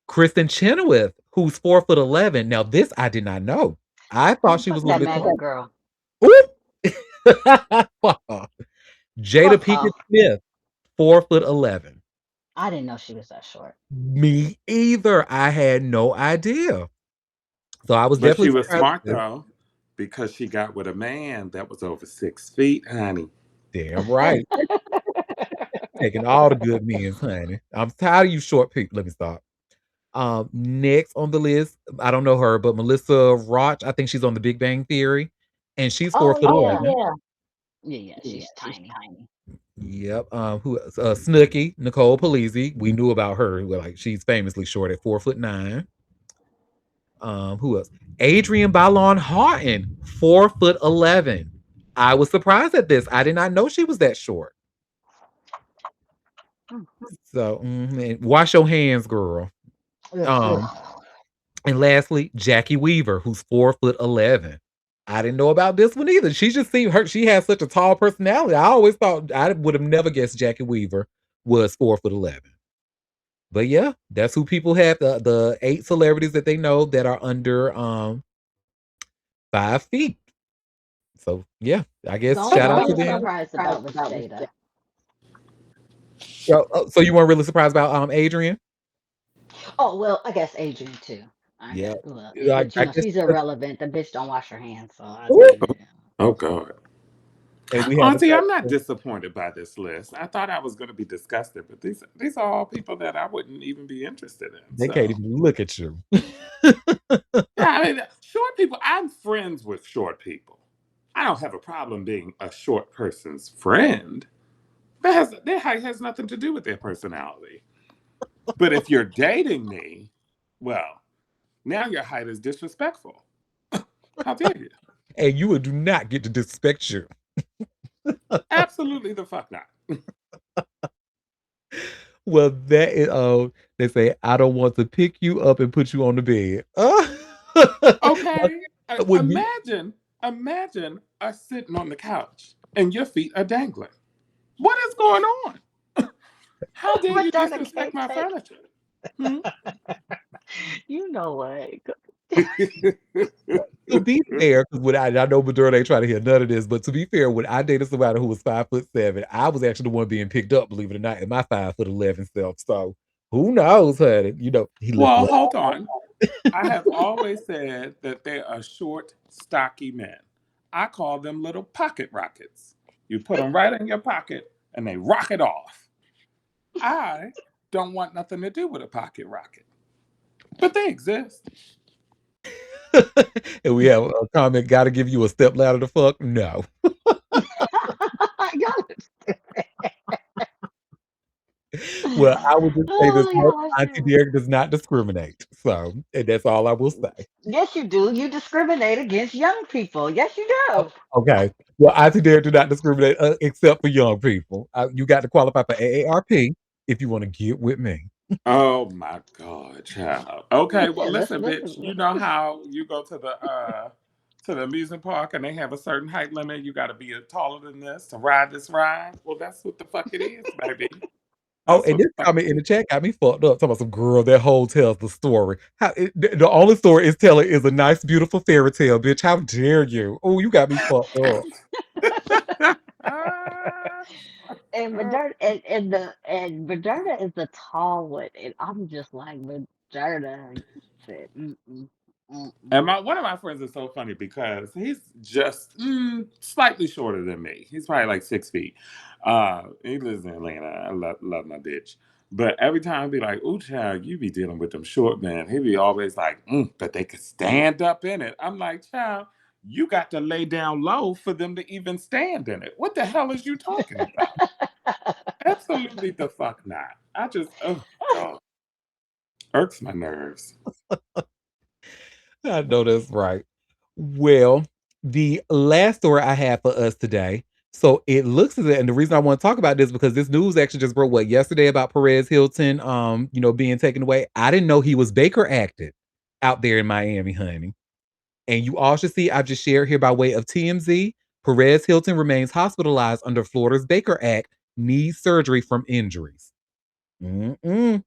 Kristen Chenoweth, who's 4'11". Now, this I did not know. I thought she was Fuck a little that bit MAGA taller. girl. Ooh! Jada Fuck Pinkett off. Smith, 4'11". I didn't know she was that short. Me either. I had no idea. So I was But she definitely was surprised smart with this. though, because she got with a man that was over 6 feet, honey. Damn right. Taking all the good men's, honey. I'm tired of you short people. Let me stop. Next on the list, I don't know her, but Melissa Roch. I think she's on the Big Bang Theory, and she's four Oh foot yeah. 11. Yeah, yeah, she's tiny. Yep. Who else? Snooki, Nicole Polizzi. We knew about her. Well, like she's famously short at 4'9". Who else? Adrian Ballon Houghton, 4'11". I was surprised at this. I did not know she was that short. Mm. So, wash your hands, girl. Ugh, ugh. Um, and lastly, Jackie Weaver, who's 4'11". I didn't know about this one either. She just seemed her. She has such a tall personality. I always thought I would have never guessed Jackie Weaver was 4'11". But yeah, that's who people have the 8 celebrities that they know that are under 5 feet. So yeah, I The guess only shout one out I to was them. surprised about was Jada. So you weren't really surprised about Adrian? Oh well, I guess Adrian too. I Yeah, got well, I, but I guess she's because irrelevant. The bitch don't wash her hands, so I ooh, mean, Oh God. and we have a Auntie, I'm not couple. disappointed by this list. I thought I was going to be disgusted, but these are all people that I wouldn't even be interested in. They can't So even look at you. yeah, I mean, short people. I'm friends with short people. I don't have a problem being a short person's friend. Their height has nothing to do with their personality. But if you're dating me, well, now your height is disrespectful. How dare you? And you do not get to disrespect you. Absolutely the fuck not. Well, that is they say, I don't want to pick you up and put you on the bed. Okay. When you Imagine us sitting on the couch and your feet are dangling. What is going on? How dare you Madonna disrespect can't my take. furniture? Hmm? You know what? to be fair, because when I know Maduro ain't trying to hear none of this, but to be fair, when I dated somebody who was 5'7", I was actually the one being picked up, believe it or not, in my 5'11" self. So who knows, honey? You know, he left Well, left. hold on. I have always said that they are short, stocky men. I call them little pocket rockets. You put them right in your pocket and they rocket off. I don't want nothing to do with a pocket rocket, but they exist. And we have a comment, gotta give you a step ladder to fuck? No. Y'all Well, I would just say this oh, much, y'all are Auntie silly. Derek does not discriminate. So, and that's all I will say. Yes, you do. You discriminate against young people. Yes, you O do. okay. Well, Auntie Derek do not discriminate, except for young people. You got to qualify for AARP if you wanna get with me. Oh my God, child. Okay, well Yeah, listen, bitch. listen. You know how you go to the amusement park and they have a certain height limit. You got to be taller than this to ride this ride. Well, that's what the fuck it is, baby. Oh, That's and what this the fuck comment it in is. the chat got me fucked up. Talking about some girl, that whole tells the story. How the only story it's telling is a nice, beautiful fairy tale, bitch. How dare you? Oh, you got me fucked up. And Moderna and Moderna is the tall one, and I'm just like Moderna said, mm-mm, And mm-mm. my one of my friends is so funny because he's just slightly shorter than me. He's probably like 6 feet. He lives in Atlanta. I love my bitch. But every time I be like, "Ooh, child, you be dealing with them short men." He be always like, "But they could stand up in it." I'm like, "Child, you got to lay down low for them to even stand in it. What the hell is you talking about?" Absolutely the fuck not. I just, oh God, irks my nerves. I know that's right. Well, the last story I have for us today. So it looks as if, and the reason I want to talk about this because this news actually just broke yesterday about Perez Hilton, being taken away. I didn't know he was Baker acted out there in Miami, honey. And you all should see, I've just shared here by way of TMZ. Perez Hilton remains hospitalized under Florida's Baker Act, needs surgery from injuries. Mm-mm.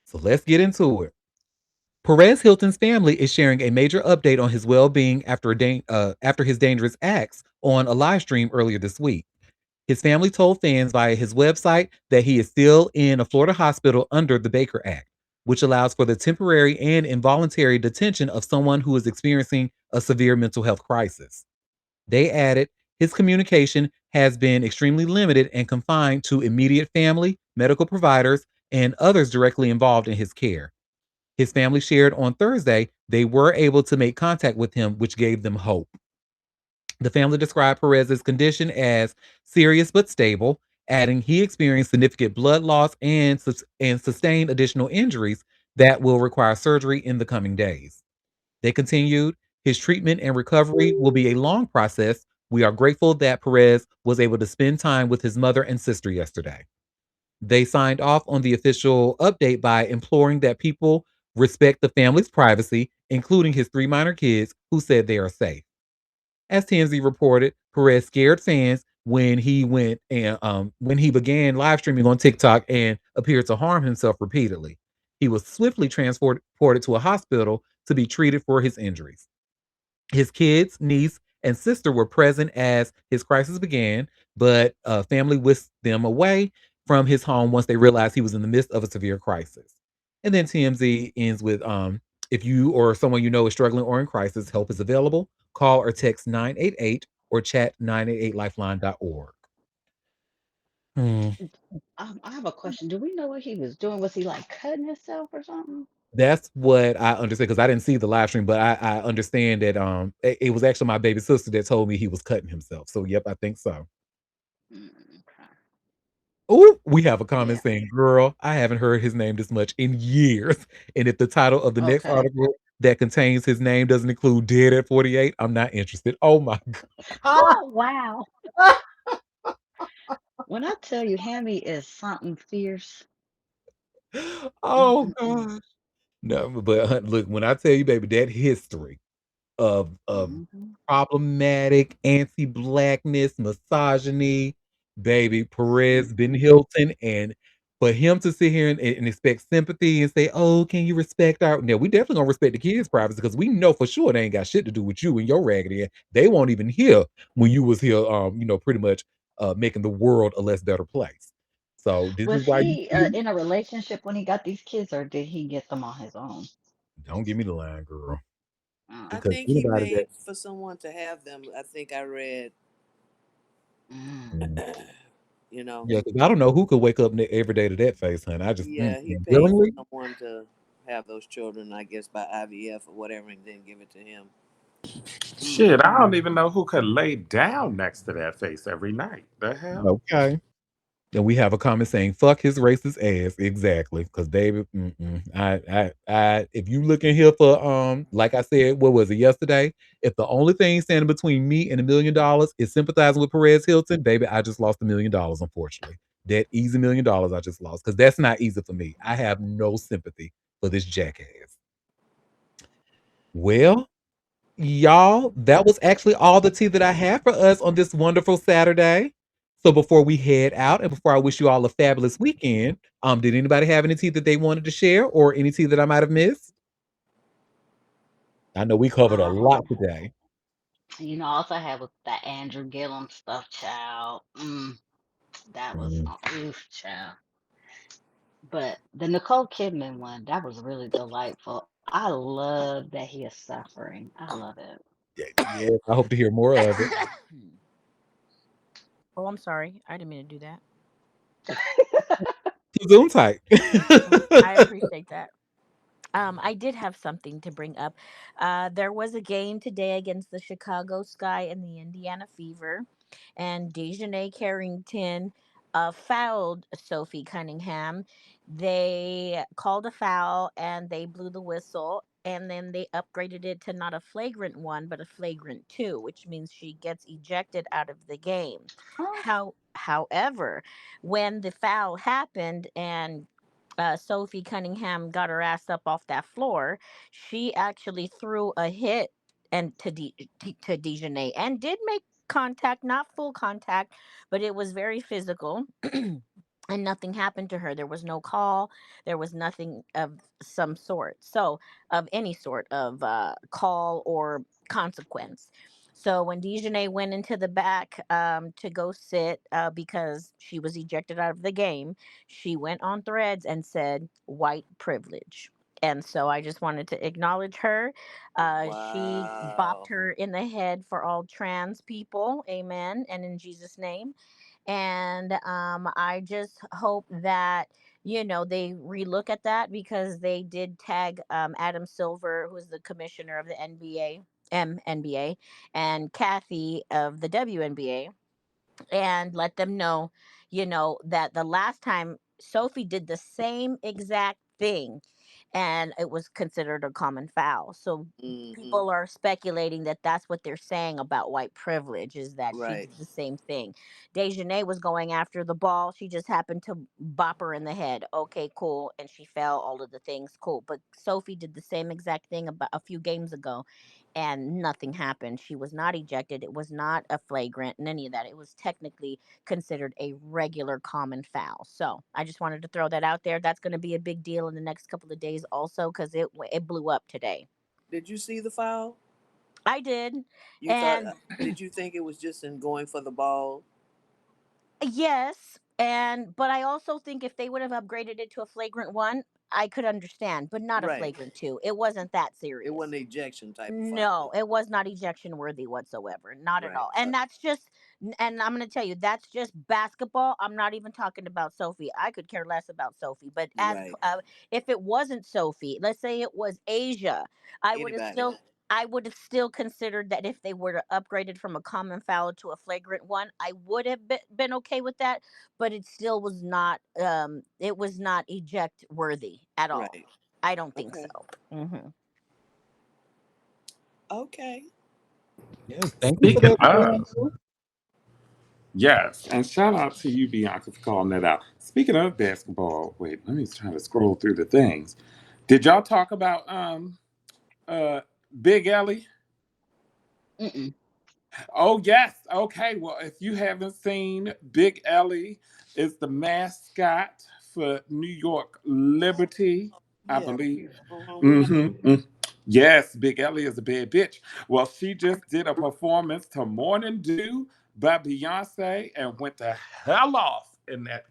So let's get into it. Perez Hilton's family is sharing a major update on his well-being after his dangerous acts on a live stream earlier this week. His family told fans via his website that he is still in a Florida hospital under the Baker Act, which allows for the temporary and involuntary detention of someone who is experiencing a severe mental health crisis. They added, his communication has been extremely limited and confined to immediate family, medical providers, and others directly involved in his care. His family shared on Thursday they were able to make contact with him, which gave them hope. The family described Perez's condition as serious but stable, adding he experienced significant blood loss and sustained additional injuries that will require surgery in the coming days. They continued, his treatment and recovery will be a long process. We are grateful that Perez was able to spend time with his mother and sister yesterday. They signed off on the official update by imploring that people respect the family's privacy, including his three minor kids who said they are safe. As TMZ reported, Perez scared fans when he began live streaming on TikTok and appeared to harm himself repeatedly. He was swiftly transported to a hospital to be treated for his injuries. His kids, niece, and sister were present as his crisis began, but family whisked them away from his home once they realized he was in the midst of a severe crisis. And then TMZ ends with if you or someone you know is struggling or in crisis, help is available. Call or text 988. or chat988lifeline.org. Hmm. I have a question. Do we know what he was doing? Was he like cutting himself or something? That's what I understand because I didn't see the live stream, but I understand that it was actually my baby sister that told me he was cutting himself. So yep, I think so. Okay. Oh, we have a comment Yeah. saying, "Girl, I haven't heard his name this much in years." And if the title of the next Okay. article that contains his name doesn't include "Dead at 48," I'm not interested. Oh my Ah! Wow. When I tell you Hammy is something fierce. god. Oh Mm-mm-mm. god. No, but look, when I tell you, baby, that history of Mm-hmm. problematic anti-blackness, misogyny, baby, Perez Ben Mm-hmm. Hilton, and for him to sit here and expect sympathy and say, "Oh, can you respect our?" Now we definitely gonna respect the kids' privacy because we know for sure they ain't got shit to do with you and your raggedy ass. They won't even hear when you was here, pretty much making the world a less better place. So this is Was why you he see in a relationship when he got these kids, or did he get them on his own? don't give me the line, girl, I Mm. because think he anybody that paid for someone to have them. I think I read, Mm. mm, you know, yeah, 'cause I don't know who could wake up every day to that face, honey. I just yeah, he paid for willingly. someone to have those children, I guess by IVF or whatever, and then give it to him. Shit, I Mm-hmm. don't even know who could lay down next to that face every night. The hell? Okay. And we have a comment saying, "Fuck his racist ass." Exactly, because David, mm-mm. If you looking here for, like I said, what was it yesterday? If the only thing standing between me and $1 million is sympathizing with Perez Hilton, baby, I just lost $1 million. Unfortunately, that easy $1 million I just lost because that's not easy for me. I have no sympathy for this jackass. Well, y'all, that was actually all the tea that I have for us on this wonderful Saturday. So before we head out and before I wish you all a fabulous weekend, did anybody have any tea that they wanted to share or any tea that I might have missed? I know we covered a lot Um, today. also had with that Andrew Gillum stuff, child. That was Mm. oof, child. But the Nicole Kidman one, that was really delightful. I love that he is suffering. I love it. Yeah, yes, I hope to hear more of it. Oh, I'm sorry. I didn't mean to do that. Zoom tight. I appreciate that. I did have something to bring up. There was a game today against the Chicago Sky and the Indiana Fever, and Dejanay Carrington fouled Sophie Cunningham. They called a foul and they blew the whistle, and then they upgraded it to not a flagrant one, but a flagrant two, which means she gets ejected out of the game. Huh? However, when the foul happened and Sophie Cunningham got her ass up off that floor, she actually threw a hit and to Dejanay and did make contact, not full contact, but it was very physical. And nothing happened to her. There was no call. There was nothing of some sort. So, of any sort of call or consequence. So when Dejanay went into the back to go sit because she was ejected out of the game, she went on threads and said white privilege. And so I just wanted to acknowledge her. She bopped Wow. her in the head for all trans people. Amen. And in Jesus' name. And I just hope that they relook at that because they did tag Adam Silver, who's the commissioner of the NBA, and Kathy of the WNBA, and let them know, that the last time Sophie did the same exact thing and it was considered a common foul. So Mm-hmm. people are speculating that that's what they're saying about white privilege is that she Right. did the same thing. Dejanay was going after the ball. She just happened to bop her in the head. Okay, cool. And she fell, all of the things, cool. But Sophie did the same exact thing about a few games ago and nothing happened. She was not ejected. It was not a flagrant and any of that. It was technically considered a regular common foul. So I just wanted to throw that out there. That's going to be a big deal in the next couple of days, also, because it blew up today. Did you see the foul? I did, You thought? and Did you think it was just in going for the ball? yes, and but I also think if they would have upgraded it to a flagrant one, I could understand, but not a Right. flagrant two. It wasn't that It wasn't serious. an ejection type of No, foul. it was not ejection worthy whatsoever. Not at Right. all. And that's just, and I'm going to tell you, that's just basketball. I'm not even talking about Sophie. I could care less about Sophie. But Right. if it wasn't Sophie, let's say it was Asia, I would have Anybody. still. I would have still considered that if they were to upgrade it from a common foul to a flagrant one, I would have been okay with that. But it still was not. It was not eject worthy at all. Right. I don't think so. Okay. Hmm. Okay. Yes, thank you for Speaking that of, answer. yes, and shout out to you, Bianca, for calling that out. Speaking of basketball, wait, let me try to scroll through the things. Did y'all talk about uh Big Ellie? Mm-mm. Oh yes. Okay. Well, if you haven't seen, Big Ellie is the mascot for New York Liberty, I Yeah. believe. We know. Mm-hmm. Yes, Big Ellie is a bad bitch. Well, she just did a performance to Morning Dew by Beyonce and went the hell off in that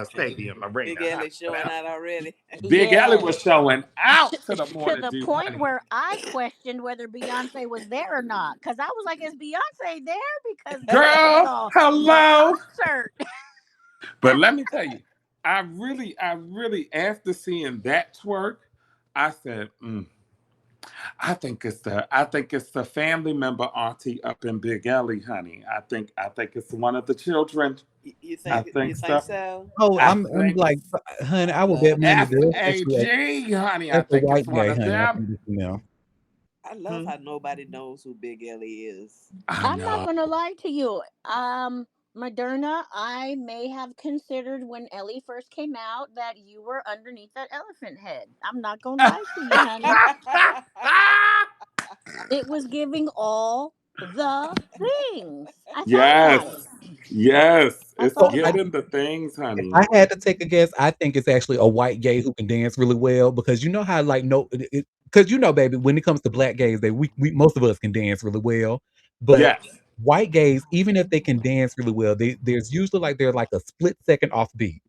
stadium Big arena. Honey. Ellie showing out already. Big Ellie Yes. was showing out to the To Morning the Dew, point honey. where I questioned whether Beyonce was there or not, because I was like, "Is Beyonce there?" Because this was Girl, a hello. concert. But let me tell you, after seeing that twerk, I said, I think it's the family member auntie up in Big Alley, honey. I think it's one of the children. You I think? think You think so. so? Oh, I I'm think like, it's honey, I I will bet love money me that some it's actually FAG, honey. I that's a think it's white one gay, of honey. I them. think it's, you know. I love Hmm? how nobody knows who Big Ellie is. I I'm not know. gonna lie to you. Moderna, I may have considered when Ellie first came out that you were underneath that elephant head. I'm not gonna lie to you, honey. It was giving all the things. I thought Yes. about it. Yes. I It's thought So I, about giving the things, if honey. I had to take a guess, I think it's actually a white gay who can dance really well because you know how like no, because you know, baby, when it comes to black gays, we most of us can dance really well, but Yes. white gays, even if they can dance really well, there's usually like they're like a split second off beat,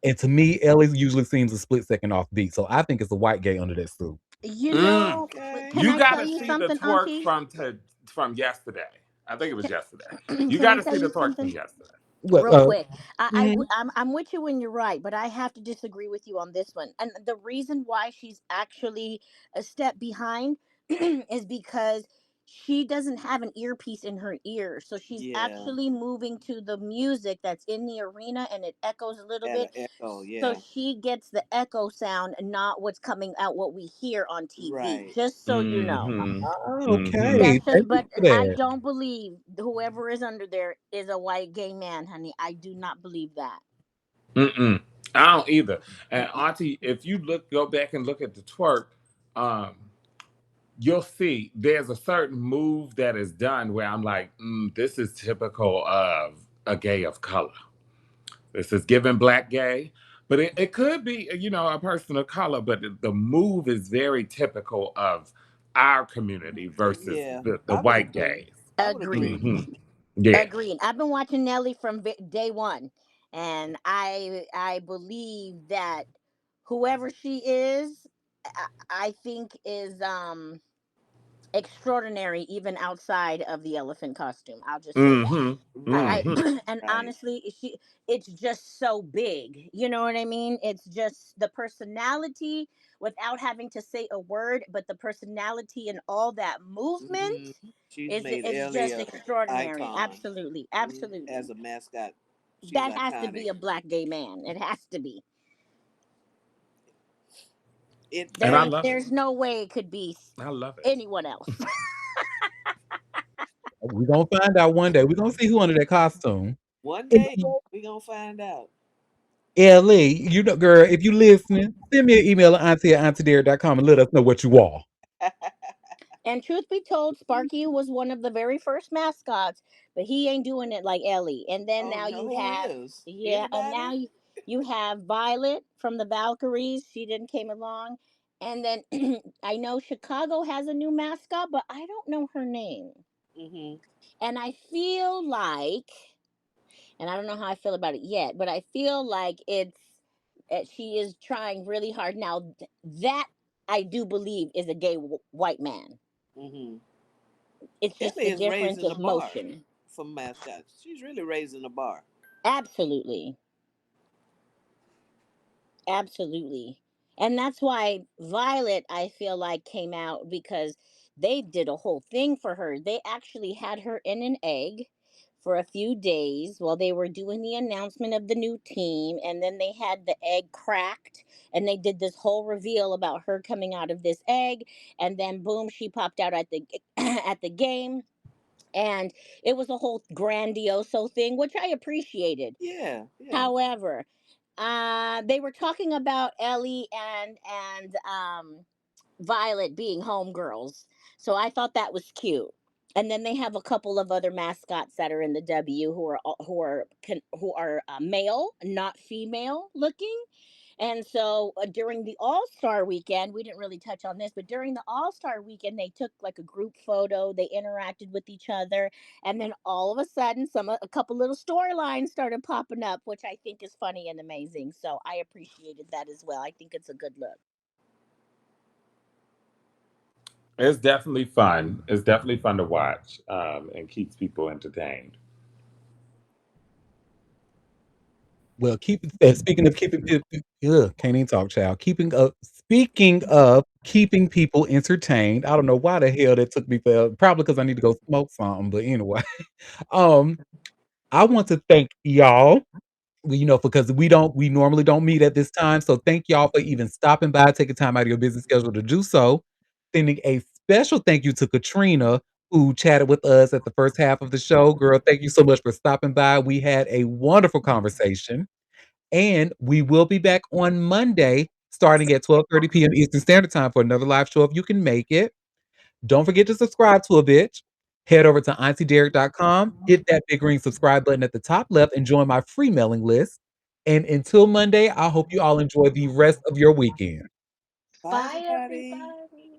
and to me, Ellie usually seems a split second off beat, so I think it's a white gay under that suit. it. You Mm. know, Okay. can You I got tell to you see the something, twerk Auntie? from yesterday. I think it was yesterday. You Can got I to tell see the you twerk from something? yesterday. What? Real quick, Mhm. I'm with you when you're right, but I have to disagree with you on this one. And the reason why she's actually a step behind is because she doesn't have an earpiece in her ear, so she's Yeah. actually moving to the music that's in the arena, and it echoes a little At an bit. echo. So Yeah. she gets the echo sound and not what's coming out what we hear on TV. Right. Just so you know. Mm-hmm. Mm-hmm. Okay, That's just, thank you but for I that. don't believe whoever is under there is a white gay man, honey. I do not believe that. Mm-mm. I don't either. And Mm-mm. Auntie, if you go back and look at the twerk, um, you'll see there's a certain move that is done where I'm like, this is typical of a gay of color. This is giving black gay, but it could be, a person of color, but the move is very typical of our community versus Yeah. the I would white agree. gays. I would agree. Agreed. Hmm. Yeah. Agreed. I've been watching Nelly from day one, and I believe that whoever she is, I think is extraordinary even outside of the elephant costume. I'll just say that. Hmm. Hmm. Right. And Right. honestly, it's just so big. You know what I mean? It's just the personality without having to say a word, but the personality and all that movement Hmm. She's is made it's Ellie just a extraordinary. icon. Absolutely. As Absolutely. a mascot. She's That has to iconic. be a black gay man. It has to be. It And I it love it. There's no way it could be I love it. anyone else. We're gonna find out one day. We're gonna see who under that costume. one And day we gonna find out. Ellie, you know, girl, if you listening, send me an email at auntie@auntiedare.com and let us know what you are. And truth be told, Sparky was one of the very first mascots, but he ain't doing it like Ellie. And then Oh, now you know you who have, is? yeah, and now Anybody? you have Violet from the Valkyries. She didn't came along. And then I know Chicago has a new mascot, but I don't know her name. Hmm. And I feel like, and I don't know how I feel about it yet, but I feel like she is trying really hard now. That I do believe is a gay white man. Hmm. It's just Kelly the is difference raising the of bar motion. for mascots. She's really raising the bar. Absolutely. Absolutely. And that's why Violet, I feel like, came out because they did a whole thing for her. They actually had her in an egg for a few days while they were doing the announcement of the new team. And then they had the egg cracked and they did this whole reveal about her coming out of this egg. And then boom, she popped out at the at the game. And it was a whole grandioso thing, which I appreciated. Yeah, yeah. However, they were talking about Ellie and Violet being homegirls, so I thought that was cute. And then they have a couple of other mascots that are in the W who are male, not female looking. And so during the All Star weekend, we didn't really touch on this, but during the All Star weekend, they took like a group photo. They interacted with each other, and then all of a sudden, a couple little storylines started popping up, which I think is funny and amazing. So I appreciated that as well. I think it's a good look. It's definitely fun. It's definitely fun to watch, and keeps people entertained. Well, speaking of keeping can't even talk, child. Speaking of keeping people entertained, I don't know why the hell that took me for probably because I need to go smoke something, but anyway, um, I want to thank y'all, because we normally don't meet at this time, so thank y'all for even stopping by, taking time out of your busy schedule to do so. Sending a special thank you to Katrina, who chatted with us at the first half of the show. Girl, thank you so much for stopping by. We had a wonderful conversation. And we will be back on Monday starting at 12:30 p.m. Eastern Standard Time for another live show if you can make it. Don't forget to subscribe to a bitch. Head over to auntiederek.com, hit that big green subscribe button at the top left, and join my free mailing list. And until Monday, I hope you all enjoy the rest of your weekend. Bye, Bye, everybody. everybody.